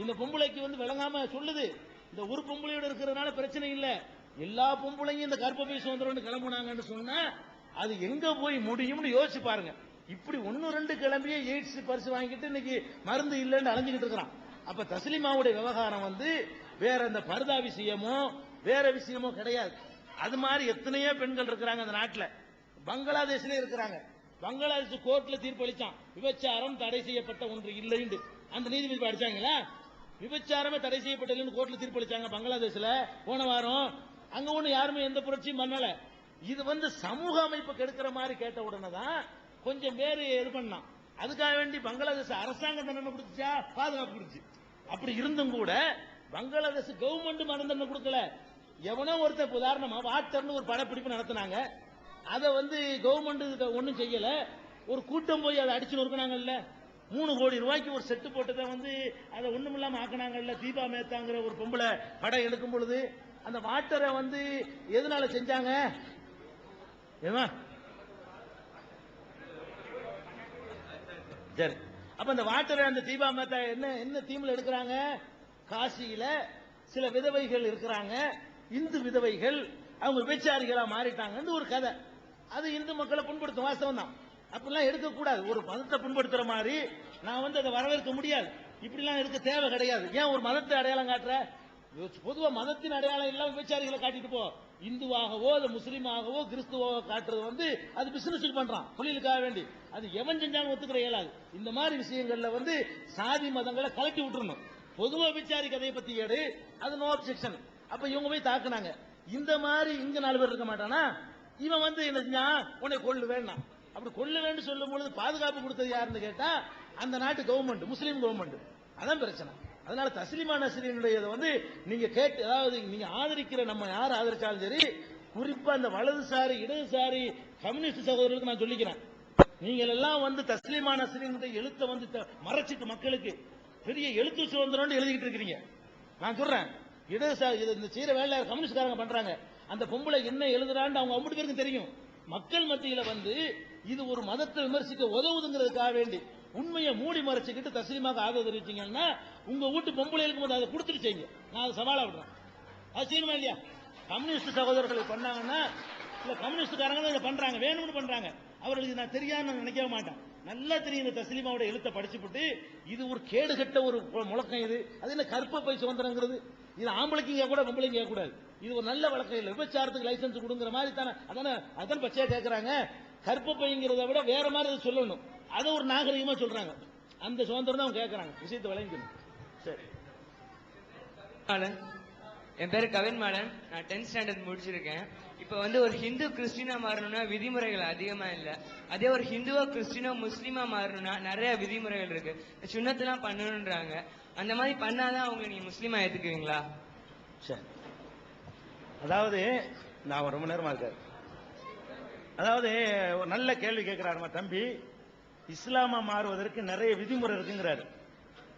இந்த பொம்பளைக்கு வந்து விளங்காம சொல்லுது, இந்த ஒரு பொம்பளையோட இருக்கிறதுனால பிரச்சனை இல்ல, எல்லா பொம்பளையும் இந்த கர்ப்பப்பை சுதந்திரம் கிளம்புனாங்கன்னு சொன்னா அது எங்க போய் முடியும்னு யோசிச்சு பாருங்க. இப்படி 1-2 கிளம்பியே எய்ட்ஸ் பரிசு வாங்கிட்டு இன்னைக்கு மருந்து இல்லைன்னு அலைஞ்சுக்கிட்டு இருக்கிறான். அப்ப தஸ்லீமாவுடைய விவகாரம் வந்து வேற இந்த பர்தா விஷயமோ வேற விஷயமோ கிடையாது. அது மாதிரி எத்தனையோ பெண்கள் இருக்கிறாங்க அந்த நாட்டில். பங்களாதேஷ்ல இருக்கிறாங்க. பங்களாதேஷ் கோர்ட்ல தீர்ப்பளிச்சான், விபச்சாரம் தடை செய்யப்பட்ட ஒன்று இல்லைன்னு. அந்த நீதிபதி அடிச்சாங்களா, விபச்சாரமே தடை செய்யப்பட்டதுன்னு கோர்ட்ல தீர்ப்பளிச்சாங்க பங்களாதேஷ்ல போன வாரம். அங்க ஒண்ணு யாருமே எந்த புரட்சியும் பண்ணல. இது வந்து சமூக அமைப்பு கெடுக்கிற மாதிரி கேட்ட உடனே தான் கொஞ்சம் பேரு இது பண்ணான். அதுக்காக வேண்டி பங்களாதேஷ் அரசாங்கம் தண்டனை கொடுத்துச்சா, பாதுகாப்பு கொடுத்து. அப்படி இருந்தும் கூட பங்களாதேஷ் கவர்மெண்ட் மரண தண்டனை கொடுக்கல. எவனோ ஒருத்தர் உதாரணமா வாட்டர்னு ஒரு படப்பிடிப்பு நடத்தினாங்க. அதை வந்து கவர்மெண்ட் ஒன்றும் செய்யல. ஒரு கூட்டம் போய் அதை அடிச்சு நொறுக்கினாங்கல்ல, 3 கோடி ரூபாய்க்கு ஒரு செட்டு போட்டதை வந்து அதை ஒண்ணும் இல்லாம ஆக்கினாங்கல்ல. தீபா மேத்தாங்கிற ஒரு பொம்பளை படம் எடுக்கும் பொழுது அந்த வாட்டரை வந்து எதனால செஞ்சாங்க? சரி, அப்ப அந்த வாட்டரை அந்த தீபா மேத்தா என்ன தீம்ல எடுக்கிறாங்க? காசியில சில விதவைகள் இருக்கிறாங்க, இந்து விதவைகள், அவங்க விபச்சாரிகளா மாறிட்டாங்கன்னு ஒரு கதை. அது இந்து மக்களை புண்படுத்தும், வாஸ்தவம் தான். அப்படிலாம் எடுக்கக்கூடாது. ஒரு மதத்தை புண்படுத்துற மாதிரி நான் வந்து அதை வரவேற்க முடியாது. இப்படிலாம் இருக்க தேவை கிடையாது. ஏன் ஒரு மதத்தை அடையாளம் காட்டுற? பொதுவா மதத்தின் அடையாளம் இல்லாம விபச்சாரிகளை காட்டிட்டு போ. இந்துவாகவோ முஸ்லீமாகவோ கிறிஸ்துவாகவோ காட்டுறது வந்து அது பிசினஸ் பண்றான், தொழிலுக்காக வேண்டி. அது எவன் செஞ்சாலும் ஒத்துக்கிற இயலாது. இந்த மாதிரி விஷயங்கள்ல வந்து சாதி மதங்களை கலட்டி விட்டுறணும். பொதுவா விபச்சாரி கதையை பத்தி எடு, அது நோ அப்ஜெக்ஷன். அப்ப இவங்க போய் தாக்குனாங்க. இந்த மாதிரி இங்க 4 பேர் இருக்க மாட்டானா? இவன் வந்து என்ன செஞ்சான், உன்னை கொள்ளு வேணாம். அப்படி கொள்ளு வேண்டு சொல்லும் பொழுது பாதுகாப்பு கொடுத்தது யாருன்னு கேட்டா அந்த நாட்டு கவர்மெண்ட், முஸ்லீம் கவர்மெண்ட். அதான் பிரச்சனை. அதனால தஸ்லீமா நஸ்ரீனுடைய வந்து நீங்க கேட்டு, அதாவது நீங்க ஆதரிக்கிற நம்ம யார் ஆதரிச்சாலும் சரி, குறிப்பா அந்த வலதுசாரி இடதுசாரி கம்யூனிஸ்ட் சகோதரர்களுக்கு நான் சொல்லிக்கிறேன், நீங்கள் எல்லாம் வந்து தஸ்லீமா நஸ்ரீனுடைய எழுத்தை வந்து மறைச்சிட்டு மக்களுக்கு பெரிய எழுத்து சுதந்திரம் எழுதிக்கிட்டு இருக்கிறீங்க. நான் சொல்றேன், இடதுசாரி இந்த சீர வேலை கம்யூனிஸ்ட்காரங்க பண்றாங்க. அந்த பொம்பளை என்ன எழுதுறான்னு அவங்க 50 பேருக்கும் தெரியும். மக்கள் மத்தியில வந்து இது ஒரு மதத்தை விமர்சிக்க உதவுதுங்கிறதுக்காக வேண்டி உண்மையை மூடி மறைச்சுக்கிட்டு தஸ்லீமாக ஆதரவு தெரிவிச்சீங்கன்னா உங்க வீட்டு பொம்பளை இருக்கும்போது அதை கொடுத்துட்டு செய்யுங்க. நான் அதை சவாலா விடுறேன். அது செய்யணுமா இல்லையா? கம்யூனிஸ்ட் சகோதரர்கள் பண்ணாங்கன்னா இல்ல கம்யூனிஸ்ட்காரங்க தான் இதை பண்றாங்க, வேணும்னு பண்றாங்க. அவர்களுக்கு நான் தெரியாம நினைக்கவே மாட்டேன். நல்லா தெரியும் இந்த தஸ்லீமாவோட எழுத்தை படிச்சுட்டு இது ஒரு கேடுகட்ட ஒரு முழக்கம். இது அது என்ன கற்பப்பை சுதந்திரங்கிறது? இது ஆம்பளைக்கு கேட்க கூட பொம்பளைக்கு கேட்க கூடாது. இது ஒரு நல்ல வழக்கம் இல்லை. விபச்சாரத்துக்கு லைசன்ஸ் கொடுங்கிற மாதிரி தானே. அதான் பச்சையா கேட்கறாங்க. கற்பப்பைங்கிறத விட வேற மாதிரி சொல்லணும். அதை ஒரு நாகரிகமா சொல்றாங்க. அந்த சுதந்திரம் தான் அவங்க கேட்கறாங்க. விஷயத்தை விளங்கிக்கணும். சரி, என் பேரு கவின் மாலன். நான் 10th ஸ்டாண்டர்ட் முடிச்சிருக்கேன். இப்ப வந்து ஒரு ஹிந்து கிறிஸ்டினா மாறணும்னா விதிமுறைகள் அதிகமா இல்ல. அதே ஒரு ஹிந்துவா கிறிஸ்டினோ முஸ்லீமா மாறணும்னா நிறைய விதிமுறைகள் இருக்கு. சுன்னத்தெல்லாம் பண்ணணும்ன்றாங்க. அந்த மாதிரி பண்ணாதான் அவங்க நீங்க முஸ்லீமா ஏத்துக்குவீங்களா? சரி, அதாவது நான் ரொம்ப நேரமா இருக்காரு. அதாவது ஒரு நல்ல கேள்வி கேட்கிறாருமா தம்பி. இஸ்லாமா மாறுவதற்கு நிறைய விதிமுறை இருக்குங்கிறாரு.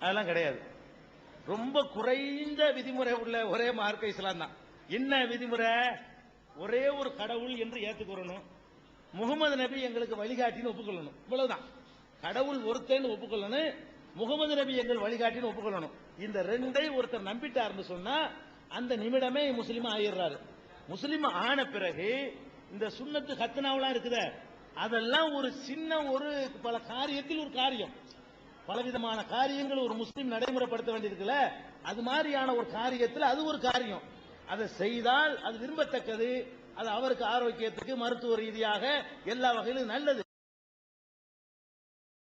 அதெல்லாம் கிடையாது. ரொம்ப குறைந்த விதிமுறை உள்ள ஒரே மார்க்க இஸ்லாம் தான். என்ன விதிமுறை? ஒரே ஒரு கடவுள் என்று ஏற்றுக்கொள்ளணும். முகமது நபி எங்களுக்கு வழிகாட்டின்னு ஒப்புக்கொள்ளணும். இவ்வளவுதான். கடவுள் ஒருத்தன்னு ஒப்புக்கொள்ளணும், முகமது நபி எங்கள் வழிகாட்டின்னு ஒப்புக்கொள்ளணும். இந்த ரெண்டை ஒருத்தர் நம்பிட்டாருன்னு சொன்னா அந்த நிமிடமே முஸ்லீம் ஆயிடுறாரு. முஸ்லீம் ஆன பிறகு இந்த சுன்னத்து ஹத்னாவெல்லாம் இருக்குத, அதெல்லாம் ஒரு சின்ன ஒரு பல காரியத்தில் ஒரு காரியம், பலவிதமான காரியங்கள் ஒரு முஸ்லீம் நடைமுறைப்படுத்த வேண்டியிருக்குல்ல, அது மாதிரியான ஒரு காரியத்தில் அது ஒரு காரியம். அதை செய்தால் அது விரும்பத்தக்கது, அது அவருக்கு ஆரோக்கியத்துக்கு மருத்துவ ரீதியாக எல்லா வகையிலும் நல்லது.